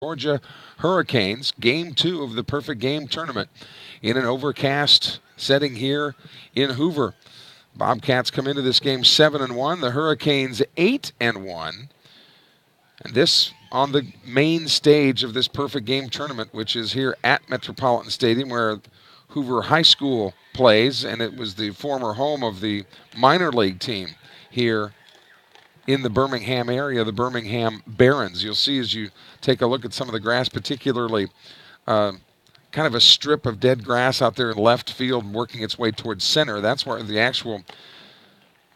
Georgia Hurricanes, Game 2 of the Perfect Game Tournament in an overcast setting here in Hoover. Bobcats come into this game 7-1, the Hurricanes 8-1. And this on the main stage of this Perfect Game Tournament, which is here at Metropolitan Stadium where Hoover High School plays, and it was the former home of the minor league team here in the Birmingham area, the Birmingham Barons. You'll see as you take a look at some of the grass, particularly kind of a strip of dead grass out there in left field working its way towards center. That's where the actual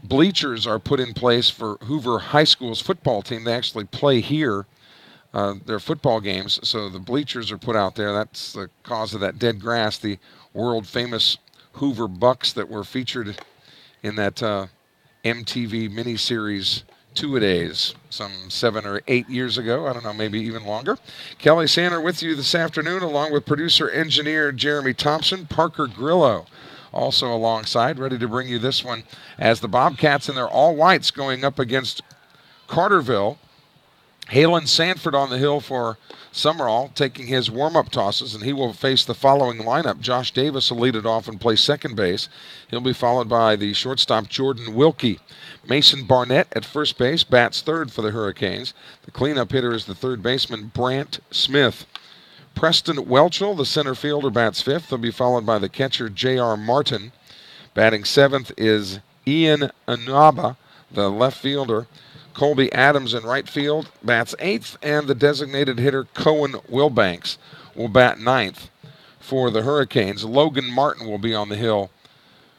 bleachers are put in place for Hoover High School's football team. They actually play here, their football games, so the bleachers are put out there. That's the cause of that dead grass. The world-famous Hoover Bucks that were featured in that MTV miniseries Two-A-Days some 7 or 8 years ago. I don't know, maybe even longer. Kelly Sander with you this afternoon, along with producer-engineer Jeremy Thompson, Parker Grillo also alongside, ready to bring you this one as the Bobcats in their all-whites going up against Cartersville. Halen Sanford on the hill for Sumrall, taking his warm-up tosses, and he will face the following lineup. Josh Davis will lead it off and play second base. He'll be followed by the shortstop Jordan Wilkie. Mason Barnett at first base, bats third for the Hurricanes. The cleanup hitter is the third baseman Brandt Smith. Preston Whelchel, the center fielder, bats fifth. He'll be followed by the catcher J.R. Martin. Batting seventh is Ian Anaba, the left fielder. Colby Adams in right field bats eighth, and the designated hitter Cohen Wilbanks will bat ninth for the Hurricanes. Logan Martin will be on the hill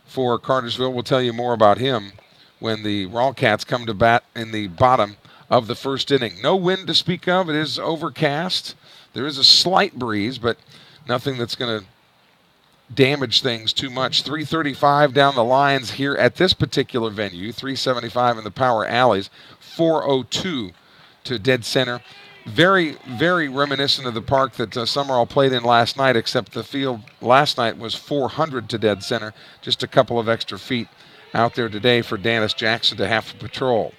for Cartersville. We'll tell you more about him when the Rawcats come to bat in the bottom of the first inning. No wind to speak of. It is overcast. There is a slight breeze, but nothing that's going to damage things too much. 335 down the lines here at this particular venue, 375 in the power alleys, 402 to dead center. Very, very reminiscent of the park that Sumrall played in last night, except the field last night was 400 to dead center, just a couple of extra feet out there today for Dennis Jackson to have to patrol.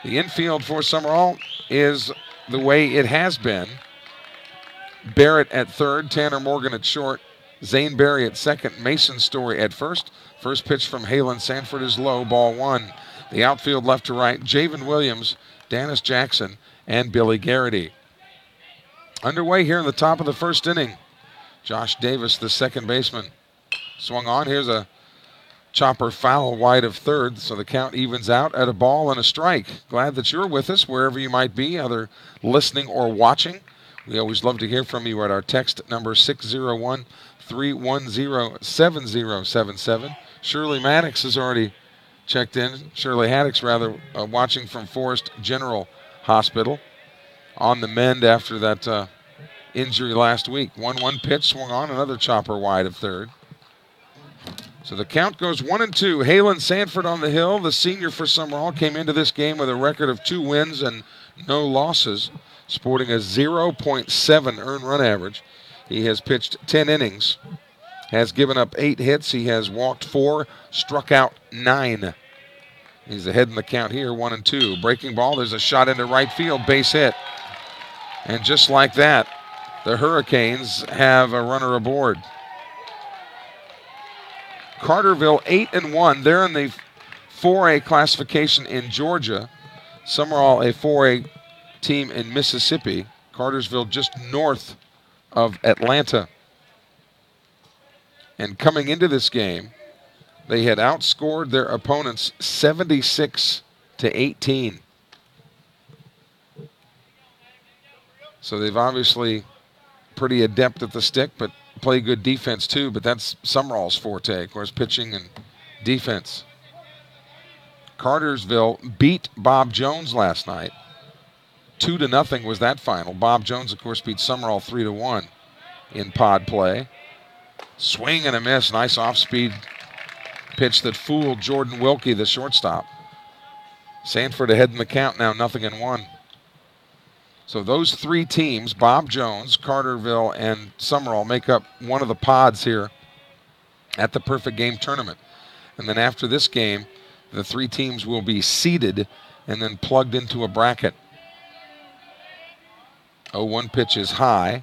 The infield for Sumrall is the way it has been. Barrett at third, Tanner Morgan at short, Zane Berry at second, Mason Story at first. First pitch from Halen Sanford is low, ball one. The outfield left to right, Javen Williams, Dennis Jackson, and Billy Garrity. Underway here in the top of the first inning. Josh Davis, the second baseman, swung on. Here's a chopper foul wide of third, so the count evens out at a ball and a strike. Glad that you're with us wherever you might be, either listening or watching. We always love to hear from you at our text number 601-310-7077. Shirley Maddox has already checked in. Shirley Haddix, rather, watching from Forest General Hospital. On the mend after that injury last week. 1-1 pitch swung on, another chopper wide of third. So the count goes 1-2. Halen Sanford on the hill, the senior for Sumrall, came into this game with a record of 2 wins and no losses, sporting a 0.7 earned run average. He has pitched 10 innings, has given up 8 hits. He has walked 4, struck out 9. He's ahead in the count here, 1-2. Breaking ball, there's a shot into right field, base hit. And just like that, the Hurricanes have a runner aboard. Cartersville 8-1. They're in the 4A classification in Georgia. Sumrall a 4A team in Mississippi. Cartersville just north of Atlanta. And coming into this game, they had outscored their opponents 76-18. So they've obviously pretty adept at the stick, but play good defense too. But that's Sumrall's forte, of course, pitching and defense. Cartersville beat Bob Jones last night. 2-0 was that final. Bob Jones, of course, beat Sumrall 3-1 in pod play. Swing and a miss. Nice off-speed pitch that fooled Jordan Wilkie, the shortstop. Sanford ahead in the count now, 0-1. So those 3 teams, Bob Jones, Cartersville, and Sumrall, make up one of the pods here at the Perfect Game Tournament. And then after this game, the 3 teams will be seeded and then plugged into a bracket. 0-1 pitch is high.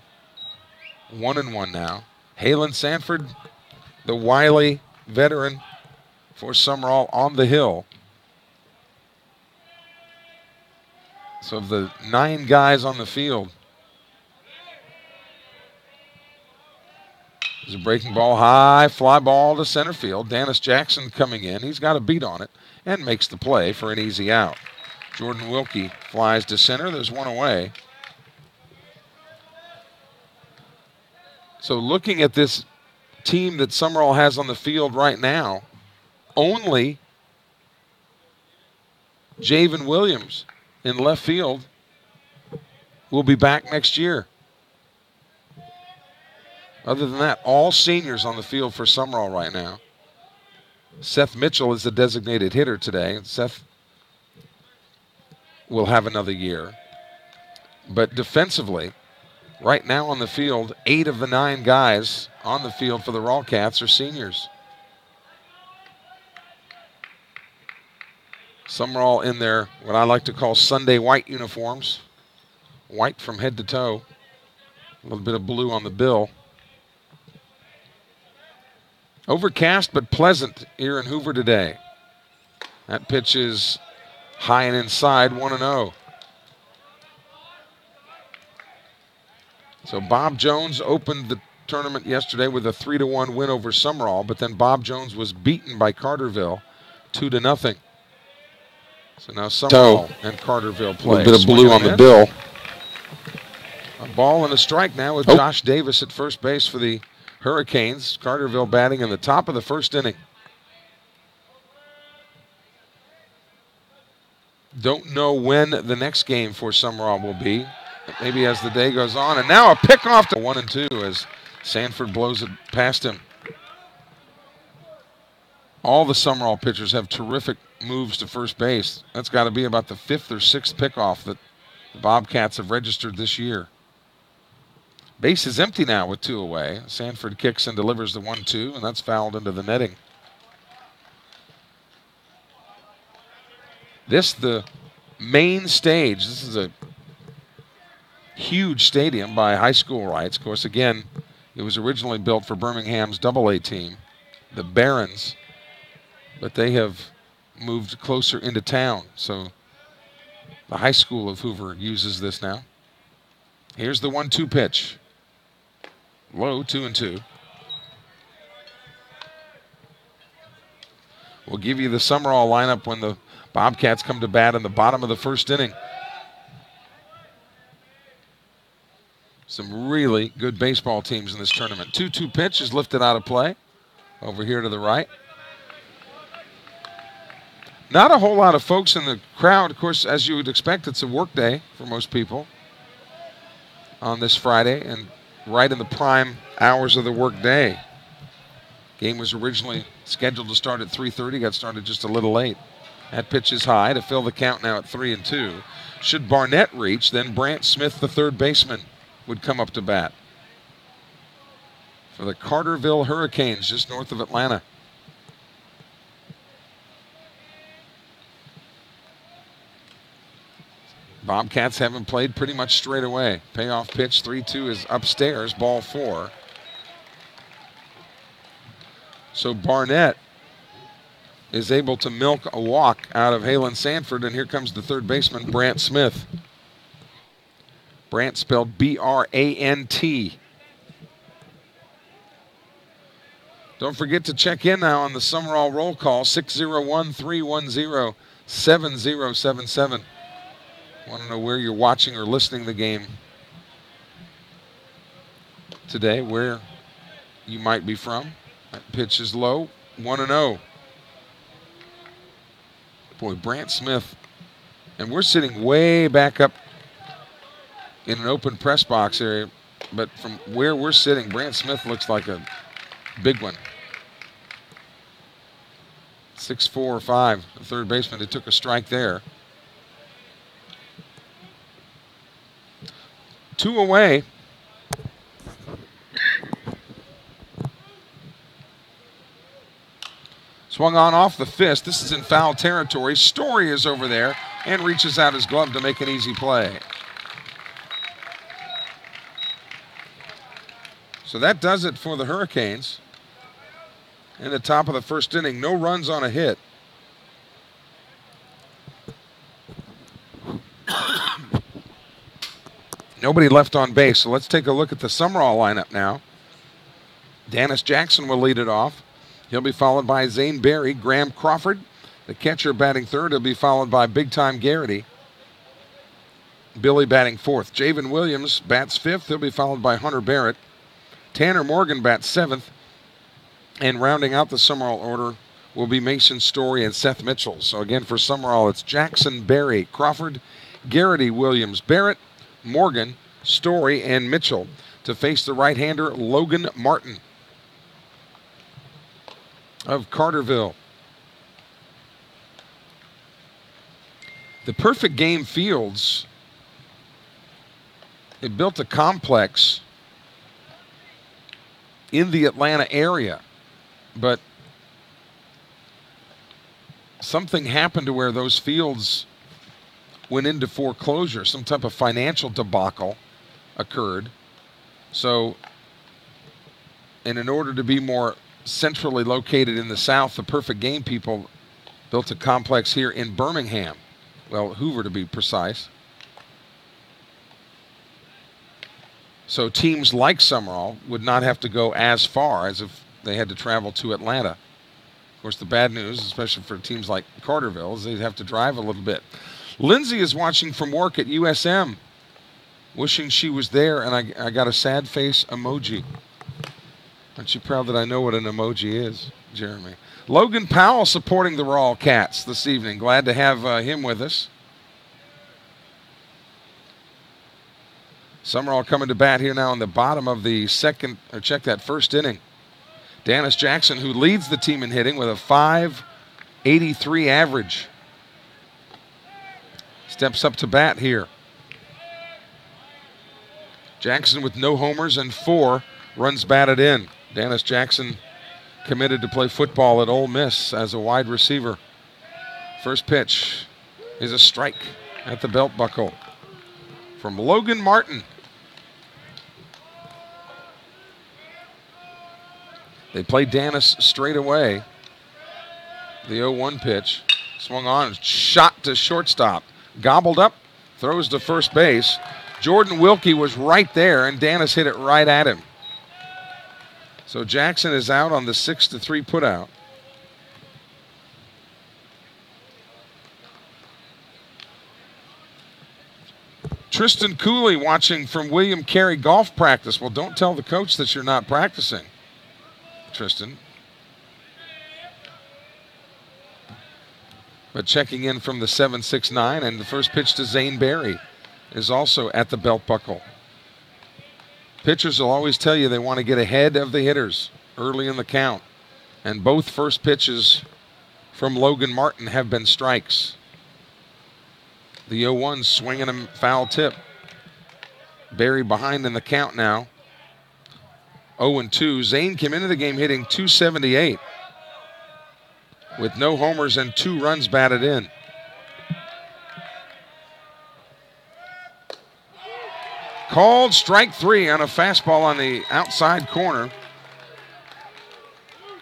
1-1 now. Halen Sanford, the wily veteran for Sumrall, on the hill. So of the 9 guys on the field, there's a breaking ball high, fly ball to center field. Dennis Jackson coming in. He's got a beat on it and makes the play for an easy out. Jordan Wilkie flies to center. There's one away. So looking at this team that Sumrall has on the field right now, only Javen Williams in left field will be back next year. Other than that, all seniors on the field for Sumrall right now. Seth Mitchell is the designated hitter today. Seth will have another year. But defensively, right now on the field, 8 of the 9 guys on the field for the Rawcats are seniors. Sumrall in their, what I like to call, Sunday white uniforms. White from head to toe. A little bit of blue on the bill. Overcast but pleasant here in Hoover today. That pitch is high and inside, 1-0. So Bob Jones opened the tournament yesterday with a 3-1 win over Sumrall, but then Bob Jones was beaten by Cartersville 2-0. So now Sumrall and Cartersville play. A little bit of blue on the bill. A ball and a strike now with Josh Davis at first base for the Hurricanes. Cartersville batting in the top of the first inning. Don't know when the next game for Sumrall will be. Maybe as the day goes on. And now a pickoff to 1-2 as Sanford blows it past him. All the Sumrall pitchers have terrific moves to first base. That's got to be about the 5th or 6th pickoff that the Bobcats have registered this year. Base is empty now with 2 away. Sanford kicks and delivers the 1-2, and that's fouled into the netting. This, the main stage. This is a huge stadium by high school rights. Of course, again, it was originally built for Birmingham's AA team, the Barons, but they have moved closer into town. So the high school of Hoover uses this now. Here's the 1-2 pitch. Low, 2-2. We'll give you the Sumrall lineup when the Bobcats come to bat in the bottom of the first inning. Some really good baseball teams in this tournament. 2-2 pitch is lifted out of play. Over here to the right. Not a whole lot of folks in the crowd. Of course, as you would expect, it's a work day for most people on this Friday and right in the prime hours of the work day. Game was originally scheduled to start at 3:30, got started just a little late. That pitch is high to fill the count now at 3-2. Should Barnett reach, then Brandt Smith, the third baseman, would come up to bat for the Cartersville Hurricanes just north of Atlanta. Bobcats haven't played pretty much straight away. Payoff pitch, 3-2 is upstairs, ball 4. So Barnett is able to milk a walk out of Halen Sanford, and here comes the third baseman, Brandt Smith. Brandt spelled B-R-A-N-T. Don't forget to check in now on the Sumrall roll call, 601-310-7077. Want to know where you're watching or listening the game today, where you might be from. That pitch is low, 1-0. Boy, Brandt Smith, and we're sitting way back up in an open press box area, but from where we're sitting, Brandt Smith looks like a big one. 6'4" or 5", the third baseman. They took a strike there. 2 away. Swung on off the fist. This is in foul territory. Story is over there and reaches out his glove to make an easy play. So that does it for the Hurricanes. In the top of the first inning, no runs on a hit. Nobody left on base, so let's take a look at the Sumrall lineup now. Dennis Jackson will lead it off. He'll be followed by Zane Berry, Graham Crawford, the catcher batting third. He'll be followed by Big Time Garrity. Billy batting fourth. Javen Williams bats fifth. He'll be followed by Hunter Barrett. Tanner Morgan bats seventh. And rounding out the Sumrall order will be Mason Story and Seth Mitchell. So again, for Sumrall, it's Jackson, Berry, Crawford, Garrity, Williams, Barrett, Morgan, Story, and Mitchell to face the right-hander Logan Martin of Cartersville. The Perfect Game Fields, they built a complex in the Atlanta area, but something happened to where those fields went into foreclosure. Some type of financial debacle occurred. So, and in order to be more centrally located in the South, the Perfect Game people built a complex here in Birmingham. Well, Hoover to be precise. So teams like Sumrall would not have to go as far as if they had to travel to Atlanta. Of course, the bad news, especially for teams like Cartersville, is they'd have to drive a little bit. Lindsay is watching from work at USM, wishing she was there, and I got a sad face emoji. Aren't you proud that I know what an emoji is, Jeremy? Logan Powell supporting the Raw Cats this evening. Glad to have him with us. Sumrall coming to bat here now in the bottom of the second, or check that first inning. Dennis Jackson, who leads the team in hitting with a .583 average, steps up to bat here. Jackson with no homers and 4 runs batted in. Dennis Jackson committed to play football at Ole Miss as a wide receiver. First pitch is a strike at the belt buckle from Logan Martin. They play Dennis straight away. The 0-1 pitch. Swung on, shot to shortstop. Gobbled up, throws to first base. Jordan Wilkie was right there, and Dennis hit it right at him. So Jackson is out on the 6-3 putout. Tristan Cooley watching from William Carey golf practice. Well, don't tell the coach that you're not practicing, Tristan. But checking in from the 7-6-9, and the first pitch to Zane Berry is also at the belt buckle. Pitchers will always tell you they want to get ahead of the hitters early in the count. And both first pitches from Logan Martin have been strikes. The 0-1 swinging a foul tip. Berry behind in the count now. 0-2. Zane came into the game hitting .278 with no homers and 2 runs batted in. Called strike 3 on a fastball on the outside corner.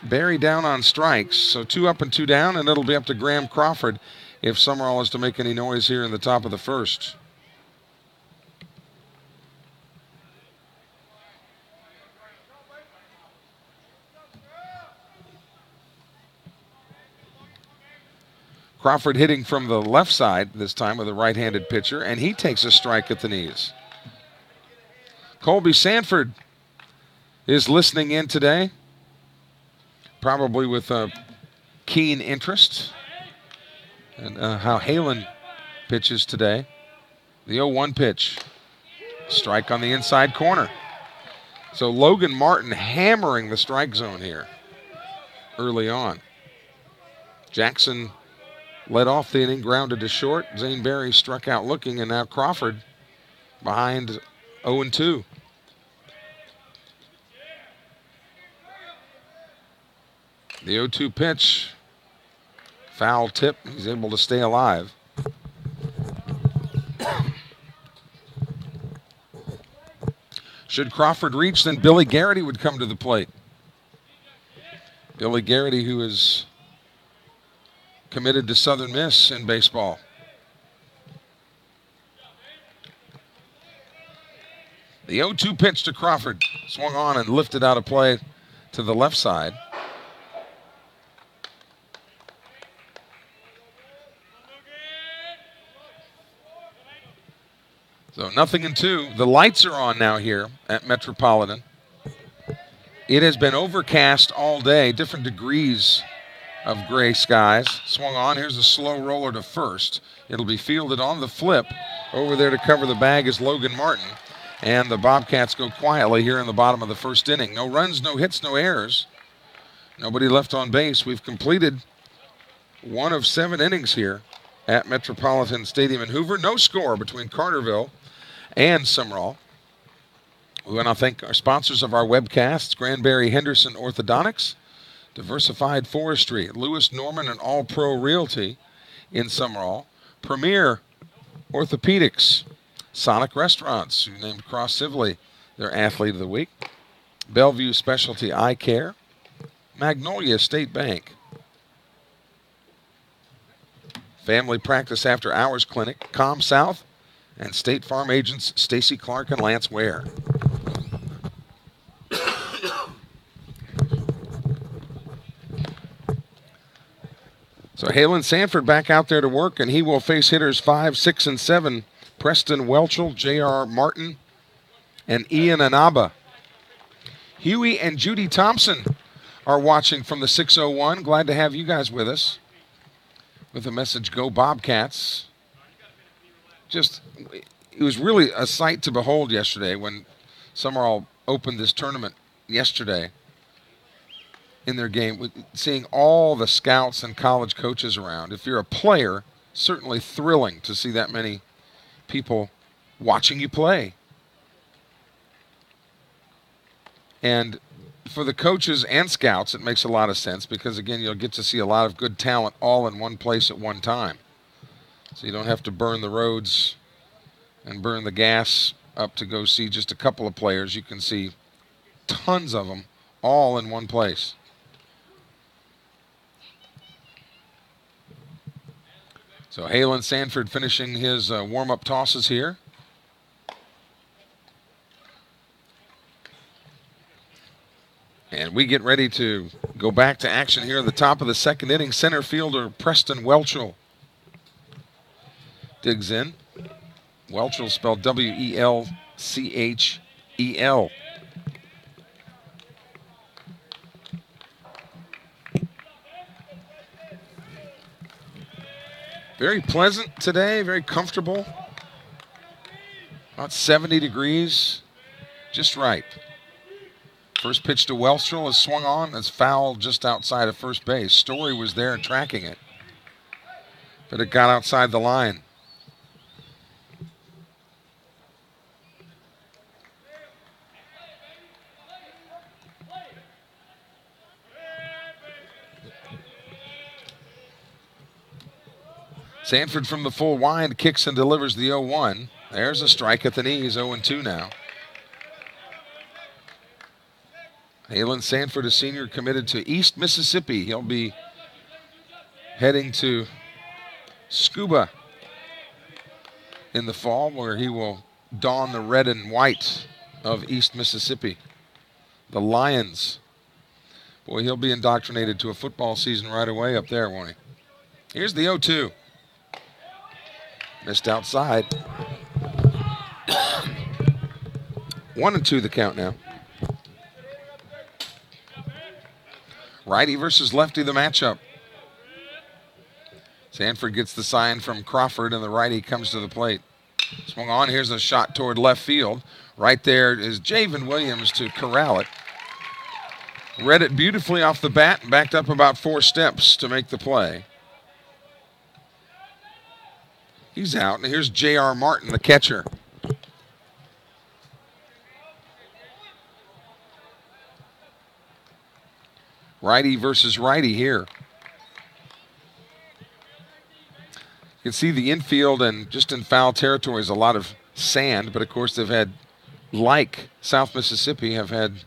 Berry down on strikes, so 2 up and 2 down, and it'll be up to Graham Crawford if Sumrall is to make any noise here in the top of the first. Crawford hitting from the left side this time with a right-handed pitcher, and he takes a strike at the knees. Colby Sanford is listening in today, probably with a keen interest in how Halen pitches today. The 0-1 pitch, strike on the inside corner. So Logan Martin hammering the strike zone here early on. Jackson led off the inning, grounded to short. Zane Berry struck out looking, and now Crawford behind 0-2. The 0-2 pitch, foul tip. He's able to stay alive. Should Crawford reach, then Billy Garrity would come to the plate. Billy Garrity, who is committed to Southern Miss in baseball. The 0-2 pitch to Crawford. Swung on and lifted out of play to the left side. So 0-2. The lights are on now here at Metropolitan. It has been overcast all day, different degrees of gray skies. Swung on. Here's a slow roller to first. It'll be fielded on the flip. Over there to cover the bag is Logan Martin. And the Bobcats go quietly here in the bottom of the first inning. No runs, no hits, no errors. Nobody left on base. We've completed 1 of 7 innings here at Metropolitan Stadium in Hoover. No score between Cartersville and Sumrall. We want to thank our sponsors of our webcasts, Granberry Henderson Orthodontics, Diversified Forestry, Lewis Norman and All Pro Realty in Sumrall, Premier Orthopedics, Sonic Restaurants, who named Cross Sibley their Athlete of the Week, Bellevue Specialty Eye Care, Magnolia State Bank, Family Practice After Hours Clinic, Com South, and State Farm agents Stacy Clark and Lance Ware. So Halen Sanford back out there to work, and he will face hitters 5, 6, and 7. Preston Whelchel, J.R. Martin, and Ian Anaba. Huey and Judy Thompson are watching from the 601. Glad to have you guys with us. With the message, Go Bobcats. Just, it was really a sight to behold yesterday when Sumrall opened this tournament yesterday in their game, seeing all the scouts and college coaches around. If you're a player, certainly thrilling to see that many people watching you play. And for the coaches and scouts, it makes a lot of sense because, again, you'll get to see a lot of good talent all in one place at one time. So you don't have to burn the roads and burn the gas up to go see just a couple of players. You can see tons of them all in one place. So Halen Sanford finishing his warm-up tosses here. And we get ready to go back to action here at the top of the second inning. Center fielder Preston Whelchel digs in. Whelchel spelled W-E-L-C-H-E-L. Very pleasant today, very comfortable. About 70 degrees, just right. First pitch to Whelchel is swung on. It's foul just outside of first base. Story was there tracking it, but it got outside the line. Sanford from the full wind kicks and delivers the 0-1. There's a strike at the knees, 0-2 now. Halen Sanford, a senior, committed to East Mississippi. He'll be heading to Scuba in the fall, where he will don the red and white of East Mississippi. The Lions. Boy, he'll be indoctrinated to a football season right away up there, won't he? Here's the 0-2. Missed outside. 1-2 the count now. Righty versus lefty, the matchup. Sanford gets the sign from Crawford, and the righty comes to the plate. Swung on. Here's a shot toward left field. Right there is Javen Williams to corral it. Read it beautifully off the bat and backed up about 4 steps to make the play. He's out, and here's J.R. Martin, the catcher. Righty versus righty here. You can see the infield and just in foul territory is a lot of sand, but of course they've had like South Mississippi, have had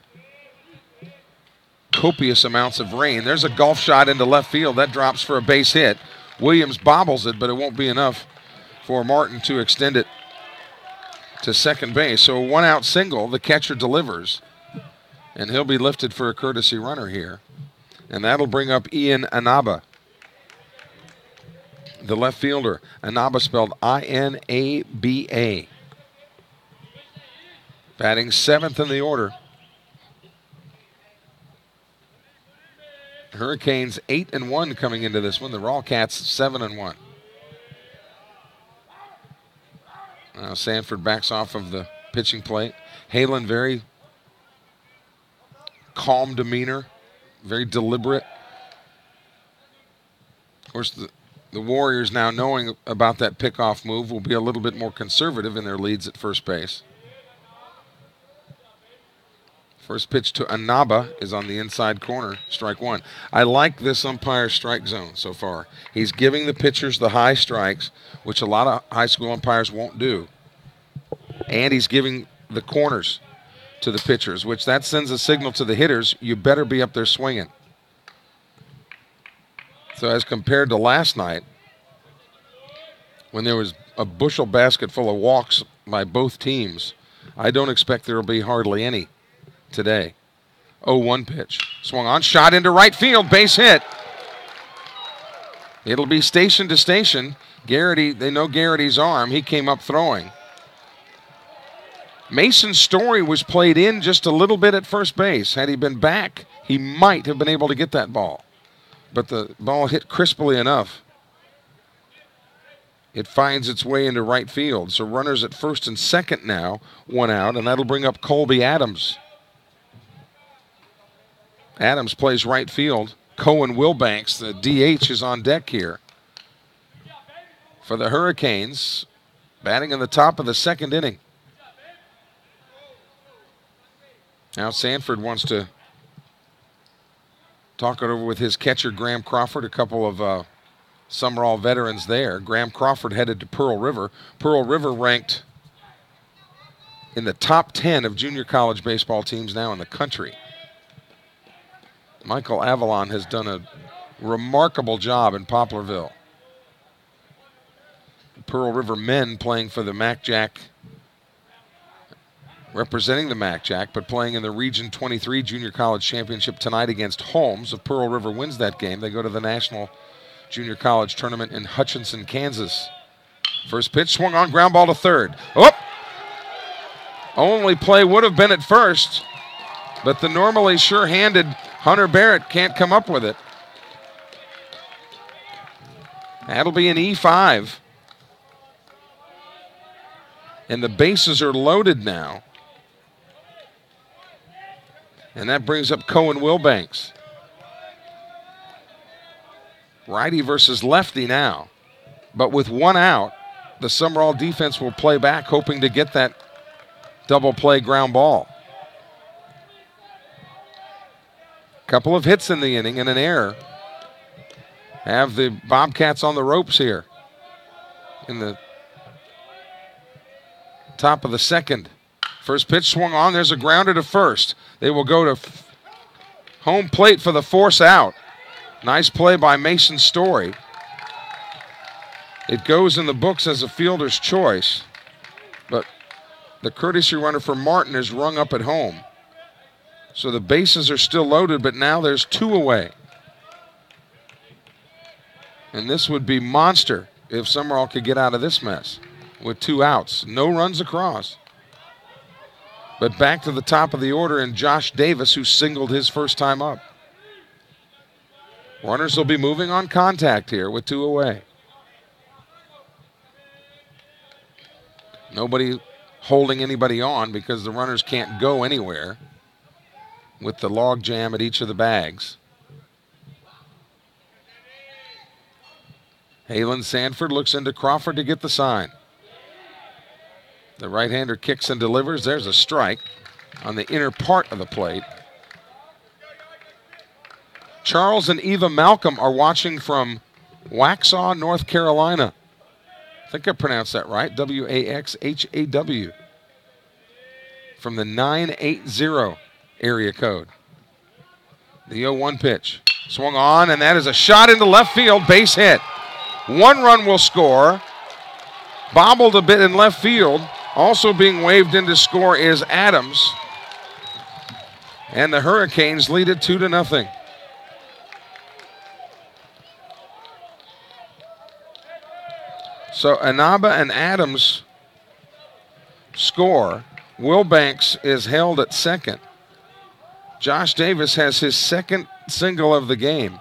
copious amounts of rain. There's a golf shot into left field. That drops for a base hit. Williams bobbles it, but it won't be enough for Martin to extend it to second base. So a one-out single, the catcher delivers, and he'll be lifted for a courtesy runner here. And that'll bring up Ian Inaba, the left fielder. Inaba spelled I-N-A-B-A. Batting seventh in the order. Hurricanes 8-1 coming into this one. The Rawcats 7-1. Now Sanford backs off of the pitching plate. Halen, very calm demeanor, very deliberate. Of course, the Warriors, now knowing about that pickoff move, will be a little bit more conservative in their leads at first base. First pitch to Inaba is on the inside corner, strike one. I like this umpire's strike zone so far. He's giving the pitchers the high strikes, which a lot of high school umpires won't do. And he's giving the corners to the pitchers, which that sends a signal to the hitters, you better be up there swinging. So as compared to last night, when there was a bushel basket full of walks by both teams, I don't expect there will be hardly any today. 0-1 pitch. Swung on, shot into right field, base hit. It'll be station to station. Garrity, they know Garrity's arm. He came up throwing. Mason Story was played in just a little bit at first base. Had he been back, he might have been able to get that ball. But the ball hit crisply enough. It finds its way into right field. So runners at first and second now, one out, and that'll bring up Colby Adams. Adams plays right field. Cohen Wilbanks, the DH, is on deck here for the Hurricanes, batting in the top of the second inning. Now Sanford wants to talk it over with his catcher, Graham Crawford. A couple of Sumrall veterans there. Graham Crawford headed to Pearl River. Pearl River ranked in the top 10 of junior college baseball teams now in the country. Michael Avalon has done a remarkable job in Poplarville. The Pearl River men playing for the Mac Jack, representing the Mac Jack, but playing in the Region 23 Junior College Championship tonight against Holmes. If Pearl River wins that game, they go to the National Junior College Tournament in Hutchinson, Kansas. First pitch swung on, ground ball to third. Oh! Only play would have been at first, but the normally sure-handed Hunter Barrett can't come up with it. That'll be an E5. And the bases are loaded now. And that brings up Cohen Wilbanks. Righty versus lefty now. But with one out, the Sumrall defense will play back, hoping to get that double play ground ball. Couple of hits in the inning and an error. Have the Bobcats on the ropes here in the top of the second. First pitch swung on. There's a grounder to first. They will go to home plate for the force out. Nice play by Mason Story. It goes in the books as a fielder's choice, but the courtesy runner for Martin is rung up at home. So the bases are still loaded, but now there's two away. And this would be monster if Sumrall could get out of this mess with two outs. No runs across. But back to the top of the order, and Josh Davis, who singled his first time up. Runners will be moving on contact here with two away. Nobody holding anybody on because the runners can't go anywhere with the log jam at each of the bags. Halen Sanford looks into Crawford to get the sign. The right-hander kicks and delivers. There's a strike on the inner part of the plate. Charles and Eva Malcolm are watching from Waxhaw, North Carolina. I think I pronounced that right. W-A-X-H-A-W. from the 980 area code. The 0-1 pitch. Swung on, and that is a shot into left field, base hit. 1 run will score. Bobbled a bit in left field. Also being waved in to score is Adams. And the Hurricanes lead it 2-0. So Inaba and Adams score. Wilbanks is held at second. Josh Davis has his second single of the game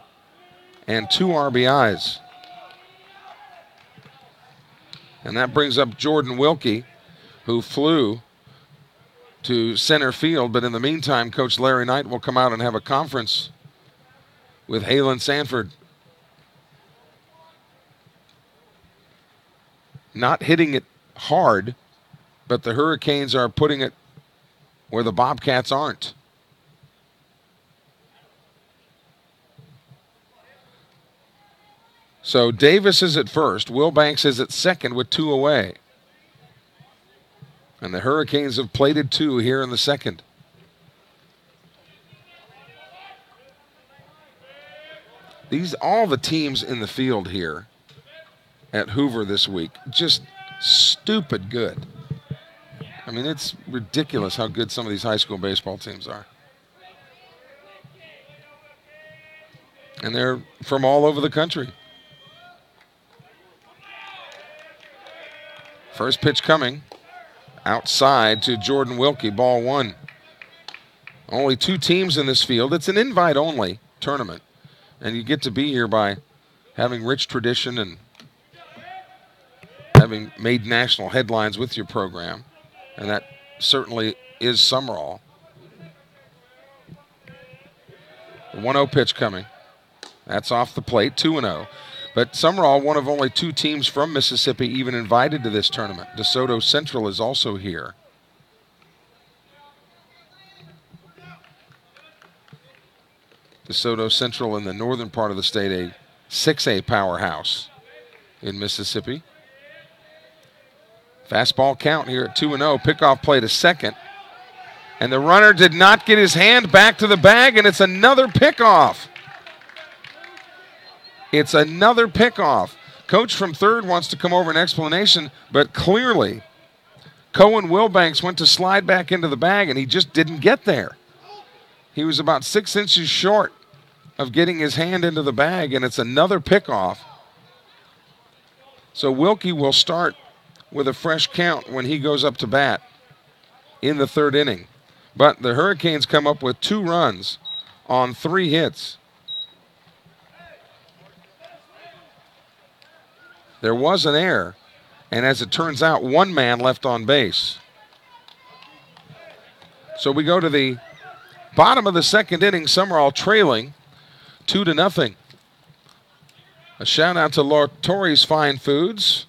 and 2 RBIs. And that brings up Jordan Wilkie, who flew to center field. But in the meantime, Coach Larry Knight will come out and have a conference with Halen Sanford. Not hitting it hard, but the Hurricanes are putting it where the Bobcats aren't. So Davis is at first. Wilbanks is at second with 2 away. And the Hurricanes have plated 2 here in the second. All the teams in the field here at Hoover this week, just stupid good. I mean, it's ridiculous how good some of these high school baseball teams are. And they're from all over the country. First pitch coming. Outside to Jordan Wilkie, ball 1. Only 2 teams in this field. It's an invite-only tournament. And you get to be here by having rich tradition and having made national headlines with your program. And that certainly is Sumrall. The 1-0 pitch coming. That's off the plate, 2-0. But Sumrall, one of only 2 teams from Mississippi even invited to this tournament. DeSoto Central is also here. DeSoto Central in the northern part of the state, a 6A powerhouse in Mississippi. Fastball count here at 2-0. Pickoff play to second. And the runner did not get his hand back to the bag, and it's another pickoff. It's another pickoff. Coach from third wants to come over an explanation, but clearly Cohen Wilbanks went to slide back into the bag, and he just didn't get there. He was about 6 inches short of getting his hand into the bag, and it's another pickoff. So Wilkie will start with a fresh count when he goes up to bat in the 3rd inning. But the Hurricanes come up with 2 runs on 3 hits. There was an error, and as it turns out, 1 man left on base. So we go to the bottom of the 2nd inning. Sumrall trailing 2-0. A shout out to Latorre's Fine Foods,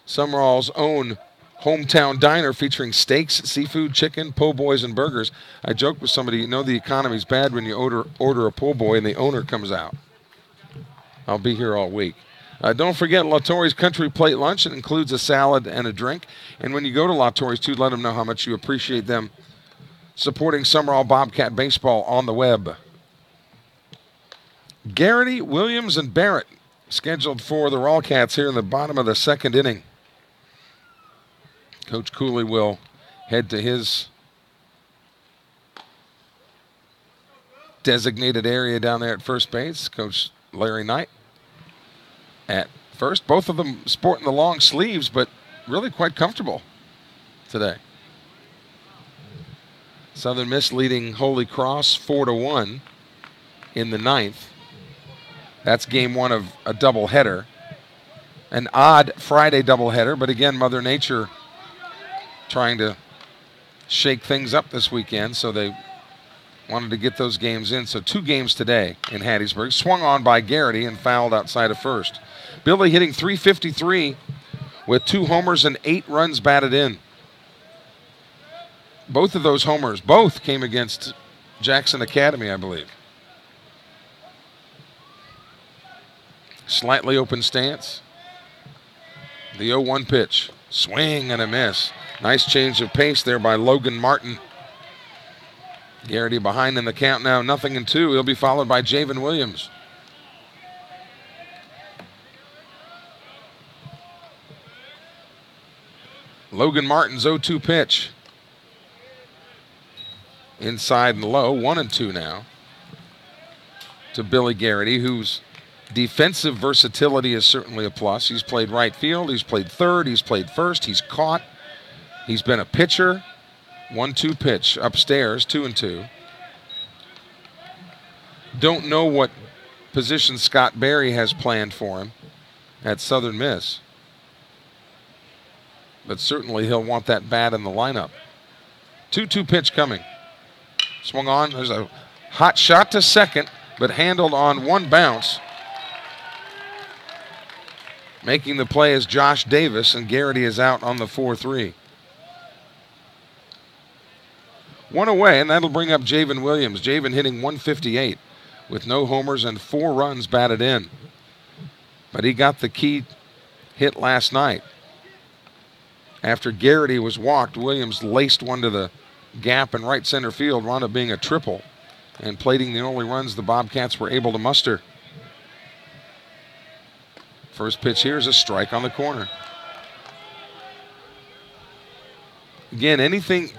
Sumrall's own hometown diner featuring steaks, seafood, chicken, po' boys, and burgers. I joked with somebody, you know the economy's bad when you order a po' boy and the owner comes out. I'll be here all week. Don't forget Latorre's Country Plate Lunch. It includes a salad and a drink. And when you go to Latorre's, too, let them know how much you appreciate them supporting Sumrall Bobcat Baseball on the web. Garrity, Williams, and Barrett scheduled for the Rawcats here in the bottom of the 2nd inning. Coach Cooley will head to his designated area down there at first base. Coach Larry Knight at first. Both of them sporting the long sleeves, but really quite comfortable today. Southern Miss leading Holy Cross 4-1 in the 9th. That's game 1 of a doubleheader. An odd Friday doubleheader, but again, Mother Nature trying to shake things up this weekend, so they wanted to get those games in. So 2 games today in Hattiesburg. Swung on by Garrity and fouled outside of first. Billy hitting .353 with 2 homers and 8 runs batted in. Both of those homers, both came against Jackson Academy, I believe. Slightly open stance. The 0-1 pitch. Swing and a miss. Nice change of pace there by Logan Martin. Garrity behind in the count now, 0-2. He'll be followed by Javen Williams. Logan Martin's 0-2 pitch. Inside and low, 1-2 now to Billy Garrity, whose defensive versatility is certainly a plus. He's played right field, he's played third, he's played first, he's caught, he's been a pitcher. 1-2 pitch upstairs, 2-2. Don't know what position Scott Berry has planned for him at Southern Miss, but certainly he'll want that bat in the lineup. 2-2 pitch coming. Swung on. There's a hot shot to second, but handled on one bounce. Making the play is Josh Davis, and Garrity is out on the 4-3. One away, and that'll bring up Javen Williams. Javen hitting 158 with no homers and 4 runs batted in. But he got the key hit last night. After Garrity was walked, Williams laced one to the gap in right center field, wound up being a triple and plating the only runs the Bobcats were able to muster. First pitch here is a strike on the corner. Again, anything,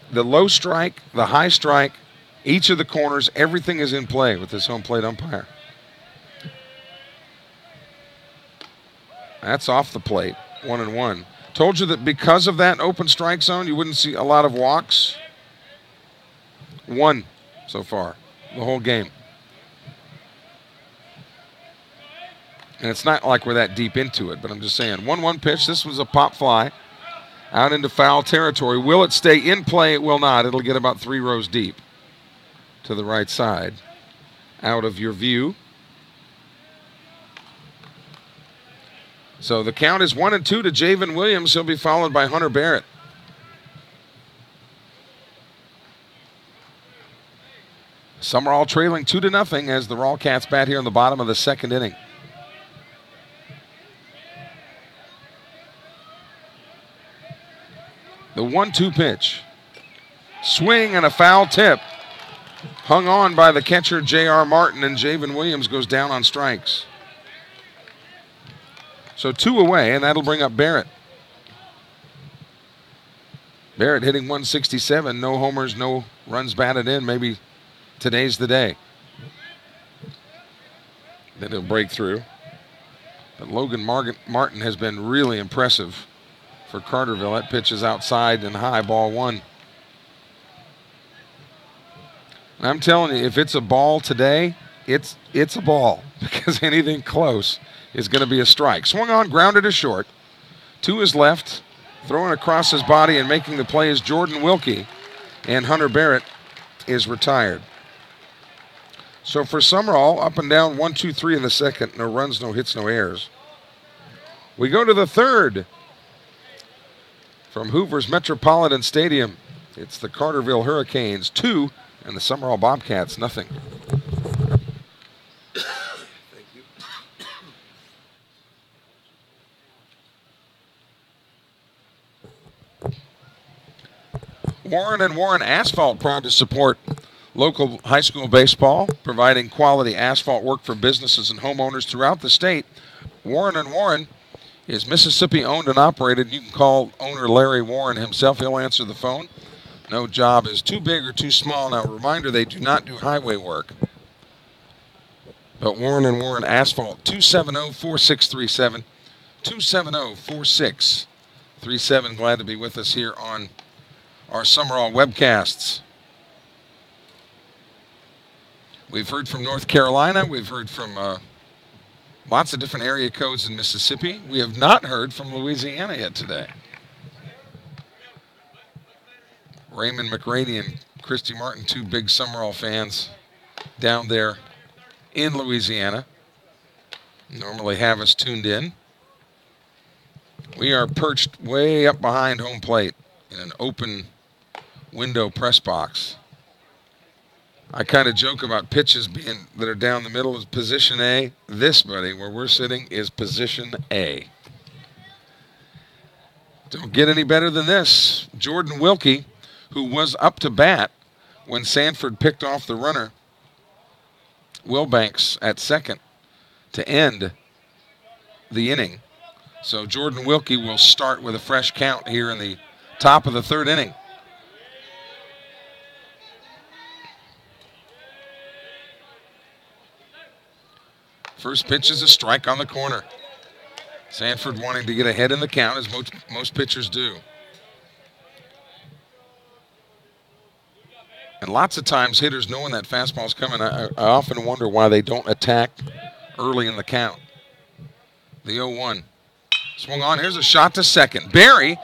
the low strike, the high strike, each of the corners, everything is in play with this home plate umpire. That's off the plate, 1-1. Told you that because of that open strike zone, you wouldn't see a lot of walks. 1 so far, the whole game. And it's not like we're that deep into it, but I'm just saying. 1-1 pitch. This was a pop fly out into foul territory. Will it stay in play? It will not. It'll get about 3 rows deep to the right side, out of your view. So the count is 1-2 to Javen Williams. He'll be followed by Hunter Barrett. Sumrall trailing 2-0 as the Rawcats bat here in the bottom of the second inning. The 1-2 pitch. Swing and a foul tip. Hung on by the catcher, J.R. Martin, and Javen Williams goes down on strikes. So 2 away, and that'll bring up Barrett. Barrett hitting 167, no homers, no runs batted in. Maybe today's the day that he'll break through. But Logan Martin has been really impressive for Cartersville. That pitch is outside and high, ball 1. And I'm telling you, if it's a ball today, it's a ball, because anything close is going to be a strike. Swung on, grounded to short. To his left, throwing across his body and making the play is Jordan Wilkie, and Hunter Barrett is retired. So for Sumrall, up and down 1-2-3 in the second. No runs, no hits, no errors. We go to the third from Hoover's Metropolitan Stadium. It's the Cartersville Hurricanes 2 and the Sumrall Bobcats 0. Thank you. Warren and Warren Asphalt proud to support local high school baseball, providing quality asphalt work for businesses and homeowners throughout the state. Warren and Warren is Mississippi owned and operated. You can call owner Larry Warren himself. He'll answer the phone. No job is too big or too small. Now, reminder, they do not do highway work. But Warren and Warren Asphalt, 270-4637, 270-4637. Glad to be with us here on our Sumrall webcasts. We've heard from North Carolina. We've heard from lots of different area codes in Mississippi. We have not heard from Louisiana yet today. Raymond McRaney and Christy Martin, 2 big Sumrall fans down there in Louisiana. Normally have us tuned in. We are perched way up behind home plate in an open window press box. I kind of joke about pitches being that are down the middle is position A. This, buddy, where we're sitting, is position A. Don't get any better than this. Jordan Wilkie, who was up to bat when Sanford picked off the runner, Wilbanks, at second to end the inning. So Jordan Wilkie will start with a fresh count here in the top of the third inning. First pitch is a strike on the corner. Sanford wanting to get ahead in the count, as most pitchers do. And lots of times hitters, knowing that fastball's coming, I often wonder why they don't attack early in the count. The 0-1. Swung on. Here's a shot to second. Barry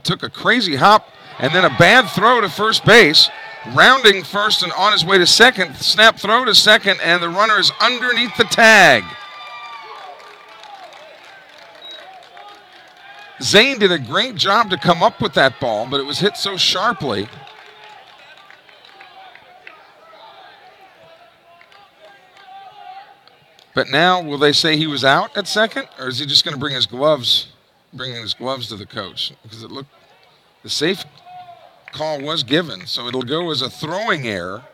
took a crazy hop and then a bad throw to first base. Rounding first and on his way to second. Snap throw to second, and the runner is underneath the tag. Zane did a great job to come up with that ball, but it was hit so sharply. But now, will they say he was out at second, or is he just going to bring his gloves to the coach? Because it looked, the safe call was given, so it'll go as a throwing error.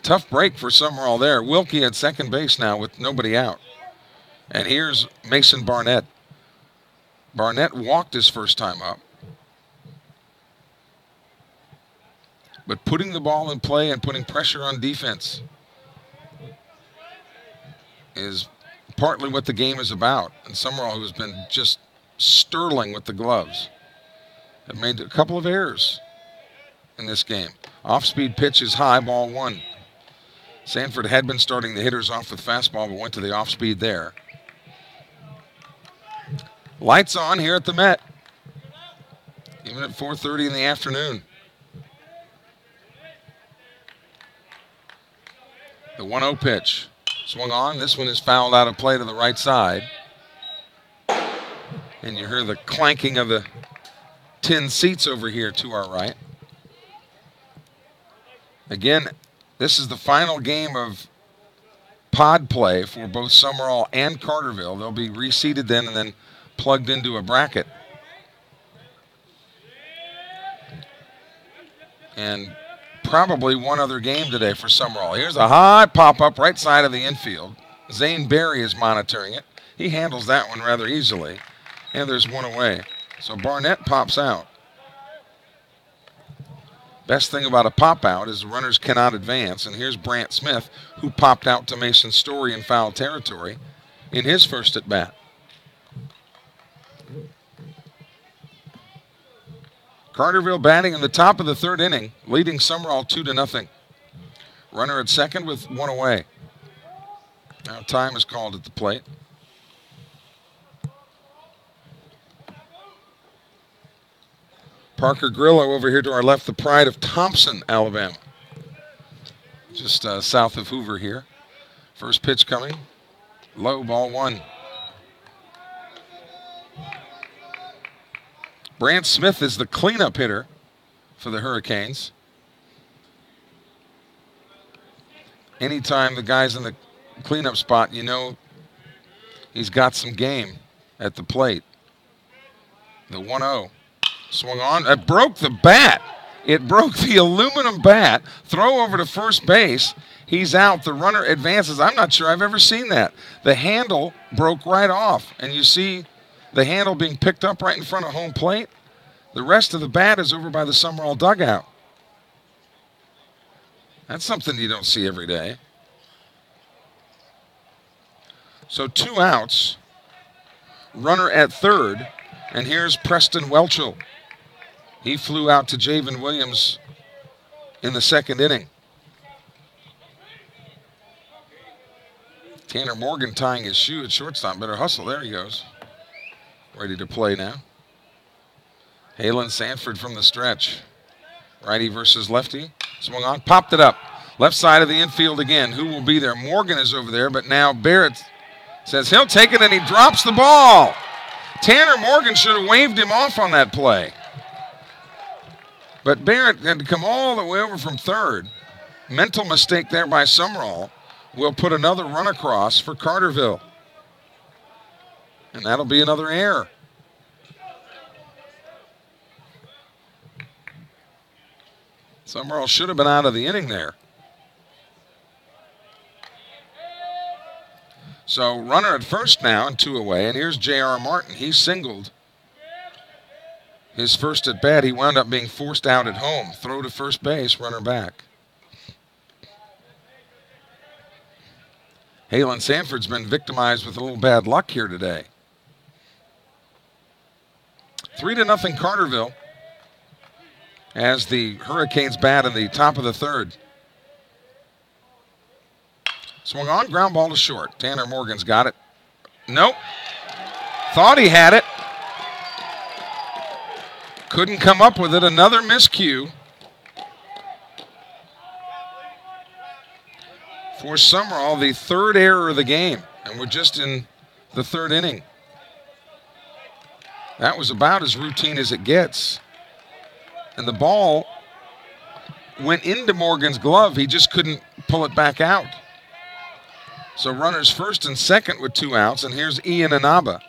Tough break for Sumrall there. Wilkie at second base now with nobody out. And here's Mason Barnett. Barnett walked his first time up. But putting the ball in play and putting pressure on defense is partly what the game is about. And Sumrall, who's been just sterling with the gloves, have made a couple of errors in this game. Off-speed pitch is high, ball one. Sanford had been starting the hitters off with fastball, but went to the off-speed there. Lights on here at the Met, even at 4:30 in the afternoon. The 1-0 pitch. Swung on. This one is fouled out of play to the right side. And you hear the clanking of the tin seats over here to our right. Again, this is the final game of pod play for both Sumrall and Cartersville. They'll be reseeded then and then plugged into a bracket. And probably one other game today for Sumrall. Here's a high pop-up right side of the infield. Zane Berry is monitoring it. He handles that one rather easily. And there's one away. So Barnett pops out. Best thing about a pop-out is the runners cannot advance. And here's Brandt Smith, who popped out to Mason Story in foul territory in his first at-bat. Cartersville batting in the top of the third inning, leading Sumrall 2-0. Runner at second with one away. Now time is called at the plate. Parker Grillo over here to our left, the pride of Thompson, Alabama. Just south of Hoover here. First pitch coming. Low, ball one. Brandt Smith is the cleanup hitter for the Hurricanes. Anytime the guy's in the cleanup spot, you know he's got some game at the plate. The 1-0. Swung on. It broke the bat. It broke the aluminum bat. Throw over to first base. He's out. The runner advances. I'm not sure I've ever seen that. The handle broke right off. And you see the handle being picked up right in front of home plate. The rest of the bat is over by the Sumrall dugout. That's something you don't see every day. So 2 outs. Runner at third. And here's Preston Whelchel. He flew out to Javen Williams in the second inning. Tanner Morgan tying his shoe at shortstop. Better hustle. There he goes. Ready to play now. Halen Sanford from the stretch. Righty versus lefty. Swung on. Popped it up. Left side of the infield again. Who will be there? Morgan is over there, but now Barrett says he'll take it, and he drops the ball. Tanner Morgan should have waved him off on that play. But Barrett had to come all the way over from third. Mental mistake there by Sumrall. Will put another run across for Cartersville. And that'll be another error. Sumrall should have been out of the inning there. So runner at first now and 2 away, and here's J.R. Martin. He singled his first at bat. He wound up being forced out at home. Throw to first base, runner back. Halen Sanford's been victimized with a little bad luck here today. 3-0 Cartersville as the Hurricanes bat in the top of the third. Swung on, ground ball to short. Tanner Morgan's got it. Nope. Thought he had it. Couldn't come up with it. Another miscue for Sumrall, the third error of the game. And we're just in the third inning. That was about as routine as it gets. And the ball went into Morgan's glove. He just couldn't pull it back out. So runners first and second with 2 outs. And here's Ian Inaba,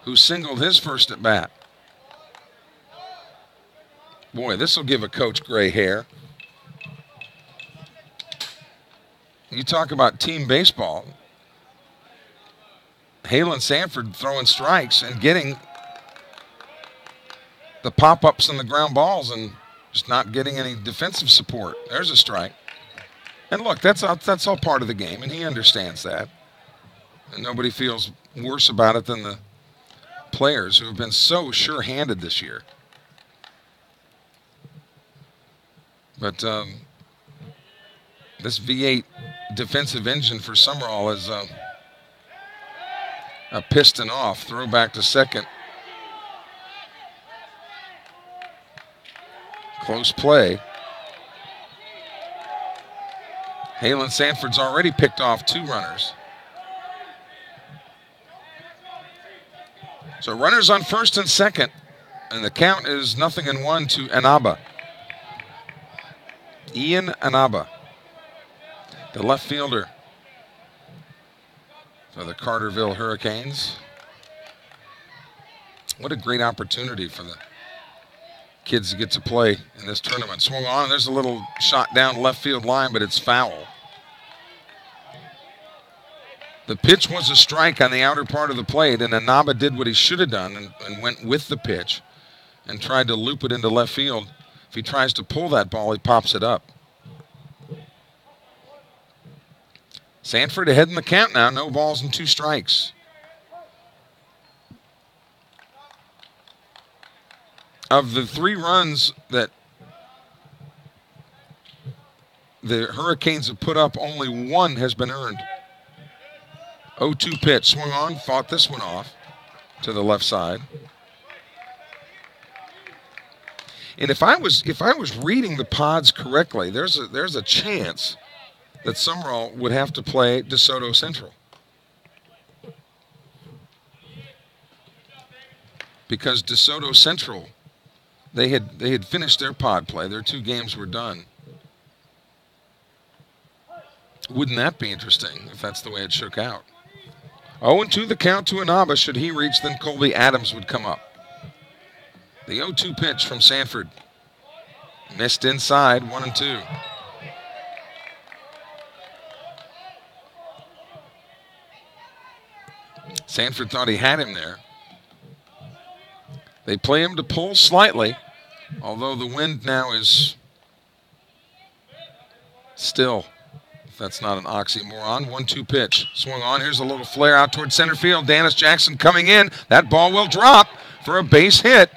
who singled his first at bat. Boy, this will give a coach gray hair. You talk about team baseball. Halen Sanford throwing strikes and getting the pop-ups and the ground balls and just not getting any defensive support. There's a strike. And look, that's all part of the game, and he understands that. And nobody feels worse about it than the players who have been so sure-handed this year. But this V8 defensive engine for Sumrall is a piston off. Throw back to second. Close play. Halen Sanford's already picked off 2 runners. So runners on first and second, and the count is 0-1 to Inaba. Ian Inaba, the left fielder for the Cartersville Hurricanes. What a great opportunity for the kids to get to play in this tournament. Swung on, and there's a little shot down left field line, but it's foul. The pitch was a strike on the outer part of the plate, and Inaba did what he should have done and went with the pitch and tried to loop it into left field. If he tries to pull that ball, he pops it up. Sanford ahead in the count now, no balls and 2 strikes. Of the 3 runs that the Hurricanes have put up, only 1 has been earned. 0-2 pitch, swung on, fought this one off to the left side. And if I was reading the pods correctly, there's a chance that Sumrall would have to play DeSoto Central, because DeSoto Central, they had finished their pod play. Their 2 games were done. Wouldn't that be interesting if that's the way it shook out? 0-2 the count to Inaba. Should he reach, then Colby Adams would come up. The 0-2 pitch from Sanford. Missed inside, 1-2. Sanford thought he had him there. They play him to pull slightly, although the wind now is still, if that's not an oxymoron. 1-2 pitch. Swung on. Here's a little flare out toward center field. Dennis Jackson coming in. That ball will drop for a base hit.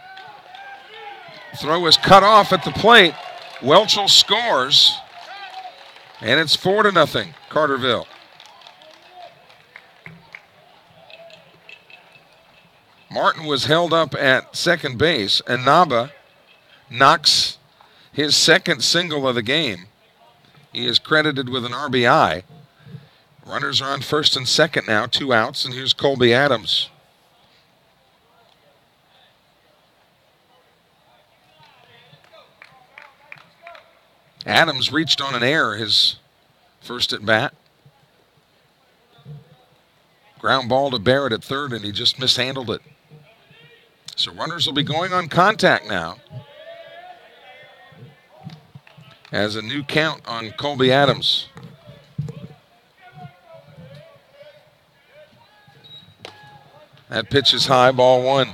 Throw is cut off at the plate. Whelchel scores, and it's 4-0 Cartersville. Martin was held up at second base. Inaba knocks his second single of the game. He is credited with an RBI. Runners are on first and second now, 2 outs, and here's Colby Adams. Adams reached on an error his first at bat. Ground ball to Barrett at third, and he just mishandled it. So runners will be going on contact now. as a new count on Colby Adams. That pitch is high, ball one.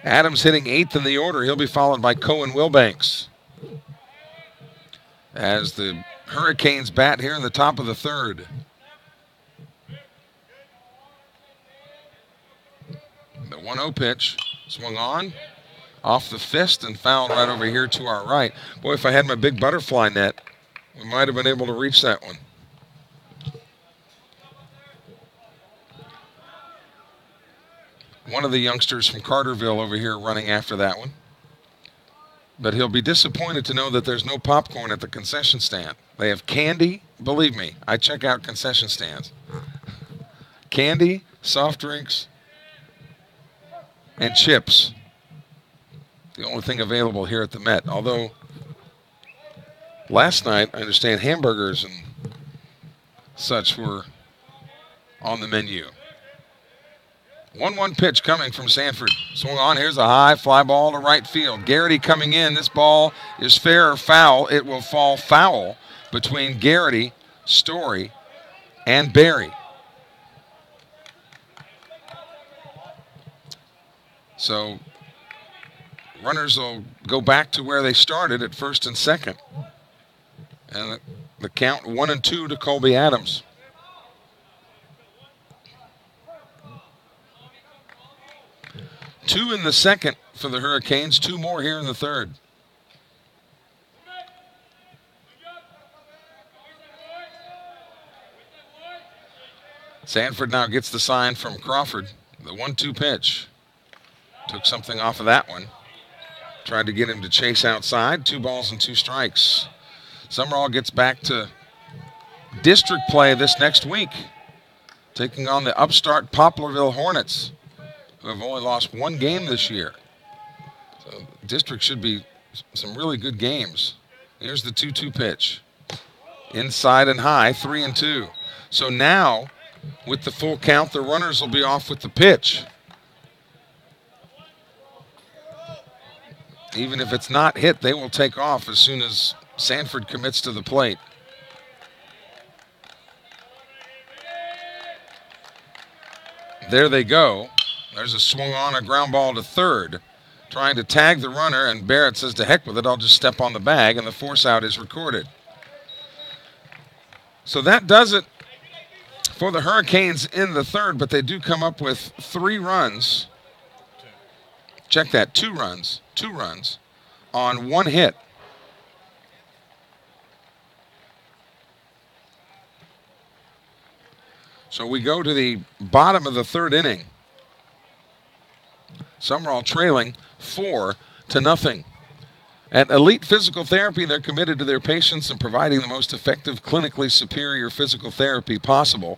Adams hitting 8th in the order. He'll be followed by Cohen Wilbanks as the Hurricanes bat here in the top of the third. The 1-0 pitch swung on, off the fist, and fouled right over here to our right. Boy, if I had my big butterfly net, we might have been able to reach that one. One of the youngsters from Cartersville over here running after that one. But he'll be disappointed to know that there's no popcorn at the concession stand. They have candy. Believe me, I check out concession stands. Candy, soft drinks, and chips. The only thing available here at the Met. Although last night, I understand hamburgers and such were on the menu. 1-1 pitch coming from Sanford. Swung on. Here's a high fly ball to right field. Garrity coming in. This ball is fair or foul. It will fall foul between Garrity, Story, and Barry. So runners will go back to where they started at first and second. And the count 1-2 to Colby Adams. Two in the second for the Hurricanes, 2 more here in the third. Sanford now gets the sign from Crawford. The 1-2 pitch. Took something off of that one. Tried to get him to chase outside. 2 balls and 2 strikes. Sumrall gets back to district play this next week, taking on the upstart Poplarville Hornets, who have only lost 1 game this year. So district should be some really good games. Here's the 2-2 pitch. Inside and high, 3-2. So now, with the full count, the runners will be off with the pitch. Even if it's not hit, they will take off as soon as Sanford commits to the plate. There they go. There's a swung on, a ground ball to third. Trying to tag the runner, and Barrett says, to heck with it, I'll just step on the bag, and the force out is recorded. So that does it for the Hurricanes in the third, but they do come up with 3 runs. Check that, 2 runs on 1 hit. So we go to the bottom of the third inning. Sumrall trailing 4-0. At Elite Physical Therapy, they're committed to their patients and providing the most effective, clinically superior physical therapy possible.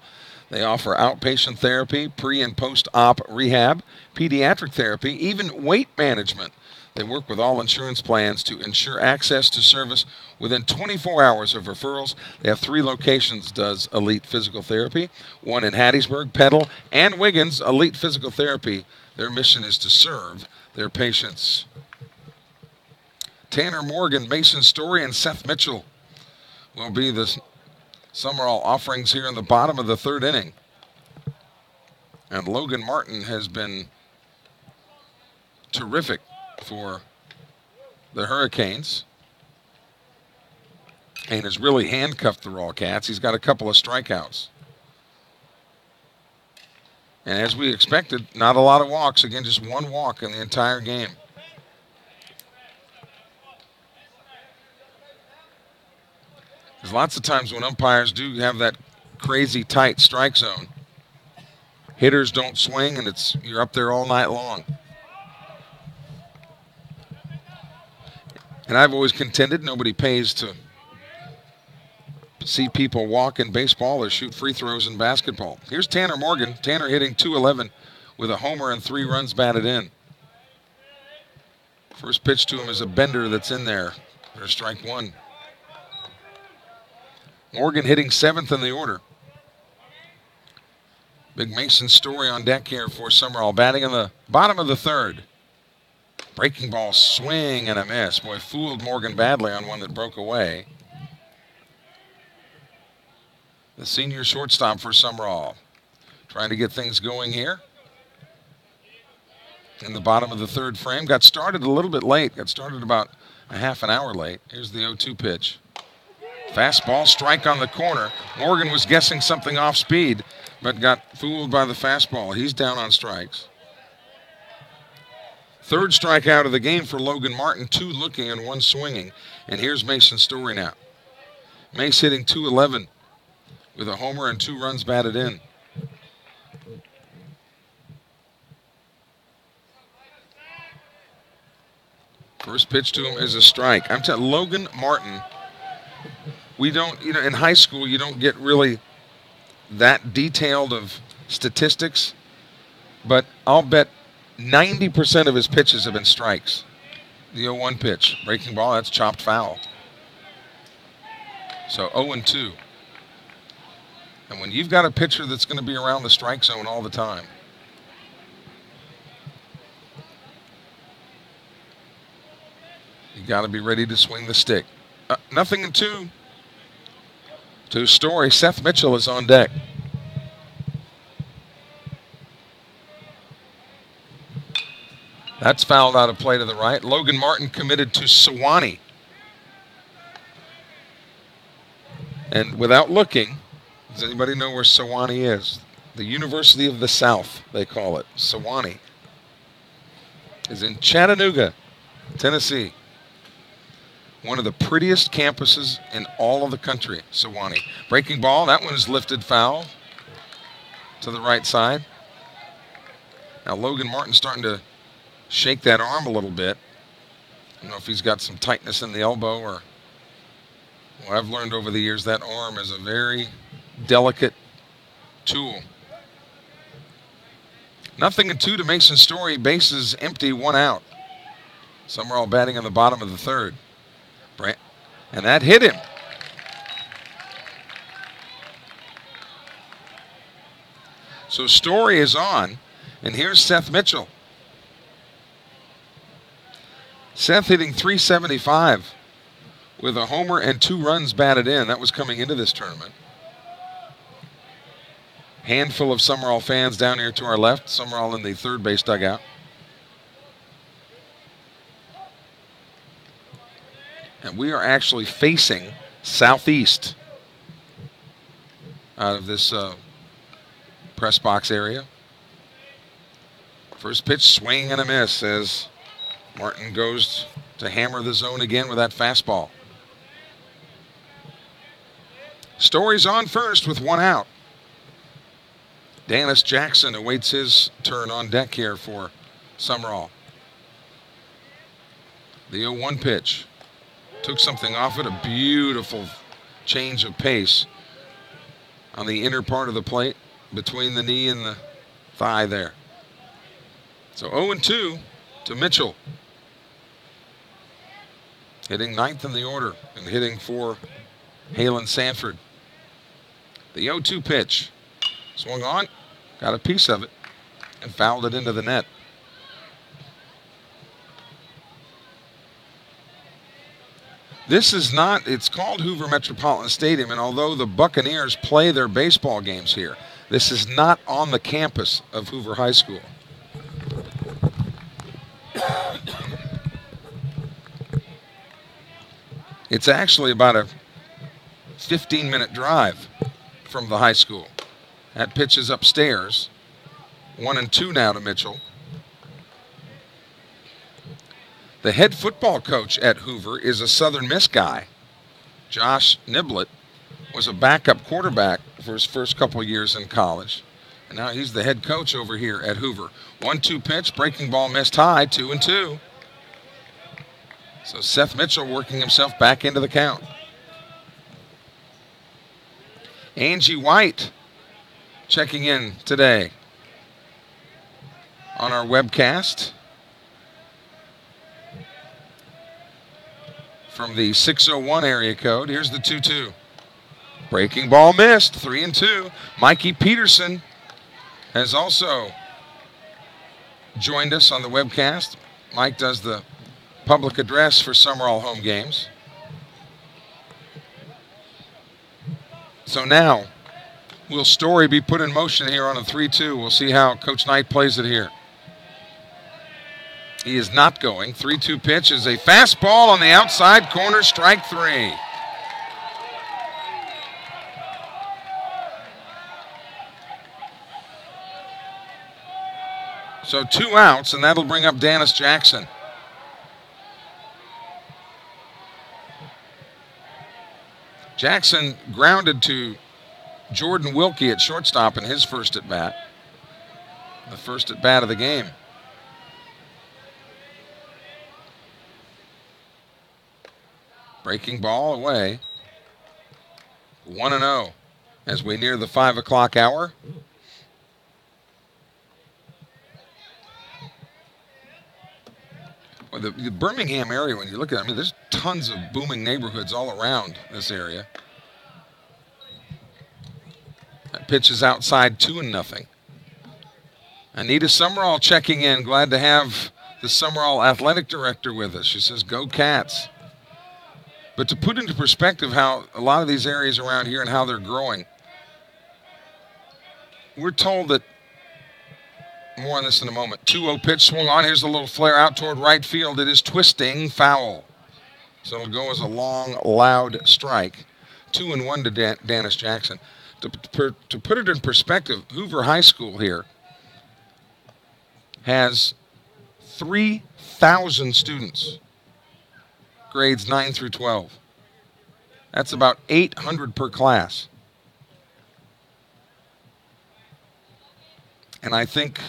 They offer outpatient therapy, pre- and post-op rehab, pediatric therapy, even weight management. They work with all insurance plans to ensure access to service within 24 hours of referrals. They have 3 locations, does Elite Physical Therapy. 1 in Hattiesburg, Petal, and Wiggins. Elite Physical Therapy, their mission is to serve their patients. Tanner Morgan, Mason Story, and Seth Mitchell will be the Sumrall offerings here in the bottom of the third inning. And Logan Martin has been terrific for the Hurricanes and has really handcuffed the Raw Cats. He's got a couple of strikeouts. And as we expected, not a lot of walks. Again, just 1 walk in the entire game. There's lots of times when umpires do have that crazy tight strike zone. Hitters don't swing, and you're up there all night long. And I've always contended nobody pays to see people walk in baseball or shoot free throws in basketball. Here's Tanner Morgan. Tanner hitting .211 with a homer and 3 runs batted in. First pitch to him is a bender that's in there. There's strike 1. Morgan hitting 7th in the order. Big Mason Story on deck here for Sumrall, batting in the bottom of the third. Breaking ball, swing and a miss. Boy, fooled Morgan badly on one that broke away. The senior shortstop for Sumrall. Trying to get things going here. In the bottom of the third frame. Got started a little bit late. Got started about a half an hour late. Here's the 0-2 pitch. Fastball, strike on the corner. Morgan was guessing something off speed, but got fooled by the fastball. He's down on strikes. Third strikeout of the game for Logan Martin. 2 looking and 1 swinging. And here's Mason Story now. Mace hitting .211 with a homer and 2 runs batted in. First pitch to him is a strike. I'm telling Logan Martin, we don't, in high school, you don't get really that detailed of statistics, but I'll bet 90% of his pitches have been strikes. The 0-1 pitch, breaking ball, that's chopped foul. So 0-2. And when you've got a pitcher that's going to be around the strike zone all the time, you got to be ready to swing the stick. 0-2. To Story. Seth Mitchell is on deck. That's fouled out of play to the right. Logan Martin committed to Sewanee. And without looking, does anybody know where Sewanee is? The University of the South, they call it. Sewanee is in Chattanooga, Tennessee. One of the prettiest campuses in all of the country, Sewanee. Breaking ball, that one is lifted foul to the right side. Now Logan Martin's starting to shake that arm a little bit. I don't know if he's got some tightness in the elbow or... Well, I've learned over the years that arm is a very delicate tool. 0-2 to Mason Story. Bases empty, 1 out. Sumrall batting in the bottom of the third. Brandt, and that hit him. So Story is on, and here's Seth Mitchell. Seth hitting .375 with a homer and 2 runs batted in. That was coming into this tournament. Handful of Sumrall fans down here to our left. Sumrall in the third base dugout. And we are actually facing southeast out of this press box area. First pitch, swing and a miss as Martin goes to hammer the zone again with that fastball. Story's on first with 1 out. Dennis Jackson awaits his turn on deck here for Sumrall. The 0-1 pitch. Took something off it, a beautiful change of pace on the inner part of the plate between the knee and the thigh there. So 0-2 to Mitchell. Hitting 9th in the order and hitting for Halen Sanford. The 0-2 pitch. Swung on, got a piece of it, and fouled it into the net. This is not, it's called Hoover Metropolitan Stadium, and although the Buccaneers play their baseball games here, this is not on the campus of Hoover High School. It's actually about a 15-minute drive from the high school. That pitch is upstairs. 1-2 now to Mitchell. The head football coach at Hoover is a Southern Miss guy. Josh Niblett was a backup quarterback for his first couple years in college. And now he's the head coach over here at Hoover. 1-2 pitch, breaking ball missed high, 2-2. So Seth Mitchell working himself back into the count. Angie White checking in today on our webcast from the 601 area code. Here's the 2-2. Breaking ball missed, 3-2. Mikey Peterson has also joined us on the webcast. Mike does the public address for Sumrall home games. So now, will Story be put in motion here on a 3-2? We'll see how Coach Knight plays it here. He is not going. 3-2 pitch is a fastball on the outside corner, strike 3. So 2 outs, and that'll bring up Dennis Jackson. Jackson grounded to Jordan Whelchel at shortstop in his first at bat. The first at bat of the game. Breaking ball away. 1-0 as we near the 5 o'clock hour. Well, the Birmingham area, when you look at it, I mean, there's tons of booming neighborhoods all around this area. That pitch is outside 2-0. Anita Sumrall checking in. Glad to have the Sumrall athletic director with us. She says, "Go Cats." But to put into perspective how a lot of these areas around here and how they're growing, we're told that, more on this in a moment. 2-0 pitch swung on. Here's a little flare out toward right field. It is twisting foul. So it'll go as a long, loud strike. 2-1 to Dennis Jackson. To put it in perspective, Hoover High School here has 3,000 students, grades 9 through 12. That's about 800 per class. And I think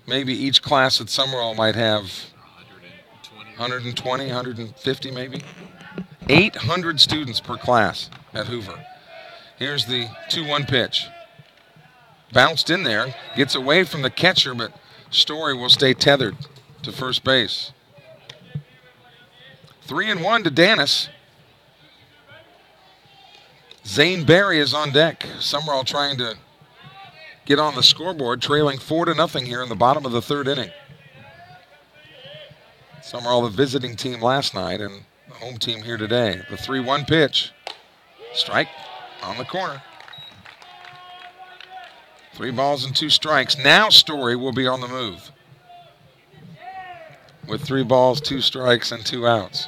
maybe each class at Sumrall might have 120, 150 maybe. 800 students per class at Hoover. Here's the 2-1 pitch. Bounced in there, gets away from the catcher, but Story will stay tethered to first base. 3-1 to Dennis. Zane Berry is on deck. Sumrall trying to get on the scoreboard, trailing 4-0 here in the bottom of the 3rd inning. Sumrall, the visiting team last night, and the home team here today. The 3-1 pitch. Strike on the corner. 3 balls and 2 strikes. Now Story will be on the move with 3 balls, 2 strikes, and 2 outs.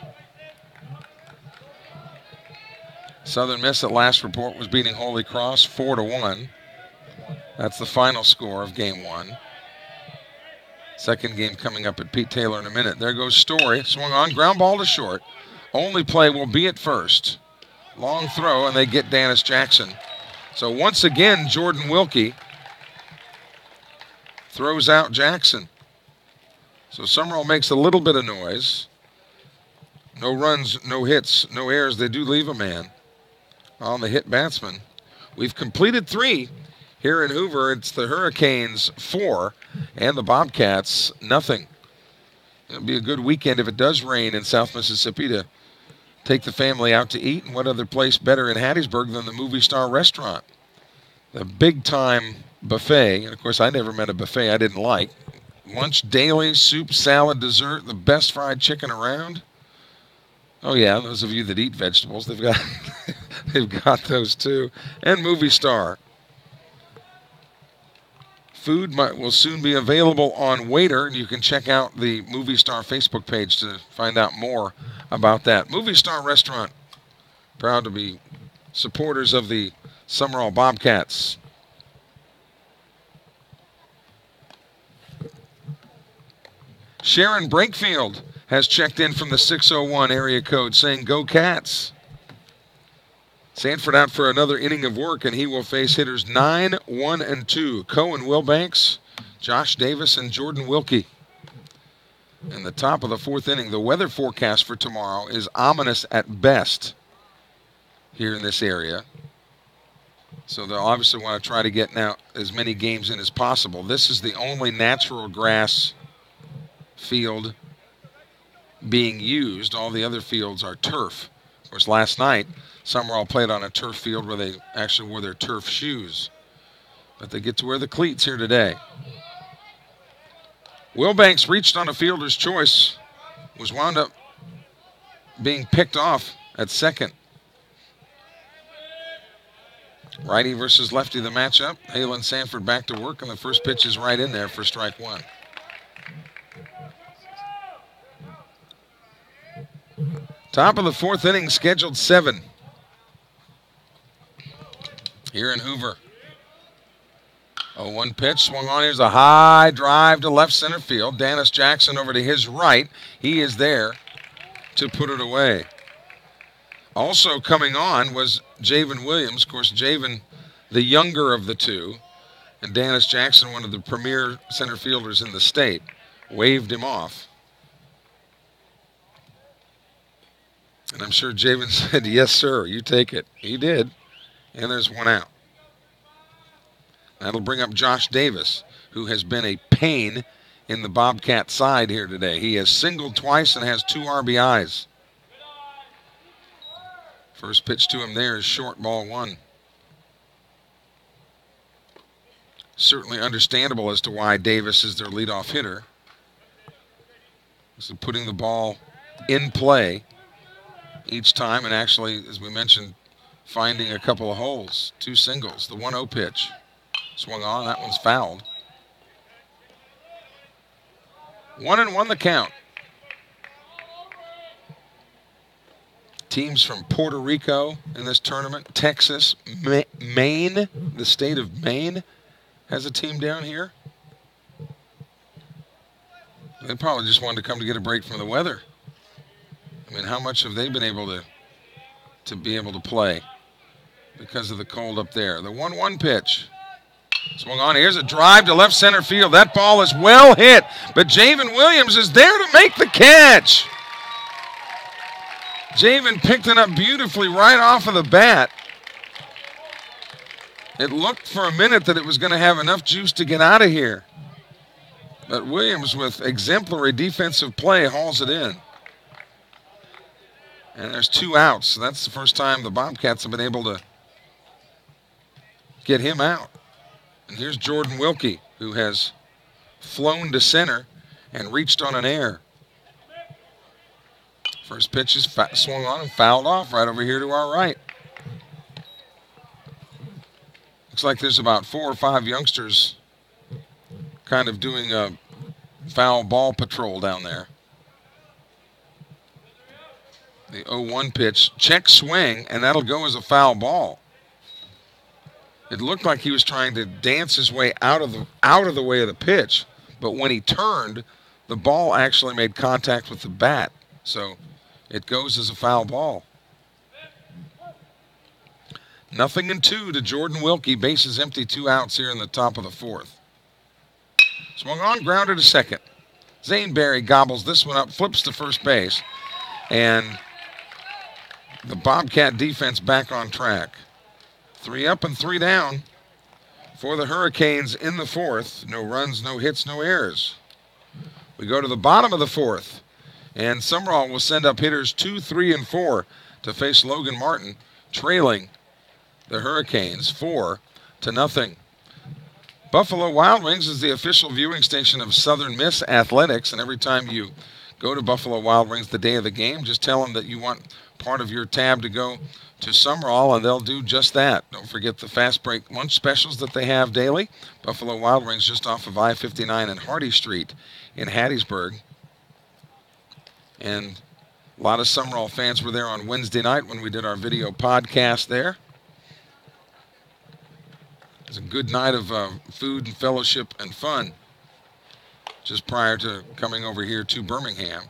Southern Miss at last report was beating Holy Cross 4-1. That's the final score of game 1. Second game coming up at Pete Taylor in a minute. There goes Story. Swung on, ground ball to short. Only play will be at first. Long throw, and they get Dennis Jackson. So once again, Jordan Whelchel throws out Jackson. So Sumrall makes a little bit of noise. No runs, no hits, no errors. They do leave a man on the hit batsman. We've completed 3 here in Hoover. It's the Hurricanes 4 and the Bobcats nothing. It'll be a good weekend if it does rain in South Mississippi to take the family out to eat. And what other place better in Hattiesburg than the Movie Star Restaurant? The big-time buffet. And, of course, I never met a buffet I didn't like. Lunch daily, soup, salad, dessert, the best fried chicken around. Oh, yeah, those of you that eat vegetables, they've got those too. And Movie Star. Food will soon be available on Waiter, and you can check out the Movie Star Facebook page to find out more about that. Movie Star Restaurant, proud to be supporters of the Sumrall Bobcats. Sharon Brakefield has checked in from the 601 area code saying, "Go Cats." Sanford out for another inning of work, and he will face hitters 9, 1, and 2. Cohen Wilbanks, Josh Davis, and Jordan Whelchel. In the top of the 4th inning, the weather forecast for tomorrow is ominous at best here in this area. So they'll obviously want to try to get now as many games in as possible. This is the only natural grass field being used. All the other fields are turf. Of course, last night, Sumrall played on a turf field where they actually wore their turf shoes. But they get to wear the cleats here today. Wilbanks reached on a fielder's choice, was wound up being picked off at second. Righty versus lefty, the matchup. Halen Sanford back to work, and the first pitch is right in there for strike one. Top of the fourth inning, scheduled 7 here in Hoover. 0-1 pitch, swung on. Here's a high drive to left center field. Dennis Jackson over to his right. He is there to put it away. Also coming on was Javen Williams. Of course, Javen, the younger of the two, and Dennis Jackson, one of the premier center fielders in the state, waved him off. And I'm sure Javen said, yes, sir, you take it. He did. And there's one out. That'll bring up Josh Davis, who has been a pain in the Bobcat side here today. He has singled twice and has 2 RBIs. First pitch to him there is short, ball 1. Certainly understandable as to why Davis is their leadoff hitter. So putting the ball in play each time, and actually, as we mentioned, finding a couple of holes. 2 singles. The 1-0 pitch swung on. That one's fouled. 1-1 the count. Teams from Puerto Rico in this tournament. Texas, Maine, the state of Maine has a team down here. They probably just wanted to come to get a break from the weather. I mean, how much have they been able to be able to play because of the cold up there? The 1-1 pitch. Swung on. Here's a drive to left center field. That ball is well hit, but Javen Williams is there to make the catch. Javen picked it up beautifully right off of the bat. It looked for a minute that it was going to have enough juice to get out of here. But Williams, with exemplary defensive play, hauls it in. And there's 2 outs. So that's the first time the Bobcats have been able to get him out. And here's Jordan Wilkie, who has flown to center and reached on an air. First pitch is swung on and fouled off right over here to our right. Looks like there's about 4 or 5 youngsters kind of doing a foul ball patrol down there. The 0-1 pitch, check swing, and that'll go as a foul ball. It looked like he was trying to dance his way out of the way of the pitch, but when he turned, the ball actually made contact with the bat, so it goes as a foul ball. 0-2 to Jordan Wilkie. Bases empty, 2 outs here in the top of the 4th. Swung on, grounded to second. Zane Berry gobbles this one up, flips to first base, and the Bobcat defense back on track. 3 up and 3 down for the Hurricanes in the 4th. No runs, no hits, no errors. We go to the bottom of the 4th, and Sumrall will send up hitters 2, 3, and 4 to face Logan Martin, trailing the Hurricanes 4-0. Buffalo Wild Wings is the official viewing station of Southern Miss Athletics, and every time you go to Buffalo Wild Wings the day of the game, just tell them that you want part of your tab to go to Sumrall, and they'll do just that. Don't forget the fast break lunch specials that they have daily. Buffalo Wild Wings just off of I-59 and Hardy Street in Hattiesburg. And a lot of Sumrall fans were there on Wednesday night when we did our video podcast there. It was a good night of food and fellowship and fun just prior to coming over here to Birmingham.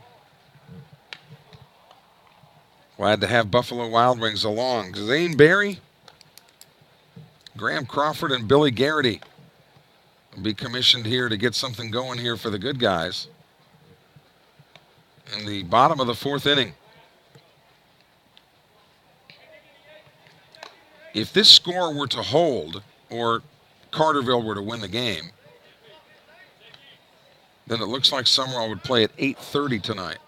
Glad to have Buffalo Wild Wings along. Zane Berry, Graham Crawford, and Billy Garrity will be commissioned here to get something going here for the good guys. In the bottom of the 4th inning. If this score were to hold, or Cartersville were to win the game, then it looks like Sumrall would play at 8:30 tonight.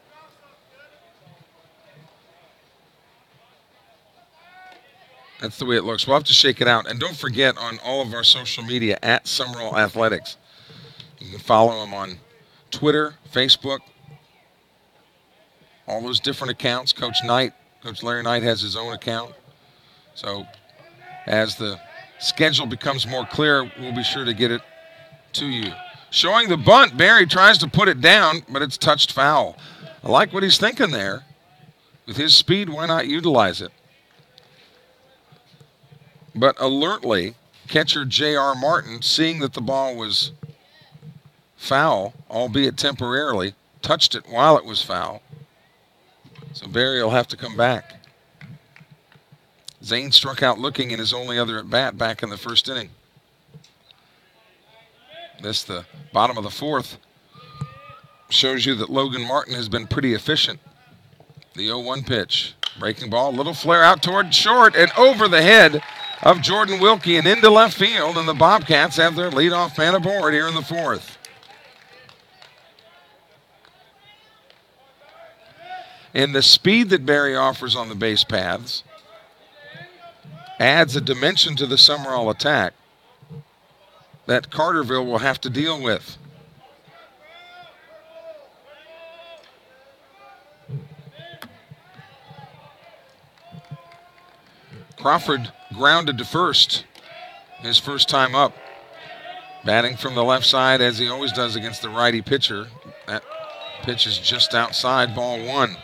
That's the way it looks. We'll have to shake it out. And don't forget, on all of our social media, at Sumrall Athletics, you can follow them on Twitter, Facebook, all those different accounts. Coach Larry Knight has his own account. So as the schedule becomes more clear, we'll be sure to get it to you. Showing the bunt, Barry tries to put it down, but it's touched foul. I like what he's thinking there. With his speed, why not utilize it? But alertly, catcher J.R. Martin, seeing that the ball was foul, albeit temporarily, touched it while it was foul. So Barry will have to come back. Zane struck out looking in his only other at-bat back in the first inning. This, the bottom of the fourth, shows you that Logan Martin has been pretty efficient. The 0-1 pitch. Breaking ball, little flare out toward short and over the head of Jordan Wilkie and into left field, and the Bobcats have their leadoff man aboard here in the fourth. And the speed that Barry offers on the base paths adds a dimension to the Sumrall attack that Cartersville will have to deal with. Crawford grounded to first, his first time up. Batting from the left side as he always does against the righty pitcher. That pitch is just outside, ball one.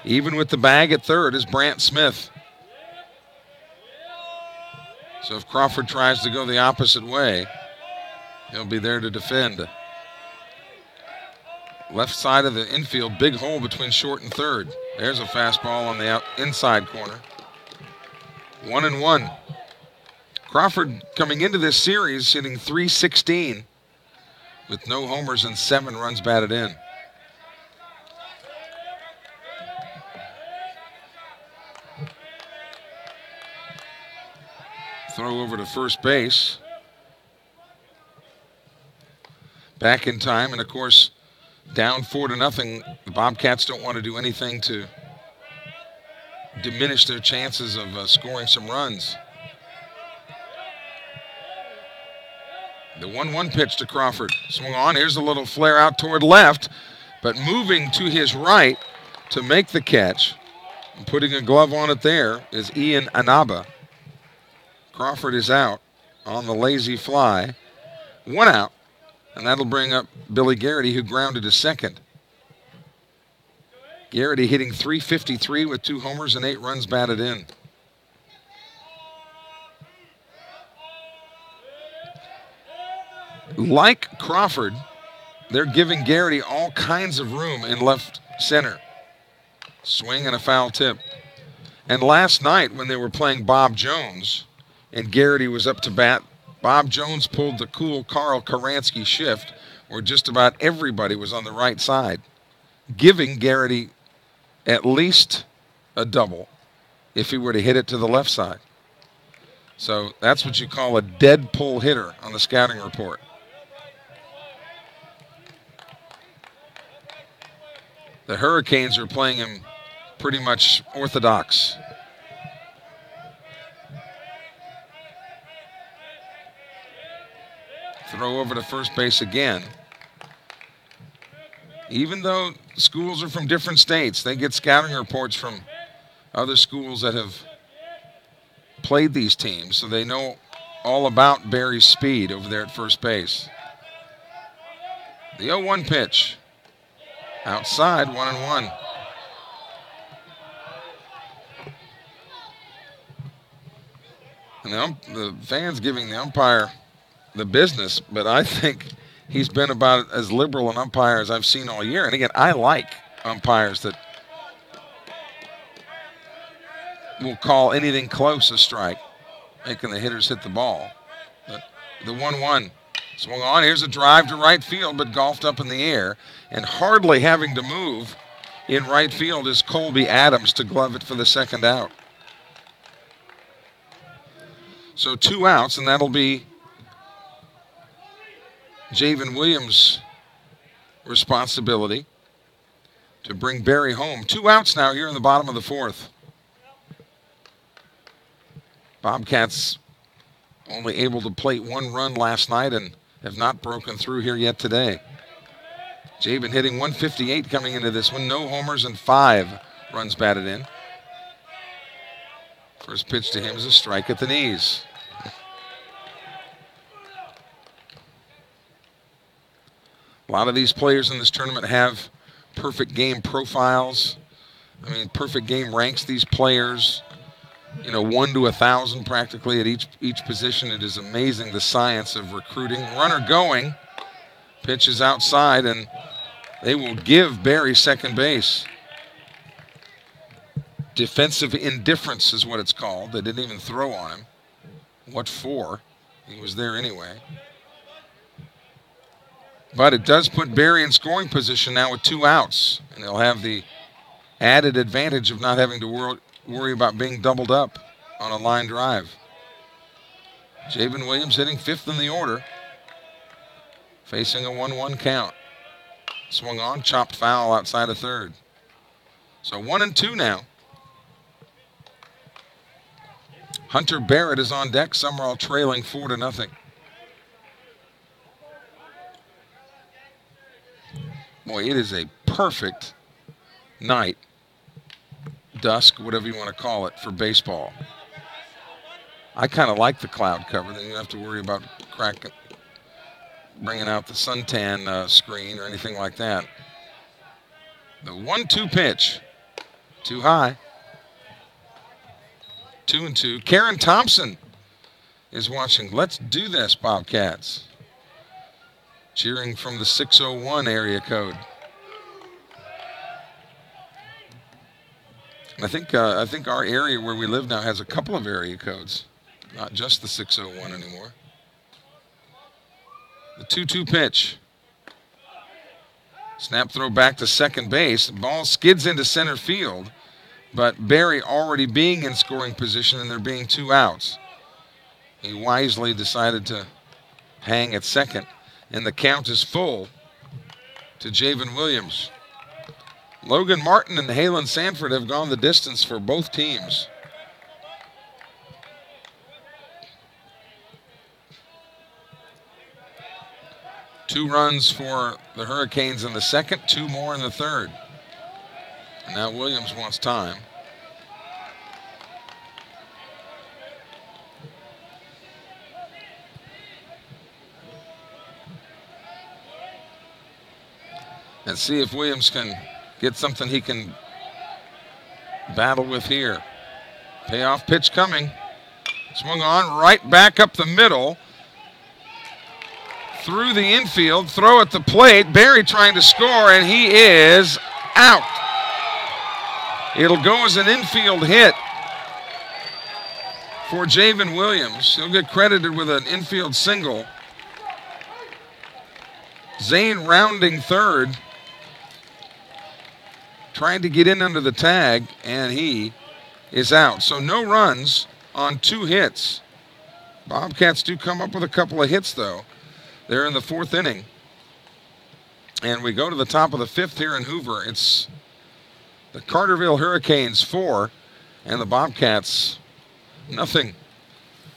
Even with the bag at third is Brandt Smith. So if Crawford tries to go the opposite way, he'll be there to defend. Left side of the infield, big hole between short and third. There's a fastball on the inside corner. 1-1. Crawford coming into this series hitting .316 with no homers and 7 runs batted in. Throw over to first base. Back in time, and of course, down 4-0. The Bobcats don't want to do anything to diminish their chances of scoring some runs. The 1-1 pitch to Crawford. Swung on. Here's a little flare out toward left, but moving to his right to make the catch and putting a glove on it there is Ian Anaba. Crawford is out on the lazy fly. 1 out, and that'll bring up Billy Garrity, who grounded to second. Garrity hitting .353 with 2 homers and 8 runs batted in. Like Crawford, they're giving Garrity all kinds of room in left center. Swing and a foul tip. And last night when they were playing Bob Jones and Garrity was up to bat, Bob Jones pulled the cool Carl Karansky shift where just about everybody was on the right side, giving Garrity at least a double if he were to hit it to the left side. So that's what you call a dead pull hitter on the scouting report. The Hurricanes are playing him pretty much orthodox. Throw over to first base again. Even though schools are from different states, they get scouting reports from other schools that have played these teams, so they know all about Barry's speed over there at first base. The 0-1 pitch. Outside, 1-1. And the fans giving the umpire the business, but I think he's been about as liberal an umpire as I've seen all year. And again, I like umpires that will call anything close a strike, making the hitters hit the ball. But the 1-1 swung on. Here's a drive to right field, but golfed up in the air. And hardly having to move in right field is Colby Adams to glove it for the second out. So 2 outs, and that'll be Javen Williams' responsibility to bring Barry home. 2 outs now here in the bottom of the fourth. Bobcats only able to plate 1 run last night and have not broken through here yet today. Jabin hitting 158 coming into this one. No homers and 5 runs batted in. First pitch to him is a strike at the knees. A lot of these players in this tournament have perfect game profiles. I mean, perfect game ranks these players, 1 to 1,000 practically at each position. It is amazing the science of recruiting. Runner going, pitch is outside, and they will give Barry second base. Defensive indifference is what it's called. They didn't even throw on him. What for? He was there anyway. But it does put Barry in scoring position now with 2 outs, and they'll have the added advantage of not having to worry about being doubled up on a line drive. Javen Williams hitting 5th in the order, facing a 1-1 count. Swung on, chopped foul outside of third. So 1-2 now. Hunter Barrett is on deck. Sumrall trailing 4-0. Boy, it is a perfect night, dusk, whatever you want to call it, for baseball. I kind of like the cloud cover. Then you don't have to worry about bringing out the suntan screen or anything like that. The 1-2 pitch, too high. 2-2. Karen Thompson is watching. Let's do this, Bobcats. Cheering from the 601 area code. I think our area where we live now has a couple of area codes, not just the 601 anymore. The 2-2 pitch. Snap throw back to second base. The ball skids into center field, but Barry already being in scoring position and there being 2 outs. He wisely decided to hang at second, and the count is full to Javen Williams. Logan Martin and Halen Sanford have gone the distance for both teams. Two runs for the Hurricanes in the second, 2 more in the third. And now Williams wants time. And see if Williams can get something he can battle with here. Payoff pitch coming. Swung on, right back up the middle. Through the infield, throw at the plate. Barry trying to score, and he is out. It'll go as an infield hit for Javen Williams. He'll get credited with an infield single. Zane rounding third, trying to get in under the tag, and he is out. So no runs on 2 hits. Bobcats do come up with a couple of hits, though. They're in the 4th inning. And we go to the top of the 5th here in Hoover. It's the Cartersville Hurricanes 4 and the Bobcats nothing.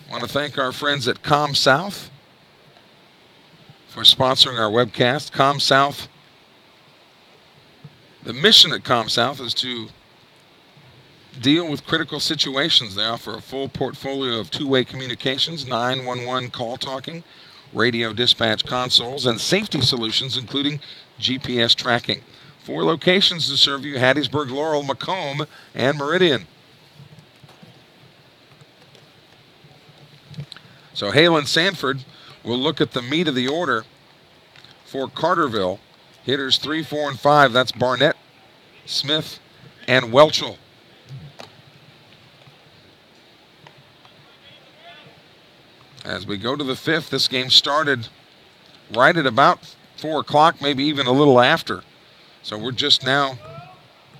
I want to thank our friends at ComSouth for sponsoring our webcast. ComSouth, the mission at ComSouth is to deal with critical situations. They offer a full portfolio of 2-way communications, 911 call talking, radio dispatch consoles, and safety solutions, including GPS tracking. 4 locations to serve you: Hattiesburg, Laurel, Macomb, and Meridian. So Halen Sanford will look at the meat of the order for Cartersville. Hitters 3, 4, and 5. That's Barnett, Smith, and Whelchel. As we go to the 5th, this game started right at about 4 o'clock, maybe even a little after. So we're just now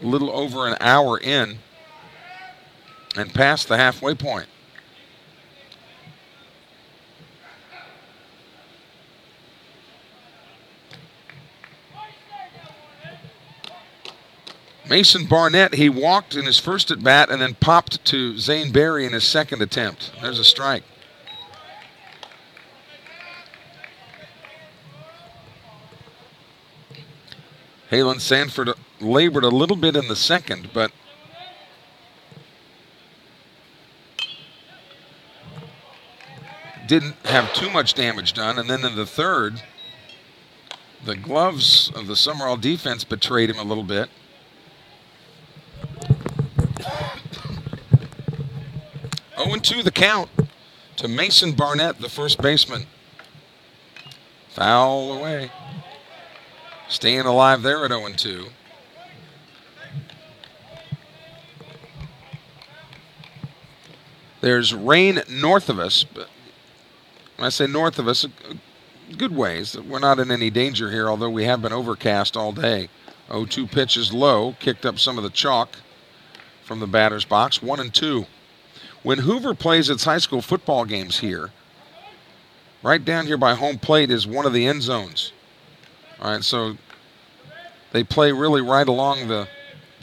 a little over an hour in and past the halfway point. Mason Barnett, he walked in his first at bat and then popped to Zane Barry in his second attempt. There's a strike. Halen Sanford labored a little bit in the second, but didn't have too much damage done. And then in the third, the gloves of the Sumrall defense betrayed him a little bit. Oh, 0-2 the count to Mason Barnett, the first baseman. Foul away. Staying alive there at 0-2. There's rain north of us, but when I say north of us, good ways. We're not in any danger here, although we have been overcast all day. 0-2 pitch is low, kicked up some of the chalk from the batter's box. 1-2. When Hoover plays its high school football games here, right down here by home plate is one of the end zones. All right, so they play really right along the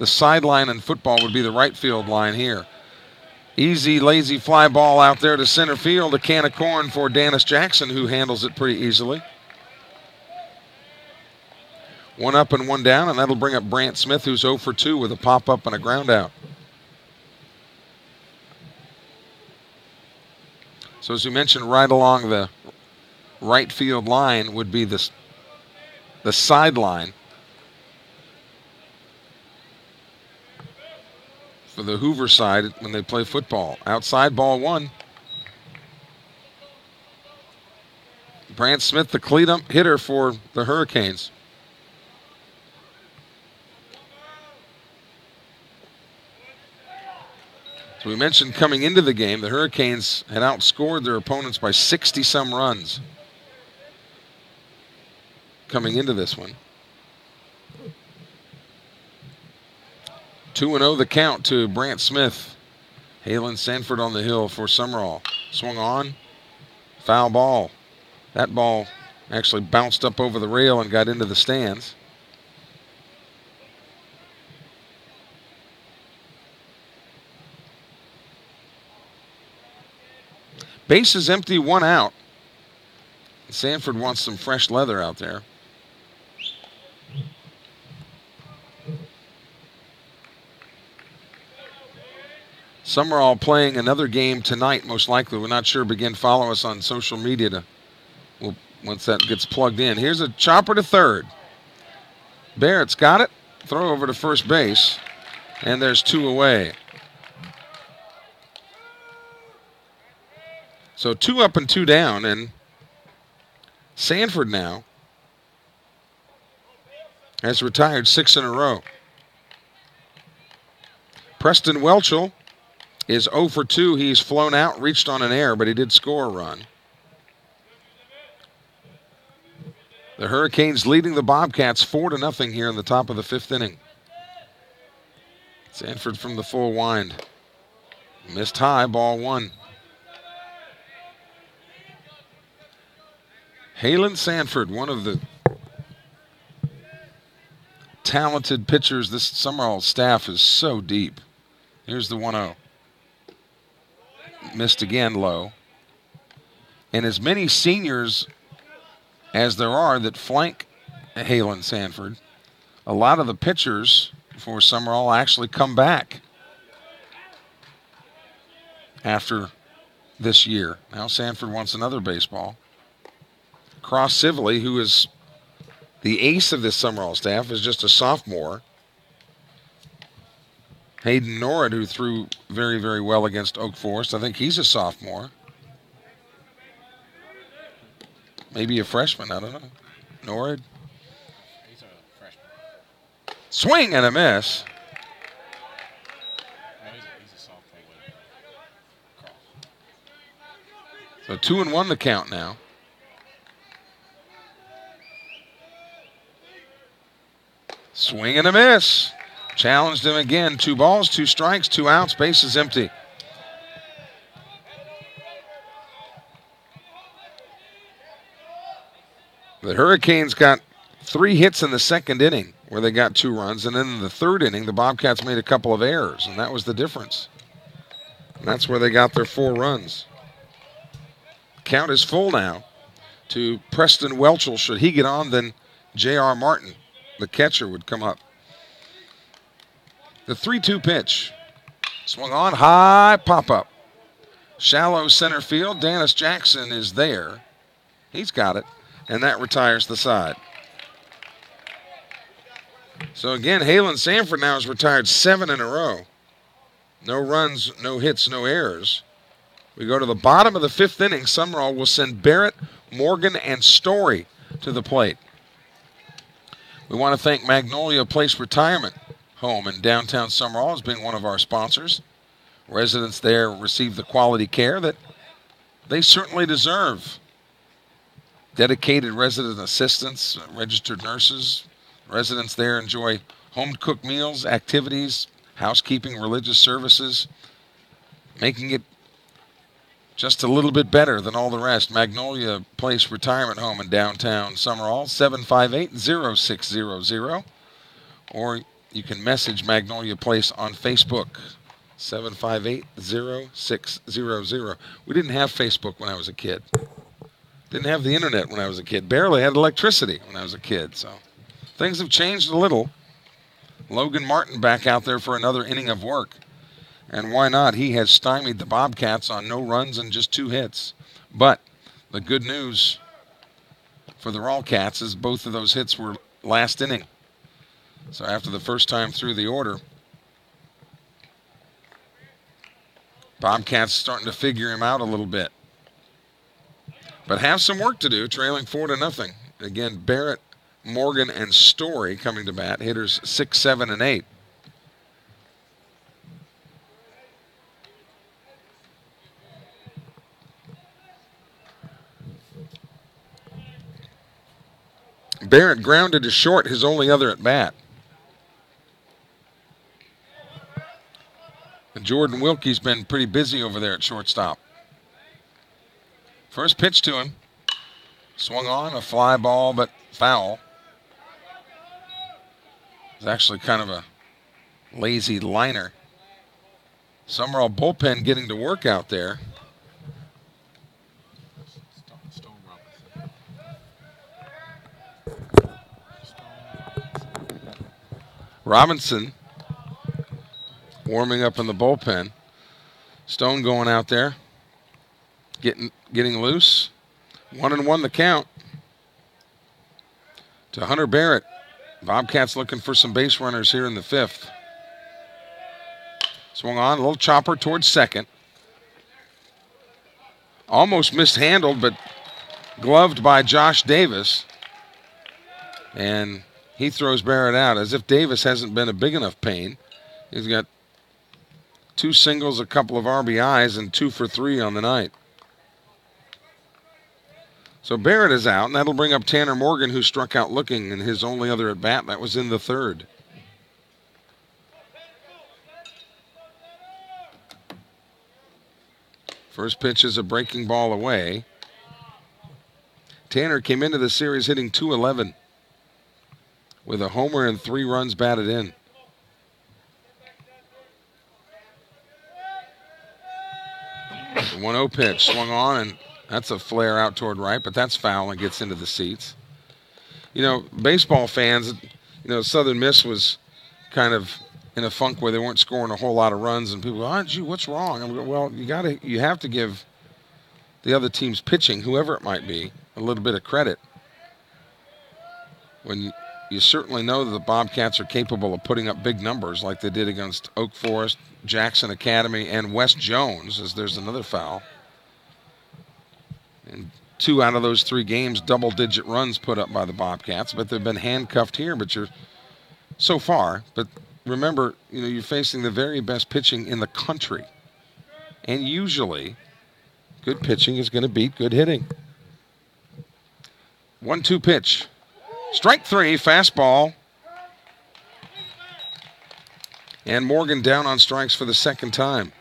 sideline, and football would be the right field line here. Easy, lazy fly ball out there to center field. A can of corn for Dennis Jackson, who handles it pretty easily. 1 up and 1 down, and that'll bring up Brandt Smith, who's 0 for 2 with a pop-up and a ground out. So as you mentioned, right along the right field line would be the sideline for the Hoover side when they play football. Outside, ball 1. Brandt Smith, the cleat hitter for the Hurricanes. So we mentioned coming into the game, the Hurricanes had outscored their opponents by 60-some runs coming into this one. 2-0 the count to Brandt Smith. Halen Sanford on the hill for Sumrall. Swung on. Foul ball. That ball actually bounced up over the rail and got into the stands. Base is empty, 1 out. Sanford wants some fresh leather out there. Sumrall playing another game tonight, most likely. We're not sure. Begin follow us on social media once that gets plugged in. Here's a chopper to third. Barrett's got it. Throw over to first base. And there's 2 away. So 2 up and 2 down, and Sanford now has retired 6 in a row. Preston Whelchel is 0 for 2. He's flown out, reached on an error, but he did score a run. The Hurricanes leading the Bobcats 4-0 here in the top of the 5th inning. Sanford from the full wind. Missed high, ball 1. Halen Sanford, one of the talented pitchers. This Sumrall staff is so deep. Here's the 1-0. Missed again, low. And as many seniors as there are that flank Halen Sanford, a lot of the pitchers for Sumrall actually come back after this year. Now Sanford wants another baseball. Cross Sibley, who is the ace of this Sumrall staff, is just a sophomore. Hayden Norrid, who threw very, very well against Oak Forest. I think he's a sophomore. Maybe a freshman, I don't know. Norrid. He's a freshman. Swing and a miss. No, he's a sophomore with Cross. So 2-1 the count now. Swing and a miss. Challenged him again. 2 balls, 2 strikes, 2 outs. Base is empty. The Hurricanes got 3 hits in the second inning where they got 2 runs. And then in the third inning, the Bobcats made a couple of errors, and that was the difference. And that's where they got their 4 runs. Count is full now to Preston Whelchel. Should he get on, then J.R. Martin the catcher would come up. The 3-2 pitch. Swung on, high pop-up. Shallow center field. Dennis Jackson is there. He's got it, and that retires the side. So again, Halen Sanford now has retired 7 in a row. No runs, no hits, no errors. We go to the bottom of the 5th inning. Sumrall will send Barrett, Morgan, and Story to the plate. We want to thank Magnolia Place Retirement Home in downtown Sumrall as being one of our sponsors. Residents there receive the quality care that they certainly deserve. Dedicated resident assistants, registered nurses. Residents there enjoy home-cooked meals, activities, housekeeping, religious services, making it just a little bit better than all the rest. Magnolia Place Retirement Home in downtown Sumrall, 758-0600. Or you can message Magnolia Place on Facebook, 758-0600. We didn't have Facebook when I was a kid. Didn't have the internet when I was a kid. Barely had electricity when I was a kid. So things have changed a little. Logan Martin back out there for another inning of work. And why not? He has stymied the Bobcats on no runs and just 2 hits. But the good news for the Rawcats is both of those hits were last inning. So after the first time through the order, Bobcats starting to figure him out a little bit. But have some work to do, trailing 4-0. Again, Barrett, Morgan, and Story coming to bat. Hitters 6, 7, and 8. Barrett grounded to short, his only other at bat. And Jordan Wilkie's been pretty busy over there at shortstop. First pitch to him. Swung on, a fly ball, but foul. It's actually kind of a lazy liner. Sumrall bullpen getting to work out there. Robinson warming up in the bullpen. Stone going out there, getting loose. 1-1 the count to Hunter Barrett. Bobcats looking for some base runners here in the 5th. Swung on, a little chopper towards second. Almost mishandled, but gloved by Josh Davis. And he throws Barrett out as if Davis hasn't been a big enough pain. He's got 2 singles, a couple of RBIs, and 2 for 3 on the night. So Barrett is out, and that'll bring up Tanner Morgan, who struck out looking in his only other at-bat. That was in the 3rd. First pitch is a breaking ball away. Tanner came into the series hitting .211 with a homer and 3 runs batted in. The 1-0 pitch swung on, and that's a flare out toward right, but that's foul and gets into the seats. You know, baseball fans, Southern Miss was kind of in a funk where they weren't scoring a whole lot of runs, and people go, gee, what's wrong? I'm going, well, you have to give the other team's pitching, whoever it might be, a little bit of credit. When you certainly know that the Bobcats are capable of putting up big numbers like they did against Oak Forest, Jackson Academy, and West Jones, as there's another foul. And 2 out of those 3 games, double-digit runs put up by the Bobcats, but they've been handcuffed here. But so far. But remember, you're facing the very best pitching in the country, and usually, good pitching is going to beat good hitting. 1-2 pitch, strike 3, fastball, and Morgan down on strikes for the 2nd time.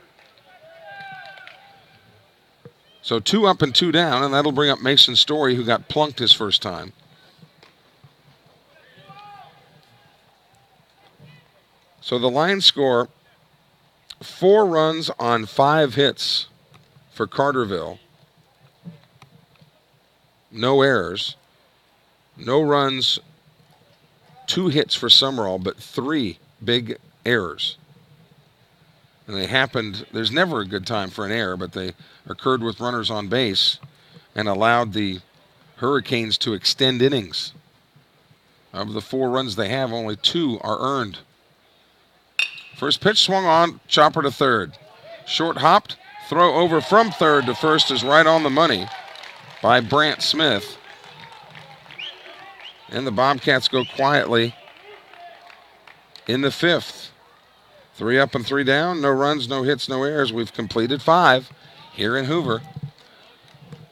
So 2 up and 2 down, and that'll bring up Mason Story, who got plunked his first time. So the line score, 4 runs on 5 hits for Cartersville. No errors. No runs, 2 hits for Sumrall, but 3 big errors. And they happened, there's never a good time for an error, but they occurred with runners on base and allowed the Hurricanes to extend innings. Of the 4 runs they have, only 2 are earned. First pitch swung on, chopper to third. Short hopped, throw over from third to first is right on the money by Brandt Smith. And the Bobcats go quietly in the 5th. 3 up and 3 down, no runs, no hits, no errors. We've completed 5 here in Hoover.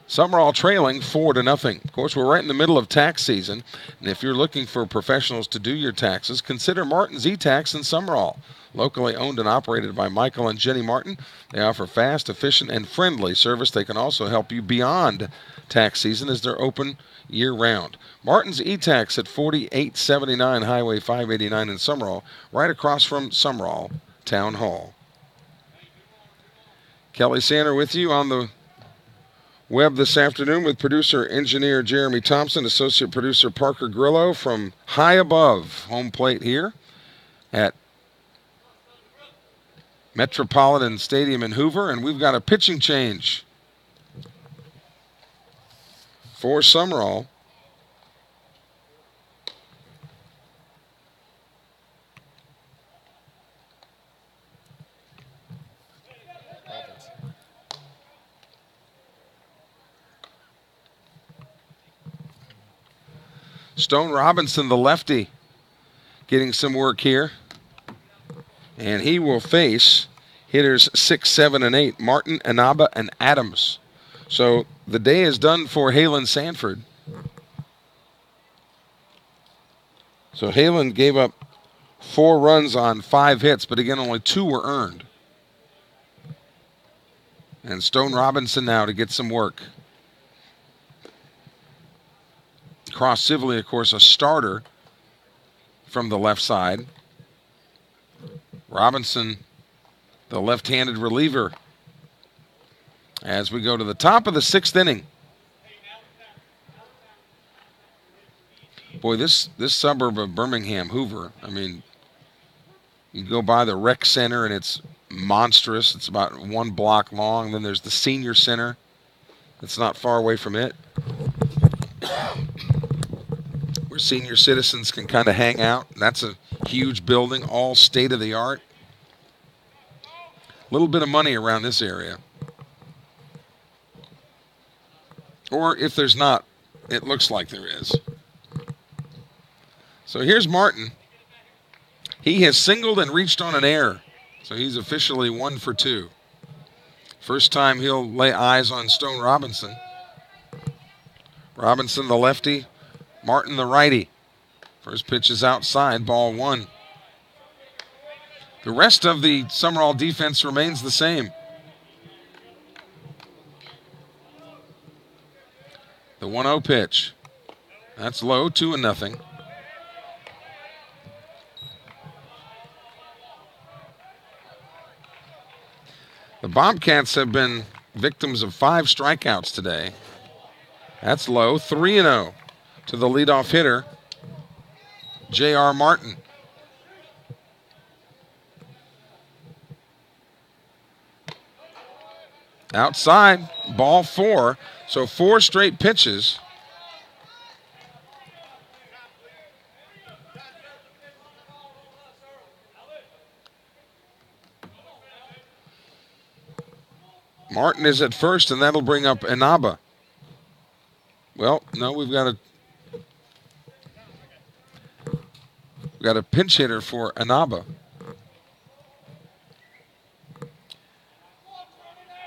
Sumrall trailing 4-0. Of course, we're right in the middle of tax season, and if you're looking for professionals to do your taxes, consider Martin's E-Tax in Sumrall. Locally owned and operated by Michael and Jenny Martin, they offer fast, efficient, and friendly service. They can also help you beyond tax season as they're open year-round. Martin's E-Tax at 4879 Highway 589 in Sumrall, right across from Sumrall Town Hall. Kelly Sander with you on the web this afternoon with producer-engineer Jeremy Thompson, associate producer Parker Grillo from high above home plate here at Metropolitan Stadium in Hoover, and we've got a pitching change for Sumrall. Stone Robinson, the lefty, getting some work here. And he will face hitters 6, 7, and 8, Martin, Inaba, and Adams. So the day is done for Halen Sanford. So Halen gave up 4 runs on 5 hits, but again, only 2 were earned. And Stone Robinson now to get some work. Cross Sibley, of course, a starter from the left side. Robinson, the left-handed reliever. As we go to the top of the 6th inning. Boy, this suburb of Birmingham, Hoover, I mean, you go by the rec center and it's monstrous. It's about 1 block long. Then there's the senior center. It's not far away from it, where senior citizens can kind of hang out. That's a huge building, all state-of-the-art. A little bit of money around this area. Or if there's not, it looks like there is. So here's Martin. He has singled and reached on an error. So he's officially 1 for 2. First time he'll lay eyes on Stone Robinson. Robinson, the lefty. Martin, the righty. First pitch is outside, ball 1. The rest of the Sumrall defense remains the same. The 1-0 pitch. That's low, 2-0. The Bobcats have been victims of 5 strikeouts today. That's low, 3-0 to the leadoff hitter, J.R. Martin. Outside, ball 4. So 4 straight pitches. Martin is at first, and that'll bring up Inaba. Well, no, we've got a pinch hitter for Inaba.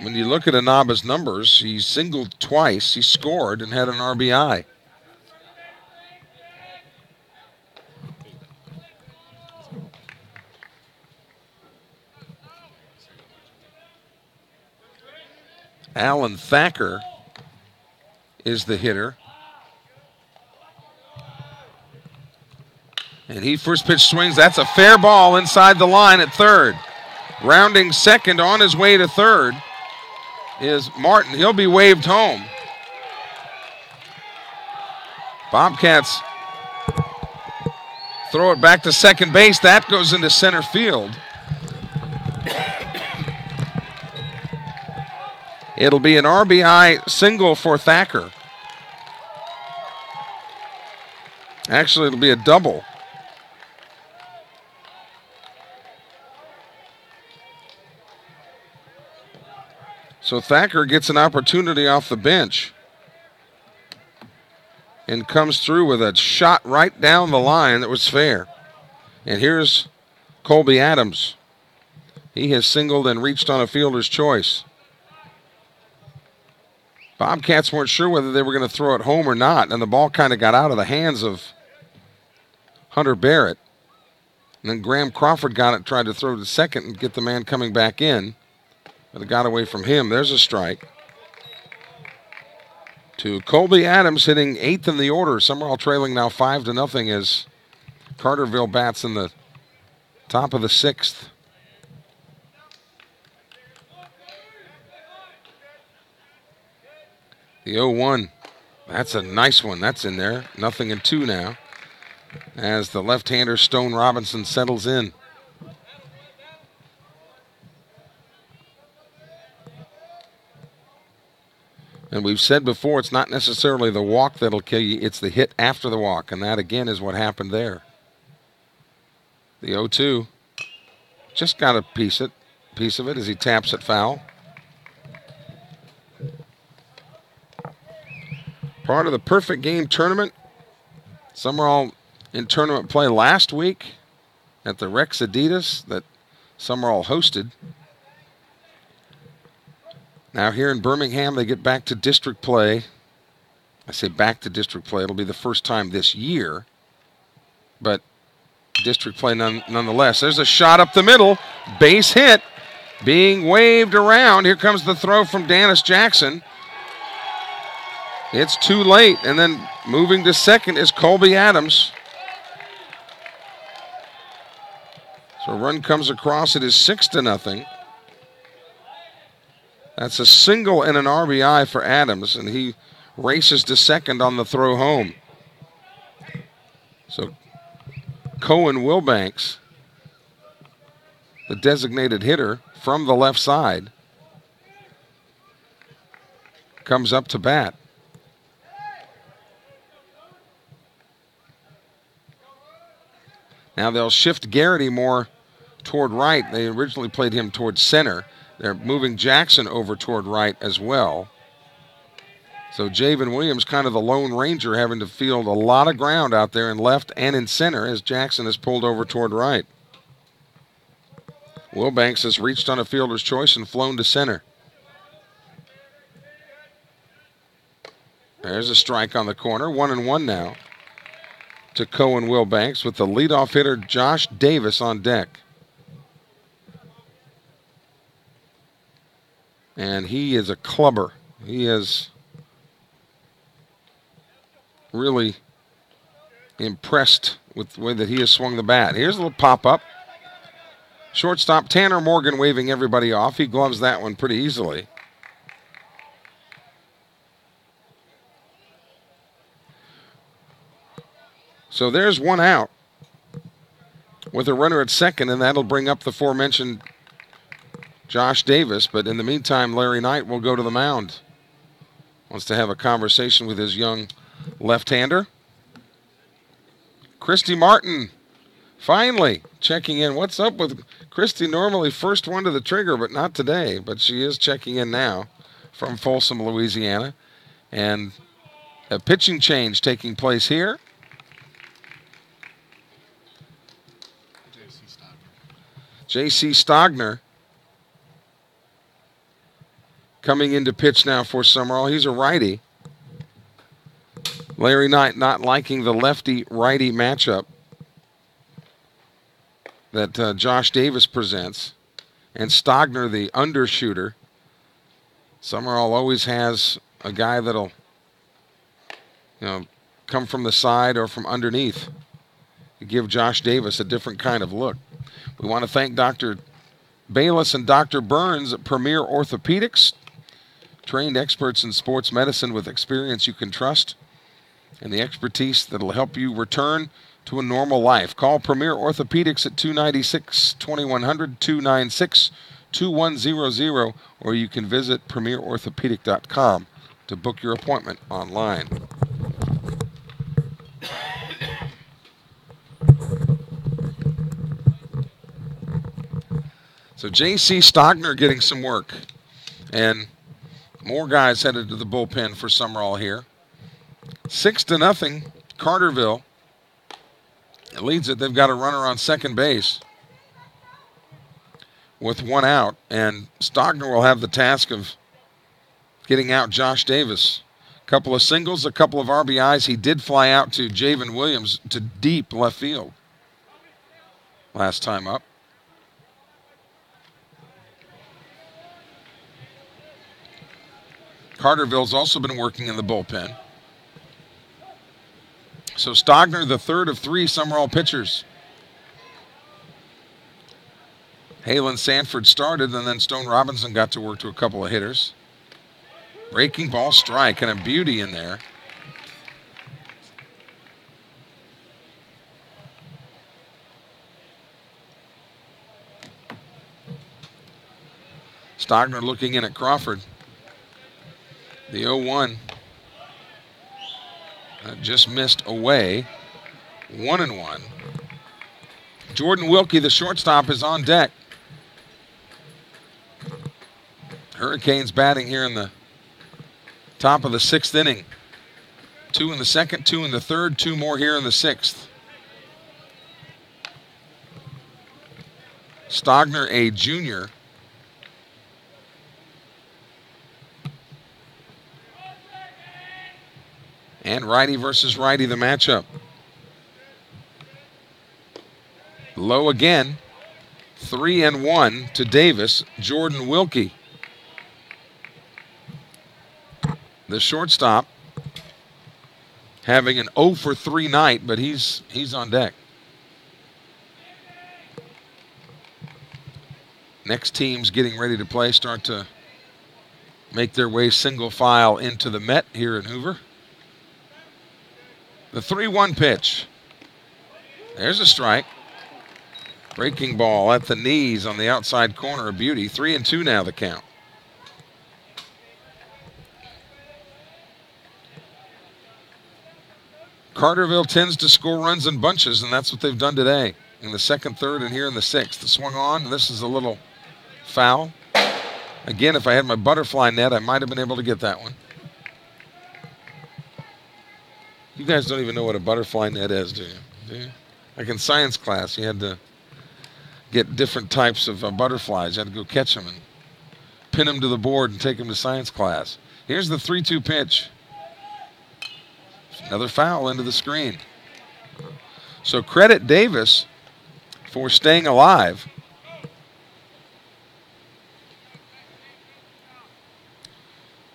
When you look at Inaba's numbers, he singled twice, he scored, and had an RBI. Alan Thacker is the hitter. And he first pitch swings. That's a fair ball inside the line at third. Rounding second on his way to third is Martin. He'll be waved home. Bobcats throw it back to second base. That goes into center field. It'll be an RBI single for Thacker. Actually, it'll be a double. So Thacker gets an opportunity off the bench and comes through with a shot right down the line that was fair. And here's Colby Adams. He has singled and reached on a fielder's choice. Bobcats weren't sure whether they were going to throw it home or not, and the ball kind of got out of the hands of Hunter Barrett. And then Graham Crawford got it, tried to throw to second and get the man coming back in, but it got away from him. There's a strike. To Colby Adams, hitting 8th in the order. Sumrall trailing now 5-0 as Cartersville bats in the top of the 6th. The 0-1, that's a nice one. That's in there. 0-2 now as the left-hander Stone Robinson settles in. And we've said before, it's not necessarily the walk that'll kill you, it's the hit after the walk, and that again is what happened there. The 0-2 just got a piece of it as he taps it foul. Part of the perfect game tournament. Sumrall in tournament play last week at the Rex Adidas that Sumrall hosted. Now here in Birmingham, they get back to district play. I say back to district play. It'll be the first time this year, but district play nonetheless. There's a shot up the middle. Base hit being waved around. Here comes the throw from Dennis Jackson. It's too late, and then moving to second is Colby Adams. So a run comes across. It is 6-0. That's a single and an RBI for Adams, and he races to second on the throw home. So Cohen Wilbanks, the designated hitter from the left side, comes up to bat. Now they'll shift Garrity more toward right. They originally played him toward center. They're moving Jackson over toward right as well. So Javen Williams, kind of the Lone Ranger, having to field a lot of ground out there in left and in center as Jackson is pulled over toward right. Wilbanks has reached on a fielder's choice and flown to center. There's a strike on the corner. 1-1 now to Cohen Wilbanks with the leadoff hitter Josh Davis on deck. And he is a clubber. He is really impressed with the way that he has swung the bat. Here's a little pop-up. Shortstop Tanner Morgan waving everybody off. He gloves that one pretty easily. So there's one out with a runner at second, and that'll bring up the aforementioned Josh Davis. But in the meantime, Larry Knight will go to the mound. Wants to have a conversation with his young left-hander. Christy Martin finally checking in. What's up with Christy? Normally first one to the trigger, but not today. But she is checking in now from Folsom, Louisiana. And a pitching change taking place here. J.C. Stogner coming into pitch now for Sumrall. He's a righty. Larry Knight not liking the lefty-righty matchup that Josh Davis presents. And Stogner, the undershooter. Sumrall always has a guy that'll, come from the side or from underneath. Give Josh Davis a different kind of look. We want to thank Dr. Bayless and Dr. Burns at Premier Orthopedics, trained experts in sports medicine with experience you can trust and the expertise that will help you return to a normal life. Call Premier Orthopedics at 296-2100, 296-2100, or you can visit premierorthopedic.com to book your appointment online. So J.C. Stogner getting some work, and more guys headed to the bullpen for Sumrall here. 6-0, Cartersville. It leads it. They've got a runner on second base with one out, and Stogner will have the task of getting out Josh Davis. A couple of singles, a couple of RBIs. He did fly out to Javen Williams to deep left field last time up. Cartersville's also been working in the bullpen. So Stogner, the third of three Sumrall pitchers. Halen Sanford started, and then Stone Robinson got to work to a couple of hitters. Breaking ball strike, and a beauty in there. Stogner looking in at Crawford. The 0-1. Just missed away. 1-1. Jordan Wilkie, the shortstop, is on deck. Hurricanes batting here in the top of the 6th inning. 2 in the second, 2 in the third, 2 more here in the 6th. Stogner, a junior. And righty versus righty, the matchup. Low again. 3-1 to Davis. Jordan Wilkie, the shortstop, having an 0-for-3 night, but he's on deck. Next teams getting ready to play start to make their way single file into the Met here in Hoover. The 3-1 pitch. There's a strike. Breaking ball at the knees on the outside corner, a beauty. 3-2 now the count. Cartersville tends to score runs in bunches, and that's what they've done today in the second, third, and here in the 6th. The swung on. This is a little foul. Again, if I had my butterfly net, I might have been able to get that one. You guys don't even know what a butterfly net is, do you? Like in science class, you had to get different types of butterflies. You had to go catch them and pin them to the board and take them to science class. Here's the 3-2 pitch. Another foul into the screen. So credit Davis for staying alive.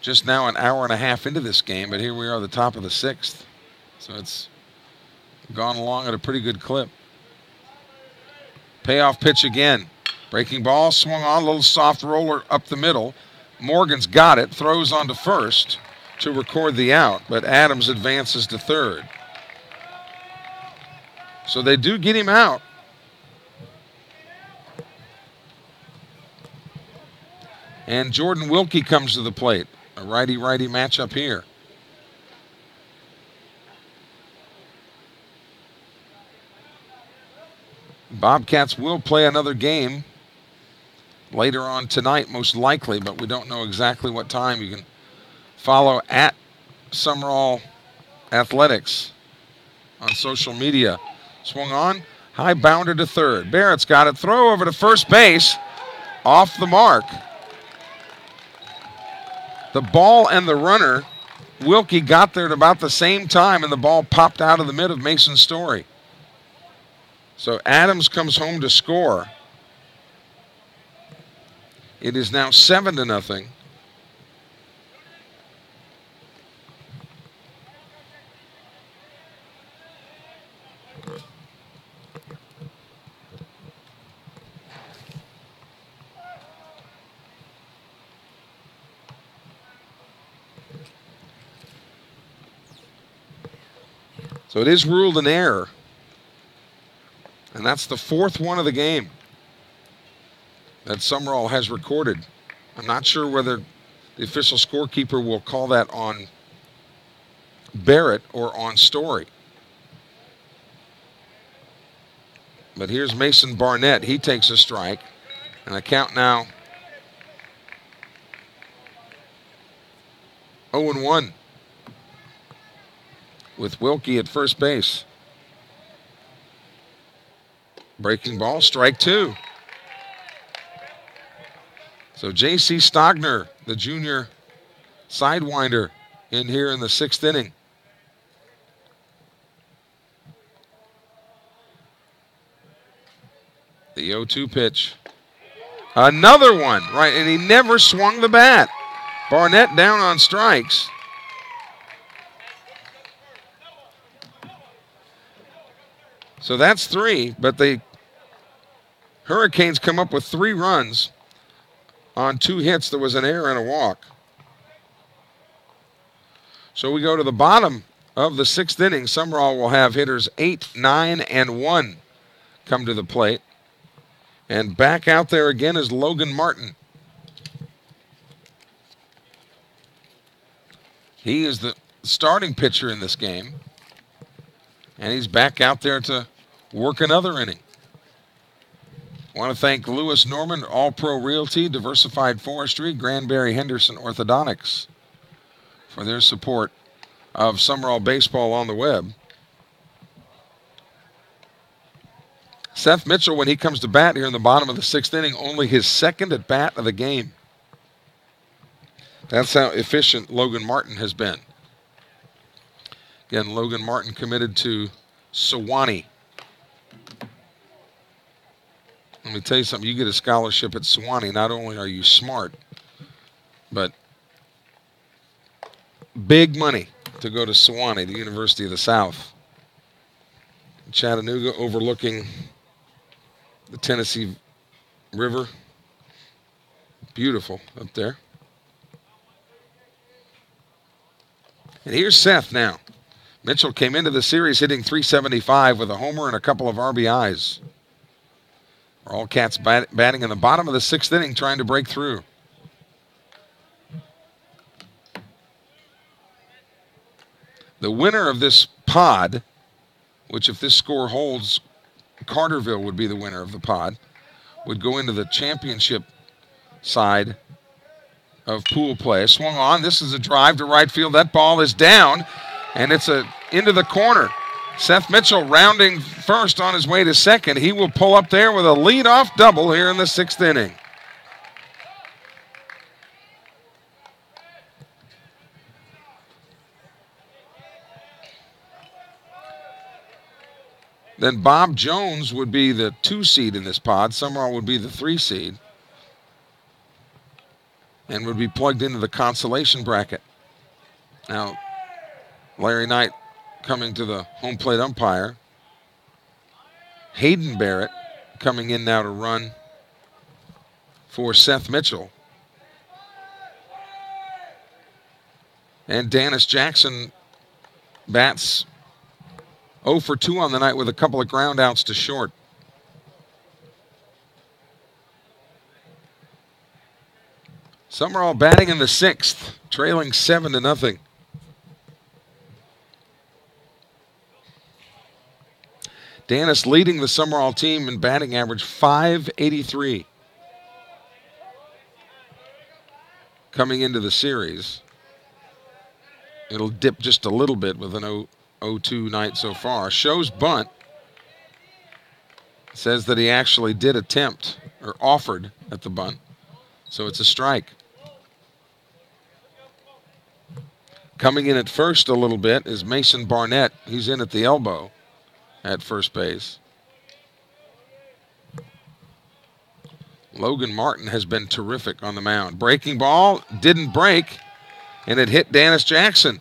Just now an hour and a half into this game, but here we are at the top of the 6th. So it's gone along at a pretty good clip. Payoff pitch again. Breaking ball, swung on, a little soft roller up the middle. Morgan's got it, throws on to first to record the out, but Adams advances to third. So they do get him out. And Jordan Wilkie comes to the plate. A righty-righty matchup here. Bobcats will play another game later on tonight, most likely, but we don't know exactly what time. You can follow at Sumrall Athletics on social media. Swung on, high bounder to third. Barrett's got it. Throw over to first base, off the mark. The ball and the runner, Wilkie got there at about the same time, and the ball popped out of the mid of Mason Story. So Adams comes home to score. It is now 7-0. So it is ruled an error And that's the fourth one of the game that Sumrall has recorded. I'm not sure whether the official scorekeeper will call that on Barrett or on Story. But here's Mason Barnett. He takes a strike. And a count now 0-1 with Whelchel at first base. Breaking ball, strike two. So J.C. Stogner, the junior sidewinder, in here in the sixth inning. The 0-2 pitch. Another one, right, and he never swung the bat. Barnett down on strikes. So that's three, but the Hurricanes come up with 3 runs on 2 hits. There was an error and a walk. So we go to the bottom of the sixth inning. Sumrall will have hitters 8, 9, and 1 come to the plate. And back out there again is Logan Martin. He is the starting pitcher in this game. And he's back out there to work another inning. I want to thank Lewis Norman, All Pro Realty, Diversified Forestry, Granbury Henderson Orthodontics for their support of Sumrall Baseball on the web. Seth Mitchell, when he comes to bat here in the bottom of the sixth inning, only his second at bat of the game. That's how efficient Logan Martin has been. Again, Logan Martin committed to Sewanee. Let me tell you something. You get a scholarship at Sewanee, not only are you smart, but big money to go to Sewanee, the University of the South. Chattanooga, overlooking the Tennessee River. Beautiful up there. And here's Seth now. Mitchell came into the series hitting .375 with a homer and a couple of RBIs. All Cats batting in the bottom of the sixth inning, trying to break through. The winner of this pod, which if this score holds, Cartersville would be the winner of the pod, would go into the championship side of pool play. Swung on. This is a drive to right field. That ball is down, and it's into the corner. Seth Mitchell rounding first on his way to second. He will pull up there with a leadoff double here in the sixth inning. Then Bob Jones would be the 2 seed in this pod. Sumrall would be the 3 seed. And would be plugged into the consolation bracket. Now, Larry Knight coming to the home plate umpire. Hayden Barrett coming in now to run for Seth Mitchell. And Dennis Jackson bats 0 for 2 on the night with a couple of ground outs to short. Sumrall batting in the sixth, trailing 7-0. Dennis leading the Sumrall team in batting average, .583. Coming into the series. It'll dip just a little bit with an 0-2 night so far. Shows bunt. Says that he actually did attempt or offered at the bunt. So it's a strike. Coming in at first a little bit is Mason Barnett. He's in at the elbow at first base. Logan Martin has been terrific on the mound. Breaking ball, didn't break, and it hit Dennis Jackson.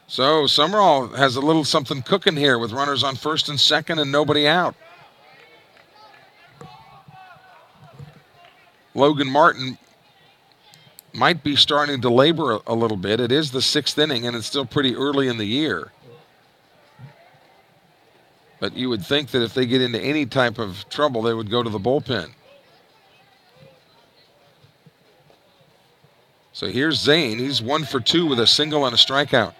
So Sumrall has a little something cooking here with runners on first and second and nobody out. Logan Martin might be starting to labor a little bit. It is the sixth inning, and it's still pretty early in the year. But you would think that if they get into any type of trouble, they would go to the bullpen. So here's Zane. He's 1 for 2 with a single and a strikeout.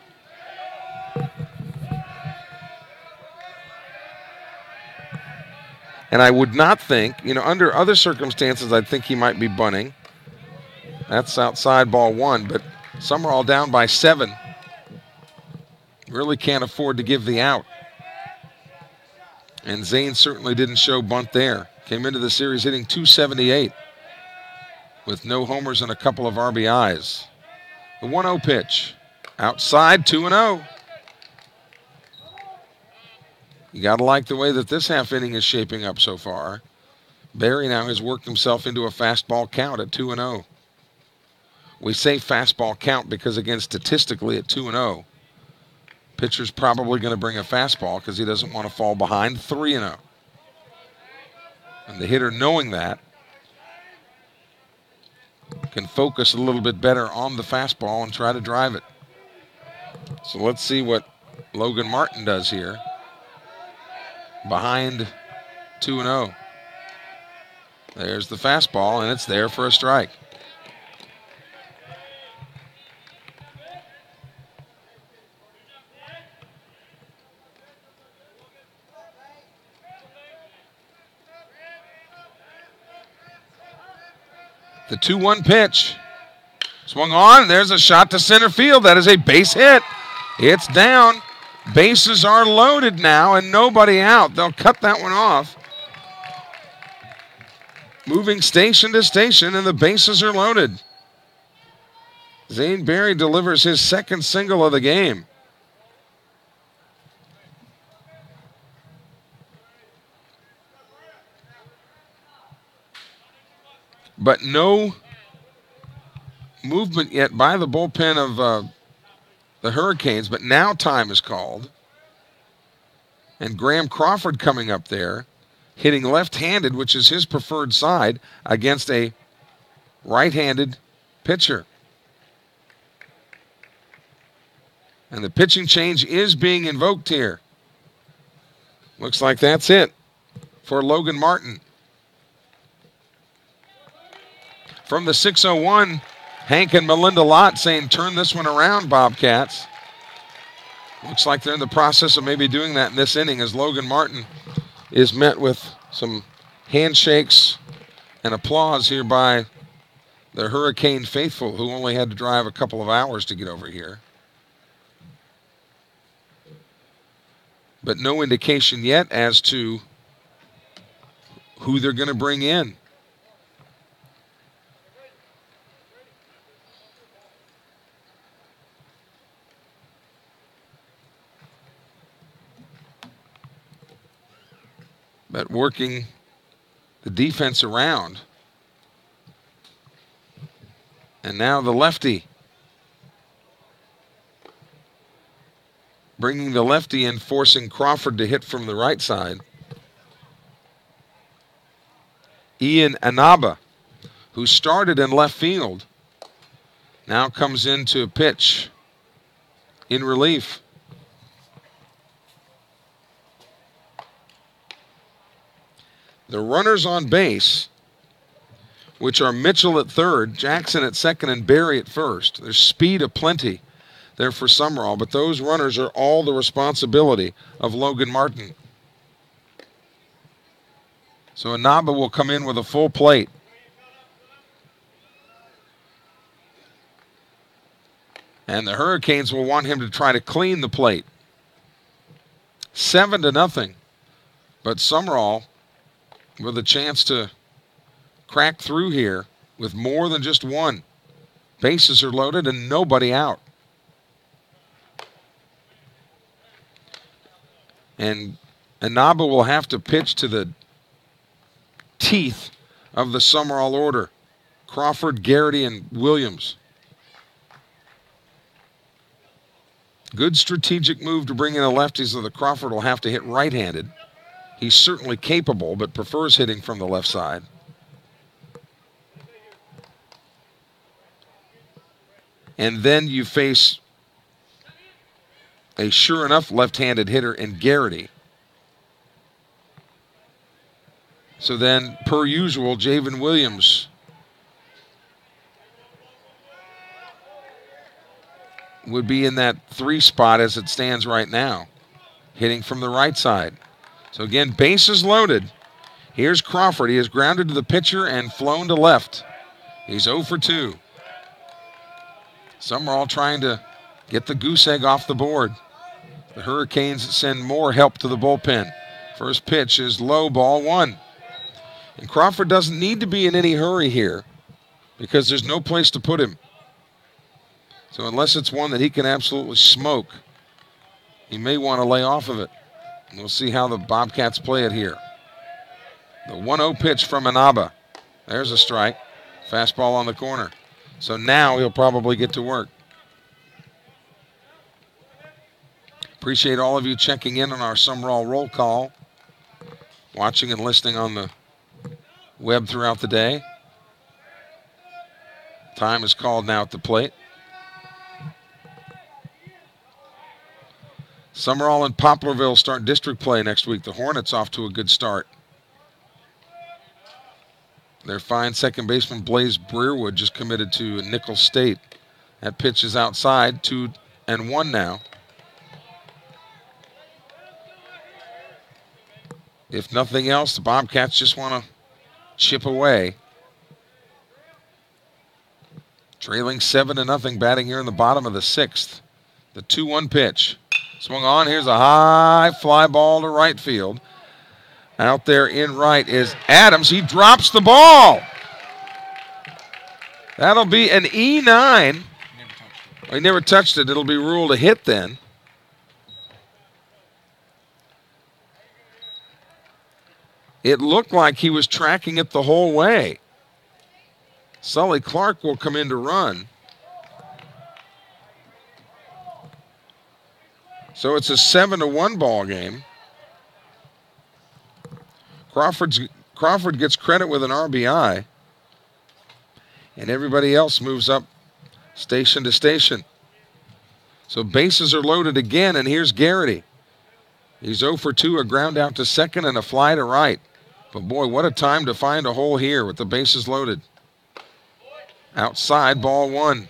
And I would not think, under other circumstances, I'd think he might be bunting. That's outside ball 1, but Sumrall down by 7. Really can't afford to give the out. And Zane certainly didn't show bunt there. Came into the series hitting .278 with no homers and a couple of RBIs. The 1-0 pitch. Outside, 2-0. You got to like the way that this half inning is shaping up so far. Barry now has worked himself into a fastball count at 2-0. We say fastball count because, again, statistically at 2-0, pitcher's probably going to bring a fastball because he doesn't want to fall behind 3-0. And the hitter, knowing that, can focus a little bit better on the fastball and try to drive it. So let's see what Logan Martin does here. Behind 2-0. There's the fastball, and it's there for a strike. The 2-1 pitch. Swung on. There's a shot to center field. That is a base hit. It's down. Bases are loaded now and nobody out. They'll cut that one off. Moving station to station and the bases are loaded. Zane Barry delivers his second single of the game. But no movement yet by the bullpen of the Hurricanes, but now time is called. And Graham Crawford coming up there, hitting left-handed, which is his preferred side, against a right-handed pitcher. And the pitching change is being invoked here. Looks like that's it for Logan Martin. From the 6:01, Hank and Melinda Lott saying, turn this one around, Bobcats. Looks like they're in the process of maybe doing that in this inning as Logan Martin is met with some handshakes and applause here by the Hurricane faithful, who only had to drive a couple of hours to get over here. But no indication yet as to who they're going to bring in. But working the defense around. And now the lefty. Bringing the lefty in, forcing Crawford to hit from the right side. Ian Anaba, who started in left field, now comes into a pitch in relief. The runners on base, which are Mitchell at third, Jackson at second, and Barry at first. There's speed aplenty there for Sumrall, but those runners are all the responsibility of Logan Martin. So Anaba will come in with a full plate. And the Hurricanes will want him to try to clean the plate. 7-0. But Sumrall with a chance to crack through here with more than just one. Bases are loaded and nobody out. And Anaba will have to pitch to the teeth of the Sumrall order. Crawford, Garrity, and Williams. Good strategic move to bring in a lefty, so the Crawford will have to hit right-handed. He's certainly capable, but prefers hitting from the left side. And then you face a sure enough left-handed hitter in Garrity. So then, per usual, Javen Williams would be in that 3 spot as it stands right now, hitting from the right side. So again, bases loaded. Here's Crawford. He has grounded to the pitcher and flown to left. He's 0 for 2. Sumrall trying to get the goose egg off the board. The Hurricanes send more help to the bullpen. First pitch is low, ball 1. And Crawford doesn't need to be in any hurry here because there's no place to put him. So unless it's one that he can absolutely smoke, he may want to lay off of it. And we'll see how the Bobcats play it here. The 1-0 pitch from Inaba. There's a strike. Fastball on the corner. So now he'll probably get to work. Appreciate all of you checking in on our Sumrall roll call, watching and listening on the web throughout the day. Time is called now at the plate. Sumrall and Poplarville start district play next week. The Hornets off to a good start. Their fine second baseman Blaze Breerwood just committed to Nicholls State. That pitch is outside, 2-1 now. If nothing else, the Bobcats just want to chip away. Trailing 7-0, batting here in the bottom of the 6th. The 2-1 pitch. Swung on. Here's a high fly ball to right field. Out there in right is Adams. He drops the ball. That'll be an E9. He never touched it. It'll be ruled a hit then. It looked like he was tracking it the whole way. Sully Clark will come in to run. So it's a 7-1 ball game. Crawford gets credit with an RBI. And everybody else moves up station to station. So bases are loaded again, and here's Garrity. He's 0 for 2, a ground out to second and a fly to right. But boy, what a time to find a hole here with the bases loaded. Outside, ball 1.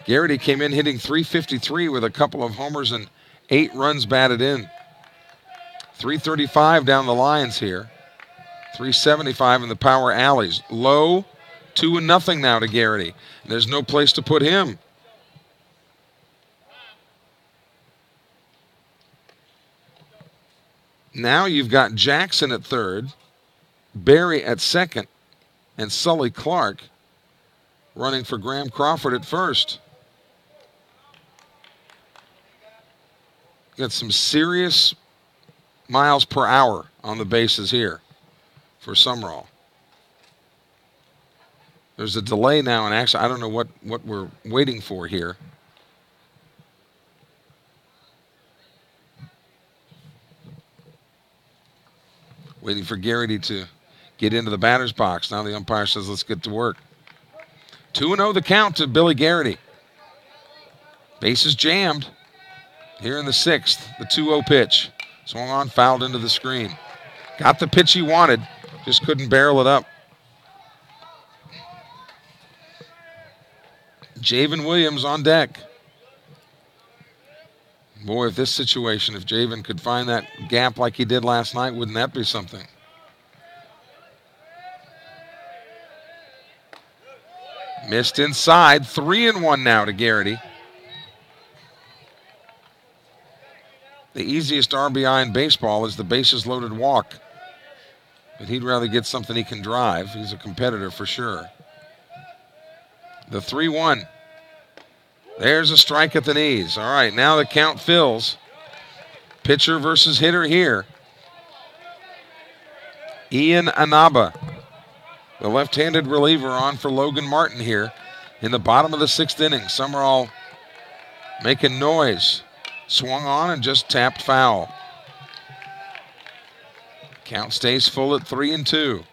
Garrity came in hitting .353 with a couple of homers and 8 runs batted in. .335 down the lines here. .375 in the power alleys. Low, 2-0 now to Garrity. There's no place to put him. Now you've got Jackson at third, Barry at second, and Sully Clark running for Graham Crawford at first. Got some serious miles per hour on the bases here for Sumrall. There's a delay now, and actually I don't know what we're waiting for here. Waiting for Garrity to get into the batter's box. Now the umpire says, let's get to work. 2-0 the count to Billy Garrity. Bases jammed here in the 6th. The 2-0 pitch. Swung on, fouled into the screen. Got the pitch he wanted, just couldn't barrel it up. Javen Williams on deck. Boy, if this situation, if Javen could find that gap like he did last night, wouldn't that be something? Missed inside. 3-1 now to Garrity. The easiest RBI in baseball is the bases loaded walk. But he'd rather get something he can drive. He's a competitor for sure. The 3-1. There's a strike at the knees. All right, now the count fills. Pitcher versus hitter here. Ian Inaba, the left-handed reliever, on for Logan Martin here in the bottom of the 6th inning. Sumrall making noise. Swung on and just tapped foul. Count stays full at 3-2.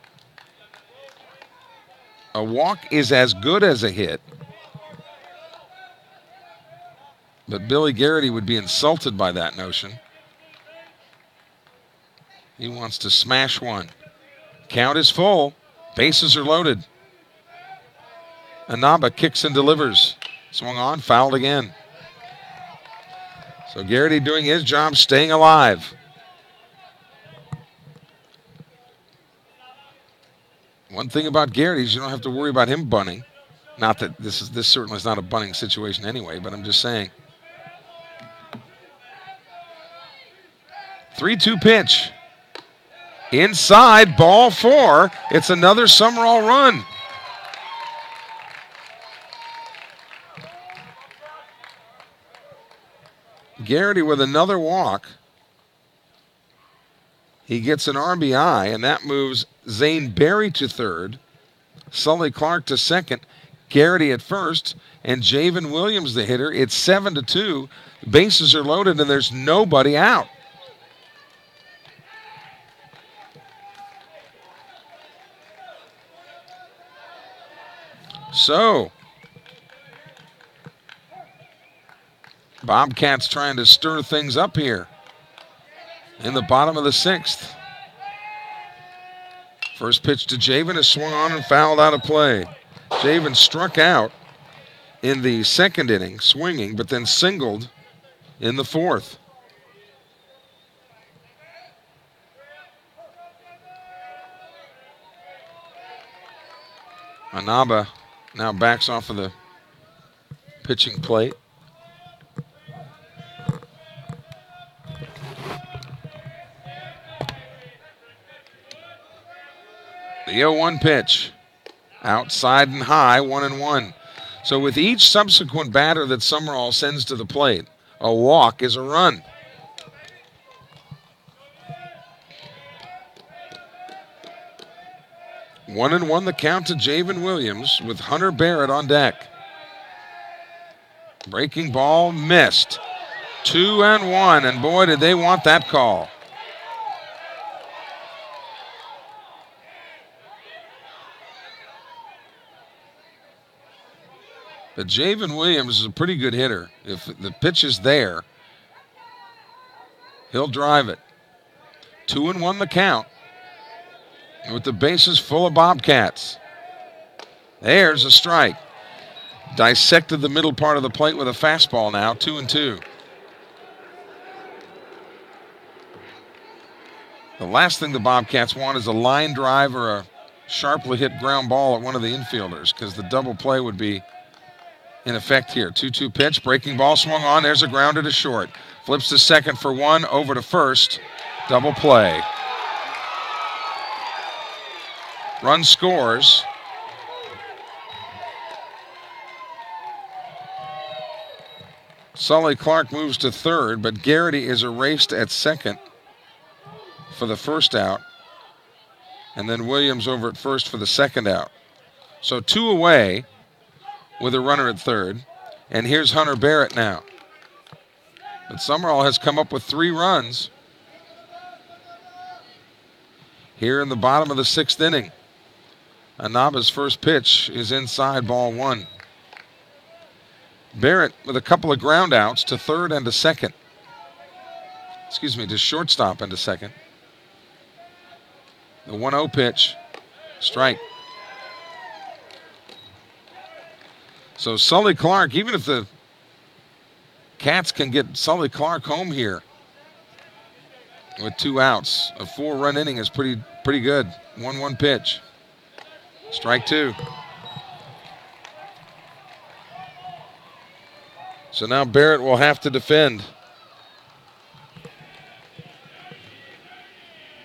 A walk is as good as a hit. But Billy Garrity would be insulted by that notion. He wants to smash one. Count is full. Bases are loaded. Anaba kicks and delivers. Swung on, fouled again. So Garrity doing his job, staying alive. One thing about Garrity is you don't have to worry about him bunting. Not that this certainly is not a bunting situation anyway, but I'm just saying. 3-2 pitch. Inside, ball 4. It's another Sumrall run. Garrity with another walk. He gets an RBI, and that moves Zane Berry to third, Sully Clark to second, Garrity at first, and Javen Williams the hitter. It's 7-2. Bases are loaded, and there's nobody out. So, Bobcats trying to stir things up here in the bottom of the 6th. First pitch to Javen is swung on and fouled out of play. Javen struck out in the 2nd inning, swinging, but then singled in the 4th. Anaba now backs off of the pitching plate. The 0-1 pitch. Outside and high, 1-1. So with each subsequent batter that Sumrall sends to the plate, a walk is a run. One and one the count to Javen Williams with Hunter Barrett on deck. Breaking ball missed. 2-1, and boy, did they want that call. But Javen Williams is a pretty good hitter. If the pitch is there, he'll drive it. 2-1 the count. With the bases full of Bobcats. There's a strike. Dissected the middle part of the plate with a fastball now, 2-2. The last thing the Bobcats want is a line drive or a sharply hit ground ball at one of the infielders, because the double play would be in effect here. 2-2 pitch, breaking ball swung on. There's a grounder to short. Flips to second for one, over to first. Double play. Run scores. Sully Clark moves to third, but Garrity is erased at second for the first out. And then Williams over at first for the second out. So 2 away with a runner at third. And here's Hunter Barrett now. But Sumrall has come up with 3 runs here in the bottom of the 6th inning. Anaba's first pitch is inside, ball 1. Barrett with a couple of ground outs to third and to second. To shortstop and to second. The 1-0 pitch, strike. So Sully Clark, even if the Cats can get Sully Clark home here with 2 outs, a 4-run inning is pretty good. 1-1 pitch. Strike 2. So now Barrett will have to defend.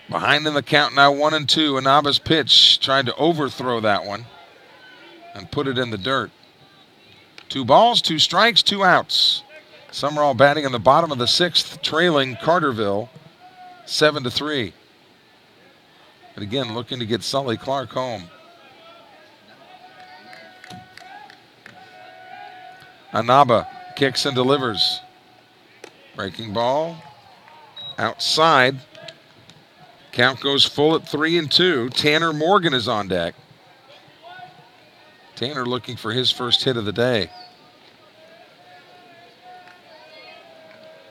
Behind in the count now, 1-2. Anaba's pitch tried to overthrow that one and put it in the dirt. 2 balls, 2 strikes, 2 outs. Sumrall batting in the bottom of the 6th, trailing Cartersville 7-3. But again, looking to get Sully Clark home. Anaba kicks and delivers. Breaking ball. Outside. Count goes full at 3-2. Tanner Morgan is on deck. Tanner looking for his first hit of the day.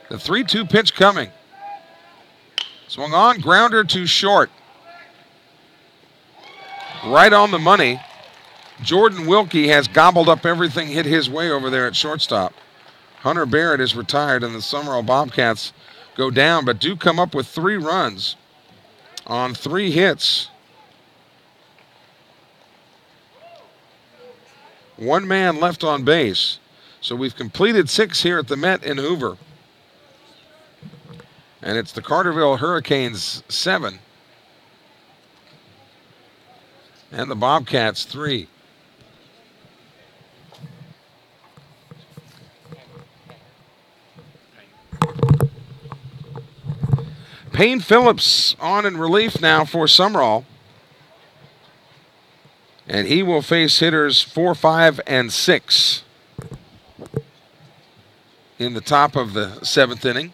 The 3-2 pitch coming. Swung on, grounder to short. Right on the money. Jordan Wilkie has gobbled up everything hit his way over there at shortstop. Hunter Barrett is retired, and the Sumrall Bobcats go down, but do come up with 3 runs on 3 hits. 1 man left on base. So we've completed 6 here at the Met in Hoover. And it's the Cartersville Hurricanes 7. And the Bobcats 3. Payne Phillips on in relief now for Sumrall. And he will face hitters 4, 5, and 6 in the top of the 7th inning.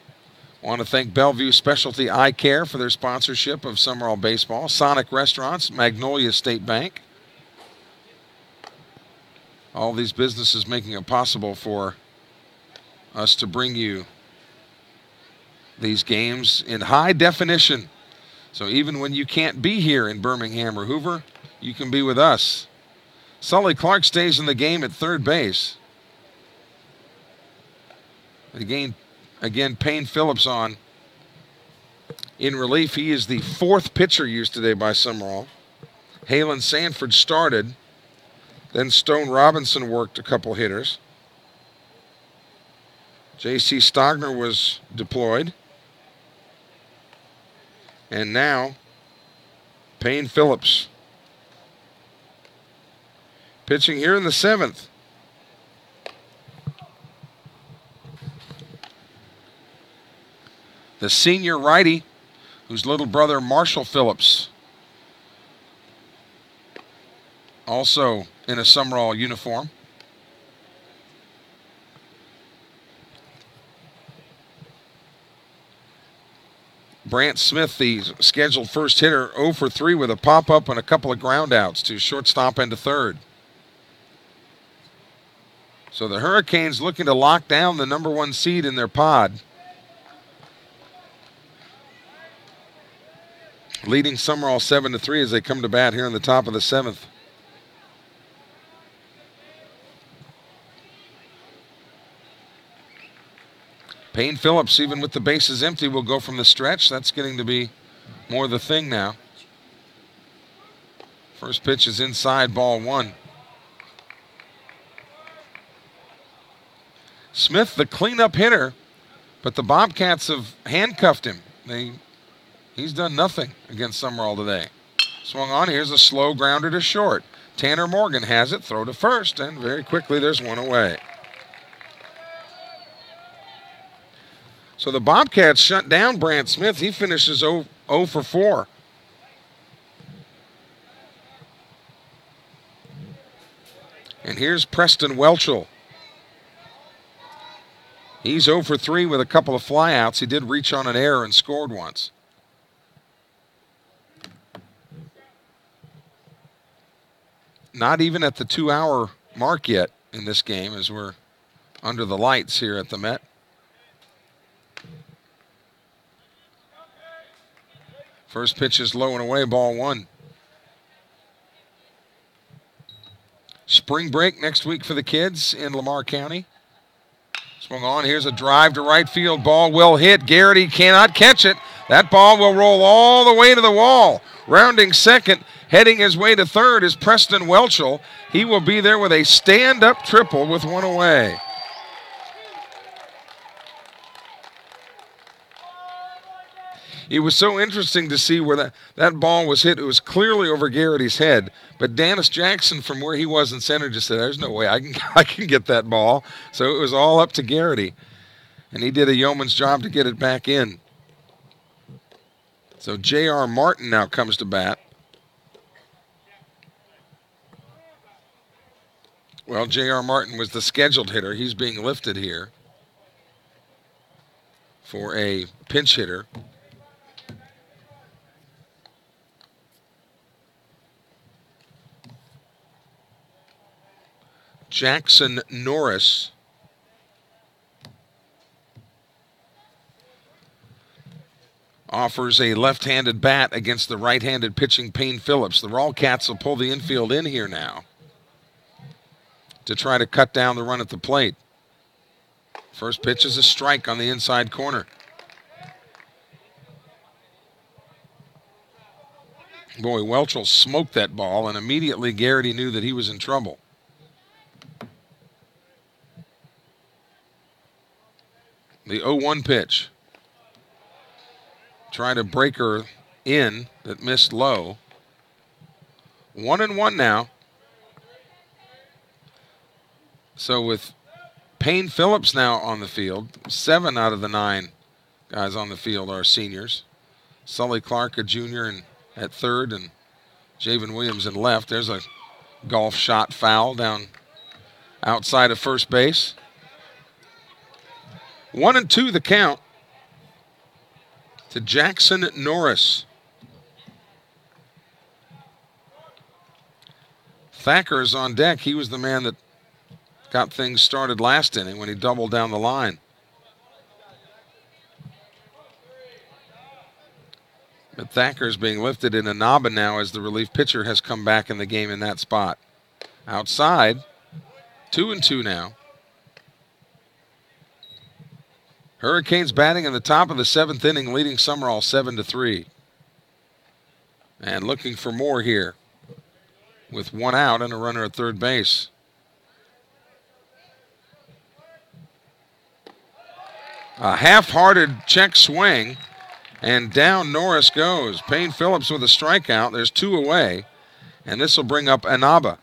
I want to thank Bellevue Specialty Eye Care for their sponsorship of Sumrall Baseball. Sonic Restaurants, Magnolia State Bank. All these businesses making it possible for us to bring you these games in high definition. So even when you can't be here in Birmingham or Hoover, you can be with us. Sully Clark stays in the game at third base. Again, Payne Phillips on in relief. He is the 4th pitcher used today by Sumrall. Halen Sanford started. Then Stone Robinson worked a couple hitters. J.C. Stogner was deployed. And now, Payne Phillips. Pitching here in the 7th. The senior righty, whose little brother Marshall Phillips, also in a Sumrall uniform. Brandt Smith, the scheduled first hitter, 0 for 3 with a pop-up and a couple of groundouts to shortstop and to third. So the Hurricanes looking to lock down the number 1 seed in their pod. Leading Sumrall 7-3 as they come to bat here in the top of the 7th. Payne Phillips, even with the bases empty, will go from the stretch. That's getting to be more the thing now. First pitch is inside, ball 1. Smith, the cleanup hitter, but the Bobcats have handcuffed him. He's done nothing against Sumrall today. Swung on, here's a slow grounder to short. Tanner Morgan has it, throw to first, and very quickly there's 1 away. So the Bobcats shut down Brandt Smith. He finishes 0 for 4. And here's Preston Whelchel. He's 0 for 3 with a couple of flyouts. He did reach on an error and scored once. Not even at the 2-hour mark yet in this game as we're under the lights here at the Met. First pitch is low and away, ball 1. Spring break next week for the kids in Lamar County. Swung on, here's a drive to right field, ball well hit. Garrity cannot catch it. That ball will roll all the way to the wall. Rounding second, heading his way to third is Preston Whelchel. He will be there with a stand-up triple with 1 away. It was so interesting to see where that ball was hit. It was clearly over Garrity's head, but Dennis Jackson, from where he was in center, just said, "There's no way I can get that ball." So it was all up to Garrity, and he did a yeoman's job to get it back in. So J.R. Martin now comes to bat. Well, J.R. Martin was the scheduled hitter. He's being lifted here for a pinch hitter. Jackson Norris. offers a left-handed bat against the right-handed pitching Payne Phillips. The Rawl Cats will pull the infield in here now to try to cut down the run at the plate. First pitch is a strike on the inside corner. Boy, Whelchel smoked that ball, and immediately Garrity knew that he was in trouble. The 0-1 pitch. Trying to break her in, that missed low. 1-1 now. So with Payne Phillips now on the field, 7 out of the 9 guys on the field are seniors. Sully Clark, a junior, and at third, and Javen Williams in left. There's a golf shot foul down outside of first base. 1-2 the count to Jackson Norris. Thacker's on deck. He was the man that got things started last inning when he doubled down the line. But Thacker's being lifted in Inaba now as the relief pitcher has come back in the game in that spot. Outside, 2-2 now. Hurricanes batting in the top of the 7th inning, leading Sumrall 7-3. And looking for more here with 1 out and a runner at third base. A half-hearted check swing. And down Norris goes. Payne Phillips with a strikeout. There's 2 away. And this will bring up Inaba.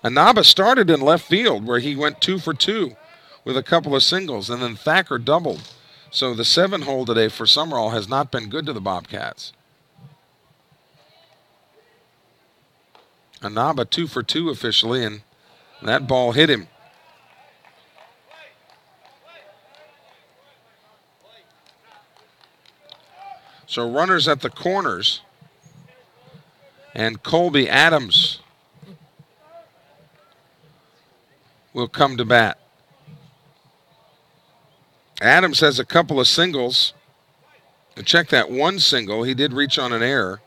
Inaba started in left field where he went 2 for 2 with a couple of singles. And then Thacker doubled. So the 7-hole today for Sumrall has not been good to the Bobcats. Inaba 2 for 2 officially, and that ball hit him. So runners at the corners, and Colby Adams will come to bat. Adams has a couple of singles. Check that one single. He did reach on an error.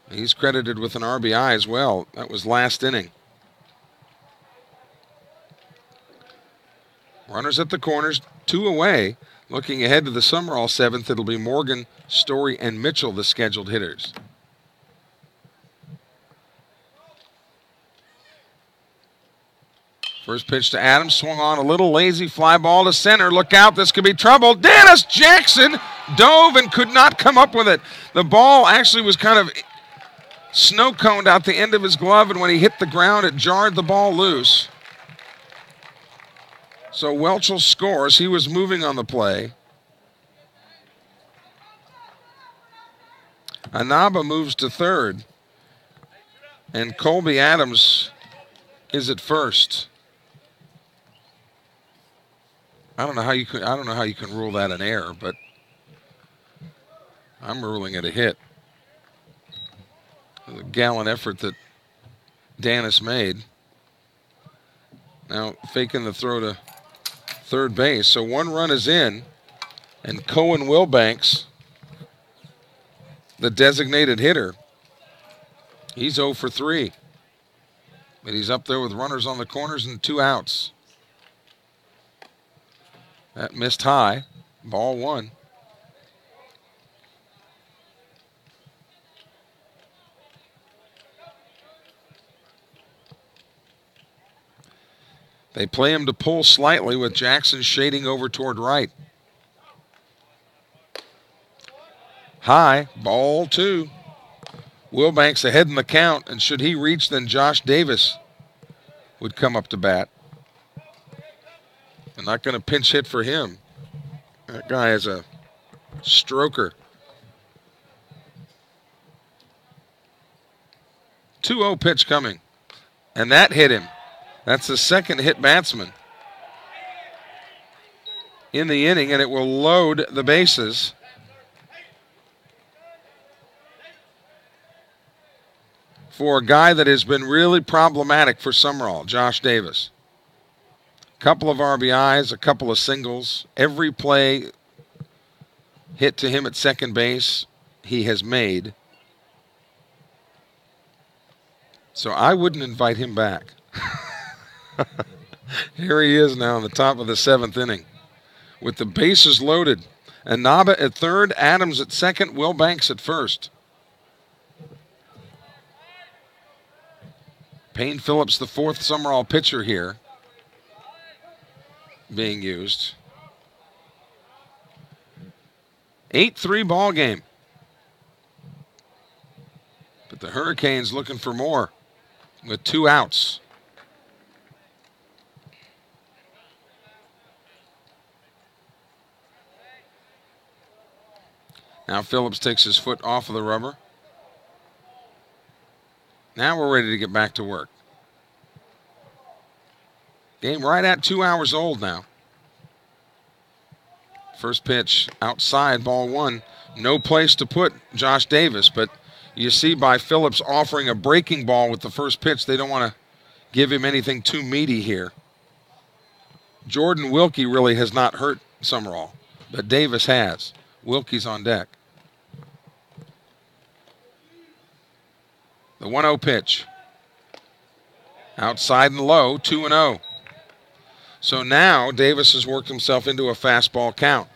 He's credited with an RBI as well. That was last inning. Runners at the corners, 2 away. Looking ahead to the Sumrall 7th, it'll be Morgan, Story, and Mitchell, the scheduled hitters. First pitch to Adams, swung on a little lazy fly ball to center. Look out, this could be trouble. Dennis Jackson dove and could not come up with it. The ball actually was kind of snow-coned out the end of his glove, and when he hit the ground, it jarred the ball loose. So Whelchel scores. He was moving on the play. Inaba moves to third. And Colby Adams is at first. I don't know how you can rule that an error, but I'm ruling it a hit. The gallant effort that Dennis made. Now faking the throw to third base. So 1 run is in, and Cohen Wilbanks, the designated hitter, he's 0 for 3. But he's up there with runners on the corners and 2 outs. That missed high. Ball 1. They play him to pull slightly with Jackson shading over toward right. High, ball 2. Wilbanks ahead in the count, and should he reach, then Josh Davis would come up to bat. They're not going to pinch hit for him. That guy is a stroker. 2-0 pitch coming, and that hit him. That's the second hit batsman in the inning, and it will load the bases. For a guy that has been really problematic for Sumrall, Josh Davis. Couple of RBIs, a couple of singles. Every play hit to him at second base he has made. So I wouldn't invite him back. Here he is now in the top of the 7th inning with the bases loaded. Inaba at third, Adams at second, Will Banks at first. Payne Phillips, the 4th Sumrall pitcher here, being used. 8-3 ball game. But the Hurricanes looking for more with 2 outs. Now Phillips takes his foot off of the rubber. Now we're ready to get back to work. Game right at 2 hours old now. First pitch outside, ball 1. No place to put Josh Davis, but you see by Phillips offering a breaking ball with the first pitch, they don't want to give him anything too meaty here. Jordan Wilkie really has not hurt Sumrall, but Davis has. Wilkie's on deck. The 1-0 pitch. Outside and low, 2-0. So now Davis has worked himself into a fastball count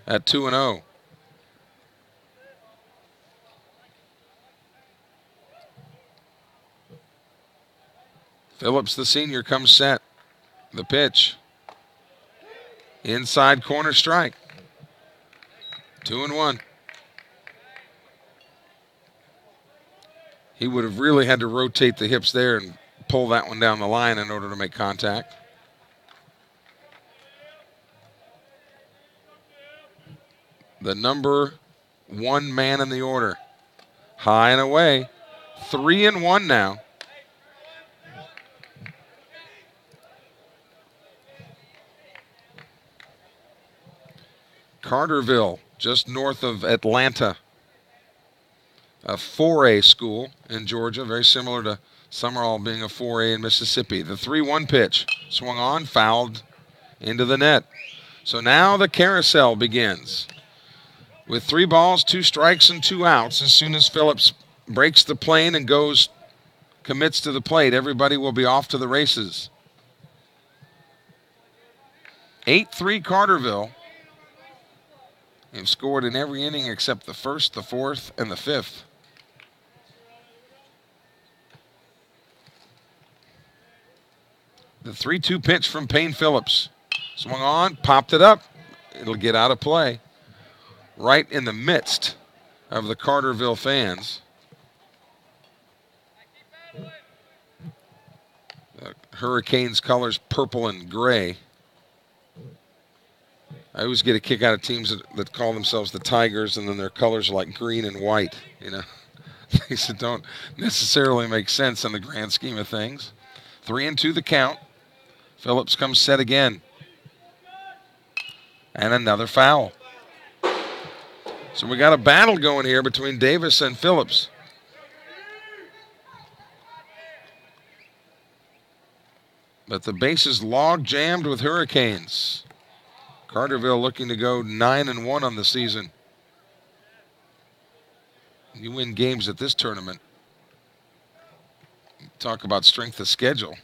at 2-0. Phillips, the senior, comes set. The pitch. Inside corner strike. 2-1. He would have really had to rotate the hips there and pull that one down the line in order to make contact. The number 1 man in the order. High and away. 3-1 now. Cartersville, just north of Atlanta. A 4A school in Georgia, very similar to Sumrall being a 4A in Mississippi. The 3-1 pitch, swung on, fouled into the net. So now the carousel begins. With 3 balls, 2 strikes, and 2 outs, as soon as Phillips breaks the plane and commits to the plate, everybody will be off to the races. 8-3 Cartersville. They've scored in every inning except the 1st, the 4th, and the 5th. The 3-2 pitch from Payne Phillips. Swung on, popped it up. It'll get out of play. Right in the midst of the Cartersville fans. The Hurricanes colors purple and gray. I always get a kick out of teams that call themselves the Tigers and then their colors are like green and white, you know. Things that don't necessarily make sense in the grand scheme of things. 3-2 the count. Phillips comes set again. And another foul. So we got a battle going here between Davis and Phillips. But the base is log jammed with Hurricanes. Cartersville looking to go 9-1 on the season. You win games at this tournament. Talk about strength of schedule.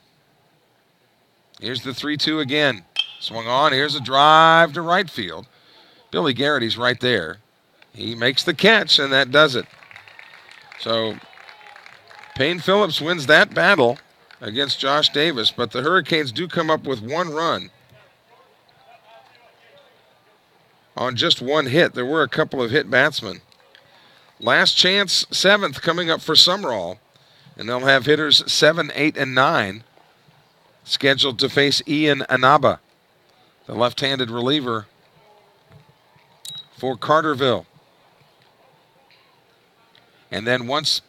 Here's the 3-2 again. Swung on. Here's a drive to right field. Billy Garrity's right there. He makes the catch, and that does it. So Payne Phillips wins that battle against Josh Davis, but the Hurricanes do come up with 1 run on just 1 hit. There were a couple of hit batsmen. Last chance, 7th, coming up for Sumrall. And they'll have hitters 7, 8, and 9 scheduled to face Ian Inaba, the left-handed reliever for Cartersville. And then once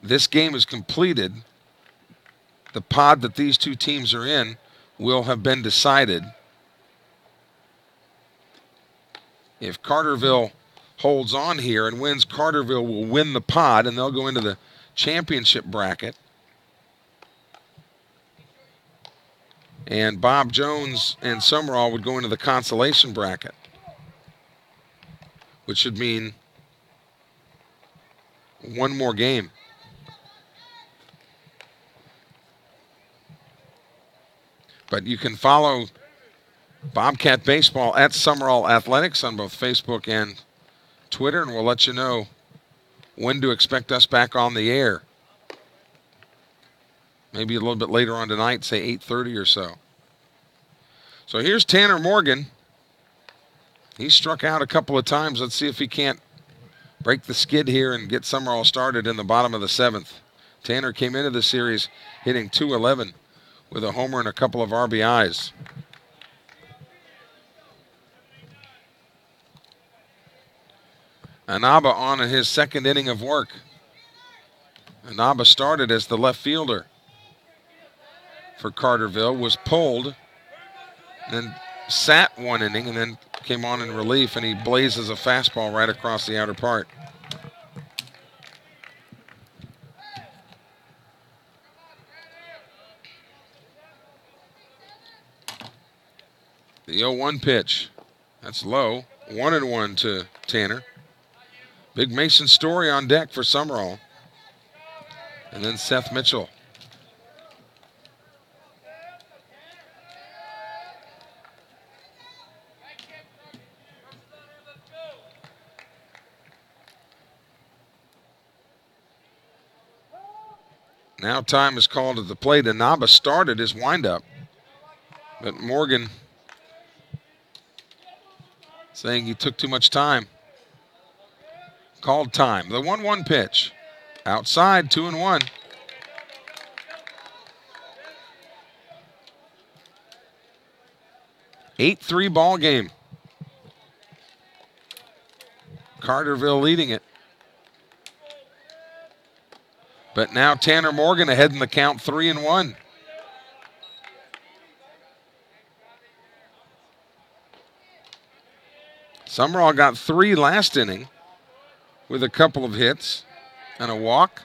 this game is completed, the pod that these 2 teams are in will have been decided. If Cartersville holds on here and wins, Cartersville will win the pod, and they'll go into the championship bracket. And Bob Jones and Sumrall would go into the consolation bracket. which should mean one more game. But you can follow Bobcat Baseball at Sumrall Athletics on both Facebook and Twitter, and we'll let you know when to expect us back on the air. Maybe a little bit later on tonight, say 8:30 or so. So here's Tanner Morgan. He struck out a couple of times. Let's see if he can't break the skid here and get Sumrall started in the bottom of the 7th. Tanner came into the series hitting .211 with a homer and a couple of RBIs. Inaba on in his second inning of work. Inaba started as the left fielder for Cartersville, was pulled, then sat one inning, and then came on in relief, and he blazes a fastball right across the outer part. The 0-1 pitch. That's low. 1-1 to Tanner. Big Mason Story on deck for Sumrall. And then Seth Mitchell. Now time is called at the plate. Inaba started his windup, but Morgan saying he took too much time. Called time. The 1-1 pitch. Outside, 2-1. Eight-3 ball game. Cartersville leading it. But now Tanner Morgan ahead in the count, 3-1. Sumrall got 3 last inning with a couple of hits and a walk.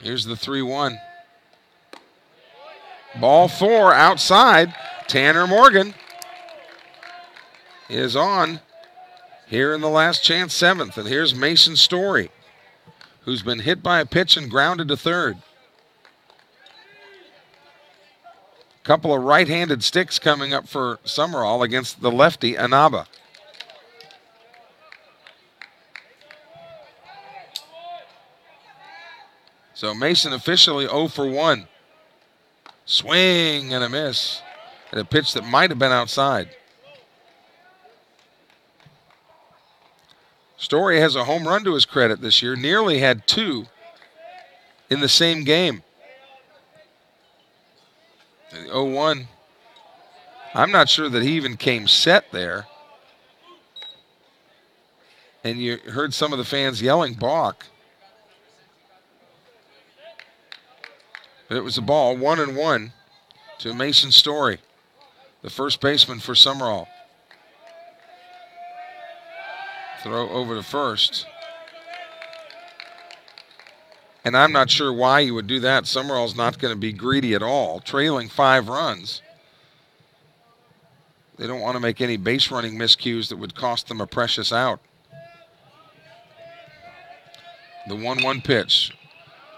Here's the 3-1. Ball 4 outside. Tanner Morgan is on here in the last chance 7th. And here's Mason Story, who's been hit by a pitch and grounded to third. Couple of right-handed sticks coming up for Sumrall against the lefty, Inaba. So Mason officially 0 for 1. Swing and a miss at a pitch that might have been outside. Story has a home run to his credit this year. Nearly had 2 in the same game. The 0-1. I'm not sure that he even came set there. And you heard some of the fans yelling balk. But it was a ball, 1-1 to Mason Story, the first baseman for Sumrall. Throw over to first. And I'm not sure why you would do that. Sumrall's not going to be greedy at all. Trailing 5 runs. They don't want to make any base running miscues that would cost them a precious out. The 1-1 pitch.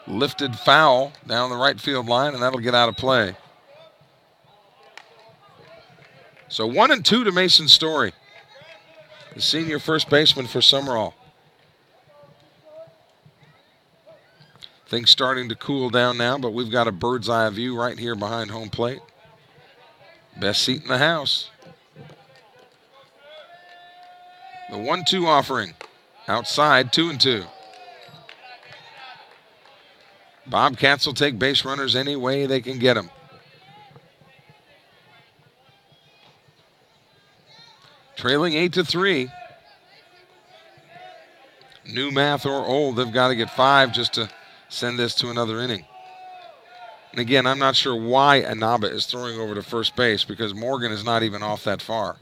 Lifted foul down the right field line, and that'll get out of play. So 1-2 to Mason Story, the senior first baseman for Sumrall. Things starting to cool down now, but we've got a bird's eye view right here behind home plate. Best seat in the house. The 1-2 offering. Outside, 2-2. Bobcats will take base runners any way they can get them. Trailing 8-3. New math or old, they've got to get 5 just to send this to another inning. And again, I'm not sure why Inaba is throwing over to first base, because Morgan is not even off that far.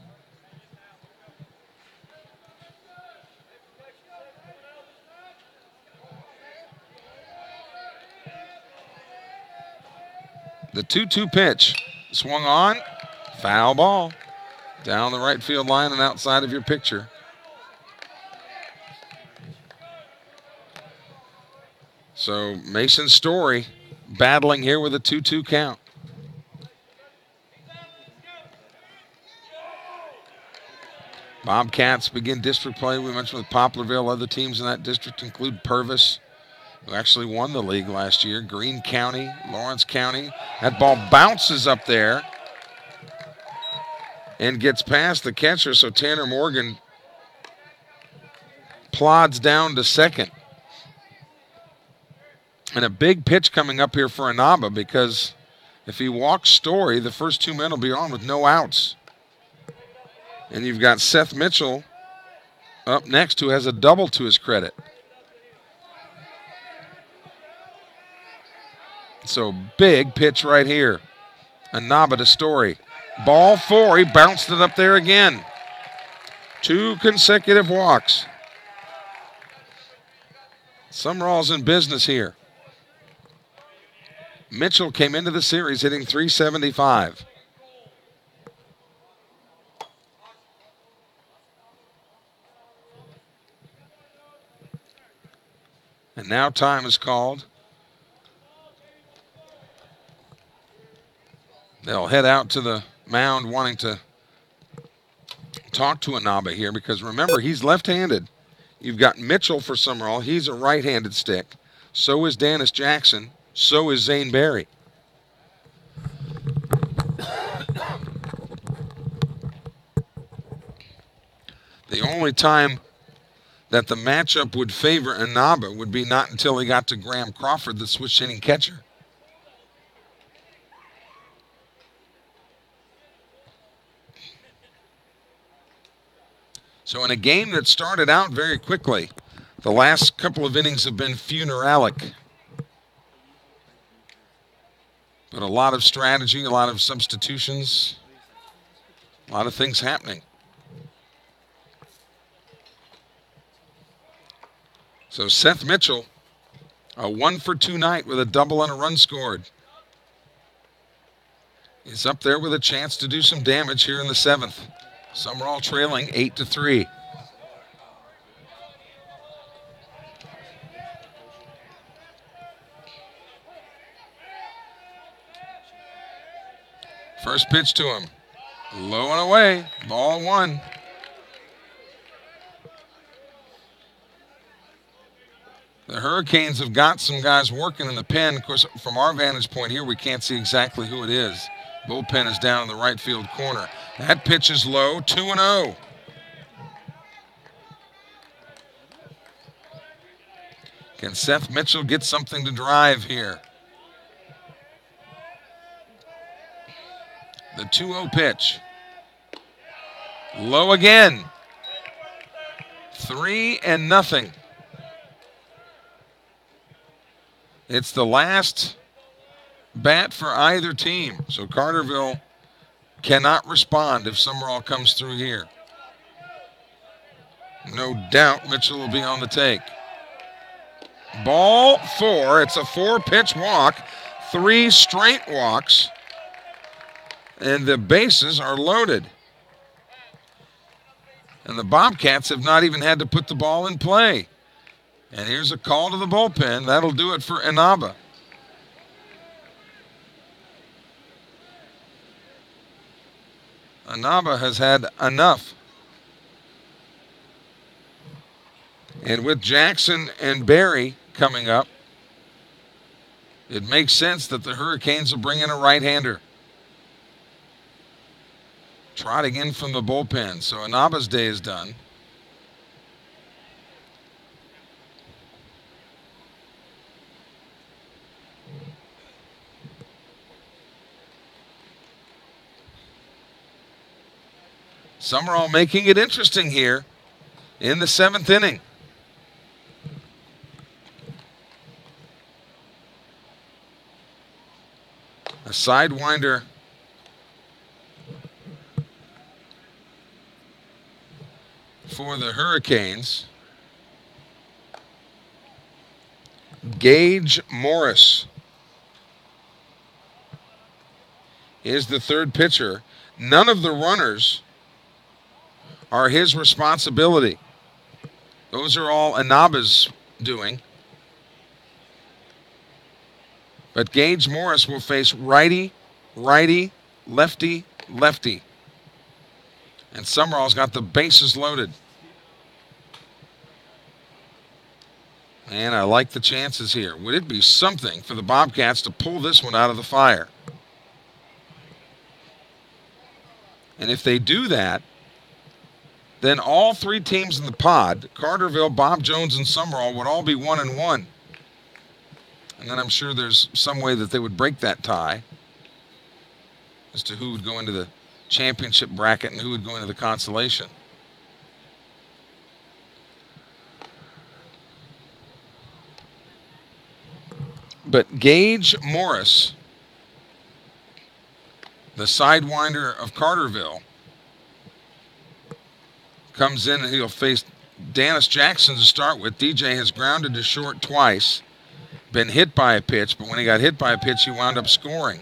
The 2-2 pitch. Swung on. Foul ball. Down the right field line and outside of your picture. So Mason Story battling here with a 2-2 count. Bobcats begin district play. We mentioned with Poplarville. Other teams in that district include Purvis, who actually won the league last year, Greene County, Lawrence County. That ball bounces up there and gets past the catcher, so Tanner Morgan plods down to second. And a big pitch coming up here for Inaba, because if he walks Story, the first 2 men will be on with no outs. And you've got Seth Mitchell up next, who has a double to his credit. So big pitch right here. Inaba to Story. Ball 4, he bounced it up there again. 2 consecutive walks. Sumrall's in business here. Mitchell came into the series hitting .375. And now time is called. They'll head out to the mound wanting to talk to Inaba here, because remember, he's left-handed. You've got Mitchell for Sumrall. He's a right-handed stick. So is Dennis Jackson. So is Zane Berry. The only time that the matchup would favor Inaba would be not until he got to Graham Crawford, the switch-hitting catcher. So in a game that started out very quickly, the last couple of innings have been funeralic. But a lot of strategy, a lot of substitutions, a lot of things happening. So Seth Mitchell, a 1-for-2 night with a double and a run scored. He's up there with a chance to do some damage here in the 7th. Sumrall trailing 8-3. First pitch to him. Low and away. Ball 1. The Hurricanes have got some guys working in the pen. Of course, from our vantage point here, we can't see exactly who it is. Bullpen is down in the right field corner. That pitch is low, 2-0. Can Seth Mitchell get something to drive here? The 2-0 pitch. Low again. 3-0. It's the last bat for either team. So Cartersville cannot respond if Sumrall comes through here. No doubt Mitchell will be on the take. Ball 4. It's a 4-pitch walk. 3 straight walks. And the bases are loaded. And the Bobcats have not even had to put the ball in play. And here's a call to the bullpen. That'll do it for Inaba. Inaba has had enough. And with Jackson and Berry coming up, it makes sense that the Hurricanes will bring in a right-hander. Trotting in from the bullpen. So Inaba's day is done. Sumrall making it interesting here in the 7th inning. A sidewinder for the Hurricanes. Gage Morris is the third pitcher. None of the runners are his responsibility. Those are all Inaba's doing. But Gage Morris will face righty, righty, lefty, lefty. And Sumrall's got the bases loaded. And I like the chances here. Would it be something for the Bobcats to pull this one out of the fire? And if they do that, then all three teams in the pod, Carterville, Bob Jones, and Sumrall, would all be 1-1. And then I'm sure there's some way that they would break that tie as to who would go into the championship bracket and who would go into the consolation. But Gage Morris, the sidewinder of Carterville, comes in and he'll face Dennis Jackson to start with. DJ has grounded to short twice, been hit by a pitch, but when he got hit by a pitch, he wound up scoring.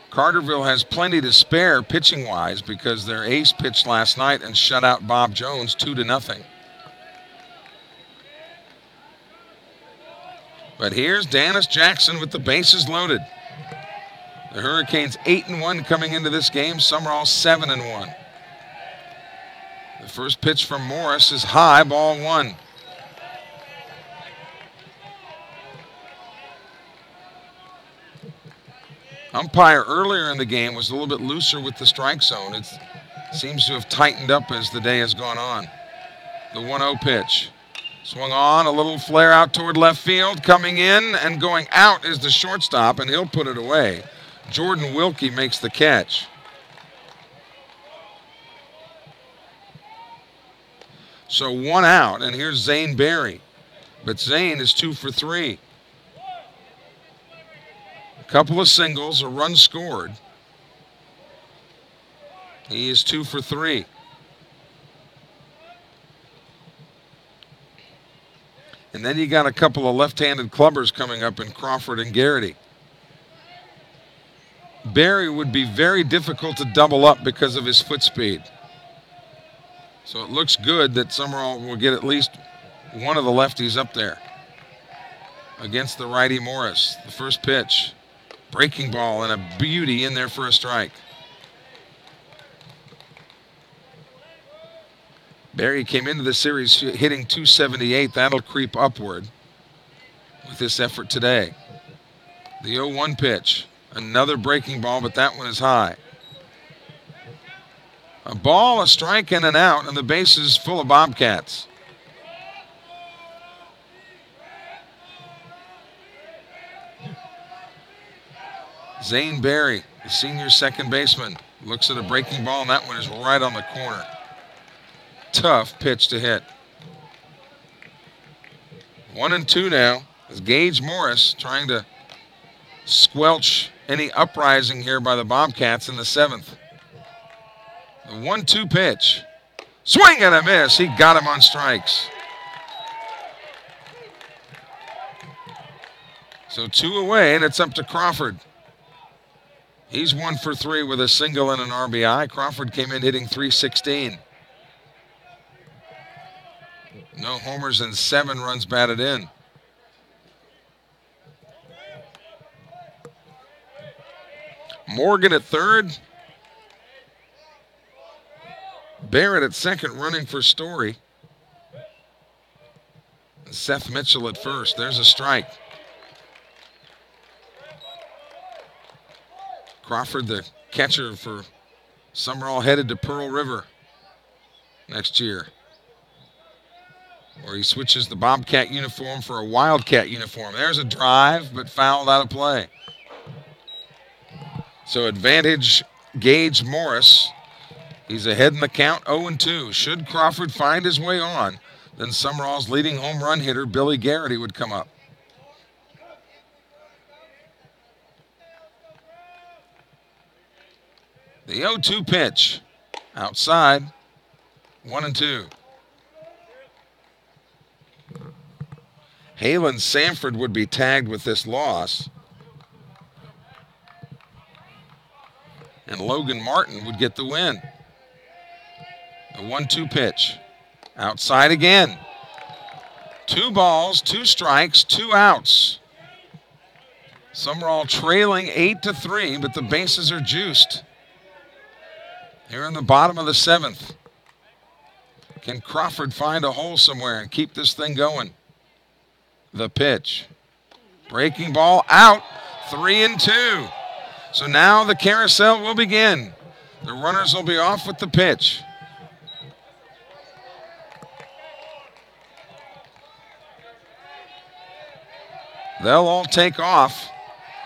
Carterville has plenty to spare pitching-wise because their ace pitched last night and shut out Bob Jones 2-0. But here's Dennis Jackson with the bases loaded. The Hurricanes 8-1 coming into this game. Sumrall 7-1. The first pitch from Morris is high, ball one. Umpire earlier in the game was a little bit looser with the strike zone. It seems to have tightened up as the day has gone on. The 1-0 pitch. Swung on, a little flare out toward left field. Coming in and going out is the shortstop, and he'll put it away. Jordan Wilkie makes the catch. So 1 out, and here's Zane Berry. But Zane is 2 for 3. Couple of singles, a run scored. He is 2 for 3. And then you got a couple of left-handed clubbers coming up in Crawford and Garrity. Berry would be very difficult to double up because of his foot speed. So it looks good that Sumrall will get at least one of the lefties up there against the righty Morris. The first pitch. Breaking ball and a beauty in there for a strike. Berry came into the series hitting .278. That'll creep upward with this effort today. The 0-1 pitch. Another breaking ball, but that one is high. A ball, a strike, and an out, and the base is full of Bobcats. Zane Berry, the senior second baseman, looks at a breaking ball, and that one is right on the corner. Tough pitch to hit. 1-2 now as Gage Morris trying to squelch any uprising here by the Bobcats in the 7th. The 1-2 pitch. Swing and a miss. He got him on strikes. So 2 away, and it's up to Crawford. He's 1 for 3 with a single and an RBI. Crawford came in hitting .316. No homers and 7 runs batted in. Morgan at third. Barrett at second running for Story. And Seth Mitchell at first. There's a strike. Crawford, the catcher for Sumrall, headed to Pearl River next year, where he switches the Bobcat uniform for a Wildcat uniform. There's a drive, but fouled out of play. So advantage Gage Morris. He's ahead in the count, 0-2. Should Crawford find his way on, then Sumrall's leading home run hitter, Billy Garrity, would come up. The 0-2 pitch. Outside. 1-2. Halen Sanford would be tagged with this loss. And Logan Martin would get the win. The 1-2 pitch. Outside again. 2 balls, 2 strikes, 2 outs. Sumrall trailing 8-3, but the bases are juiced. Here in the bottom of the 7th. Can Crawford find a hole somewhere and keep this thing going? The pitch. Breaking ball out. 3-2. So now the carousel will begin. The runners will be off with the pitch. They'll all take off,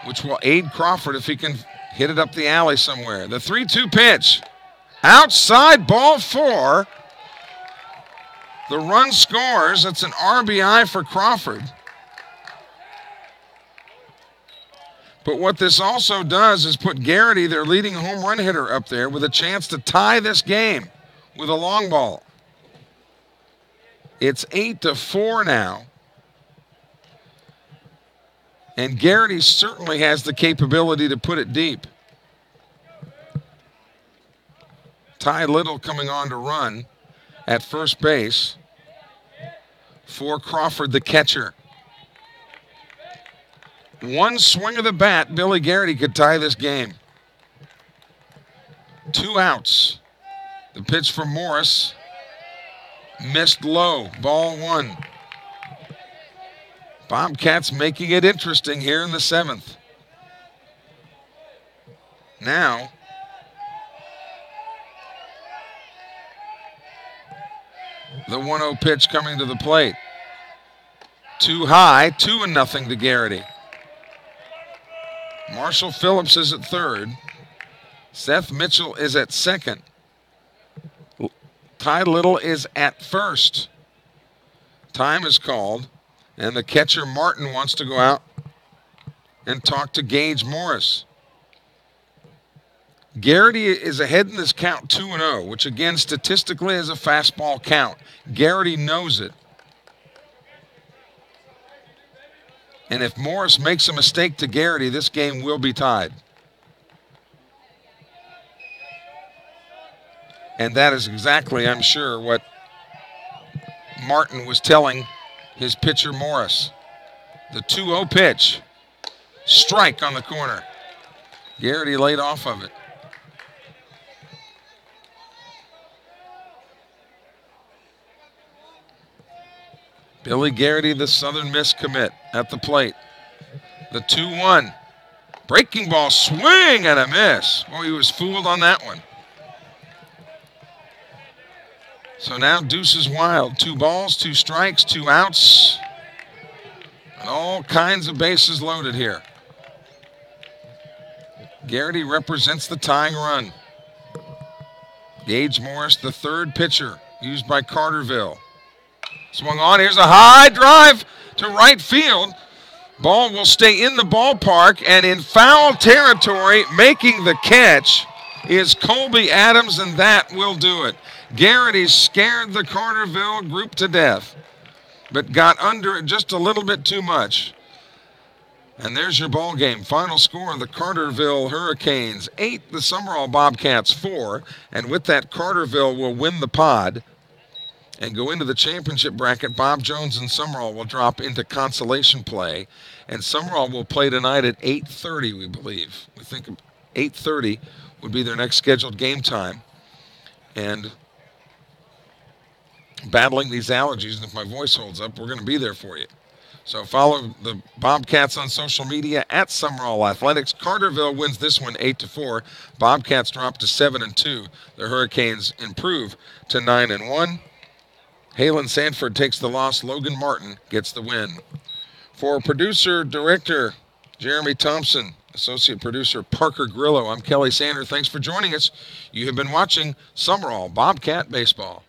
which will aid Crawford if he can hit it up the alley somewhere. The 3-2 pitch. Outside, ball 4. The run scores. It's an RBI for Crawford. But what this also does is put Garrity, their leading home run hitter, up there with a chance to tie this game with a long ball. It's 8-4 now. And Garrity certainly has the capability to put it deep. Ty Little coming on to run at first base for Crawford, the catcher. One swing of the bat, Billy Garrity could tie this game. 2 outs. The pitch from Morris. Missed low. Ball 1. Bobcats making it interesting here in the 7th. Now, the 1-0 pitch coming to the plate. Too high, 2-0 to Garrity. Marshall Phillips is at third. Seth Mitchell is at second. Ty Little is at first. Time is called, and the catcher Martin wants to go out and talk to Gage Morris. Garrity is ahead in this count 2-0, which again statistically is a fastball count. Garrity knows it. And if Morris makes a mistake to Garrity, this game will be tied. And that is exactly, I'm sure, what Martin was telling his pitcher Morris. The 2-0 pitch. Strike on the corner. Garrity laid off of it. Billy Garrity, the Southern Miss commit, at the plate. The 2-1. Breaking ball, swing and a miss. Well, he was fooled on that one. So now deuce is wild. 2 balls, 2 strikes, 2 outs. And all kinds of bases loaded here. Garrity represents the tying run. Gage Morris, the third pitcher, used by Cartersville. Swung on. Here's a high drive to right field. Ball will stay in the ballpark, and in foul territory, making the catch is Colby Adams, and that will do it. Garrity scared the Cartersville group to death, but got under it just a little bit too much. And there's your ball game. Final score, the Cartersville Hurricanes 8, the Sumrall Bobcats 4. And with that, Cartersville will win the pod and go into the championship bracket. Bob Jones and Sumrall will drop into consolation play. And Sumrall will play tonight at 8:30, we believe. We think 8:30 would be their next scheduled game time. And battling these allergies, and if my voice holds up, we're going to be there for you. So follow the Bobcats on social media at Sumrall Athletics. Cartersville wins this one 8-4. Bobcats drop to 7-2. The Hurricanes improve to 9-1. Halen Sanford takes the loss. Logan Martin gets the win. For producer, director Jeremy Thompson, associate producer Parker Grillo, I'm Kelly Sander. Thanks for joining us. You have been watching Sumrall Bobcat Baseball.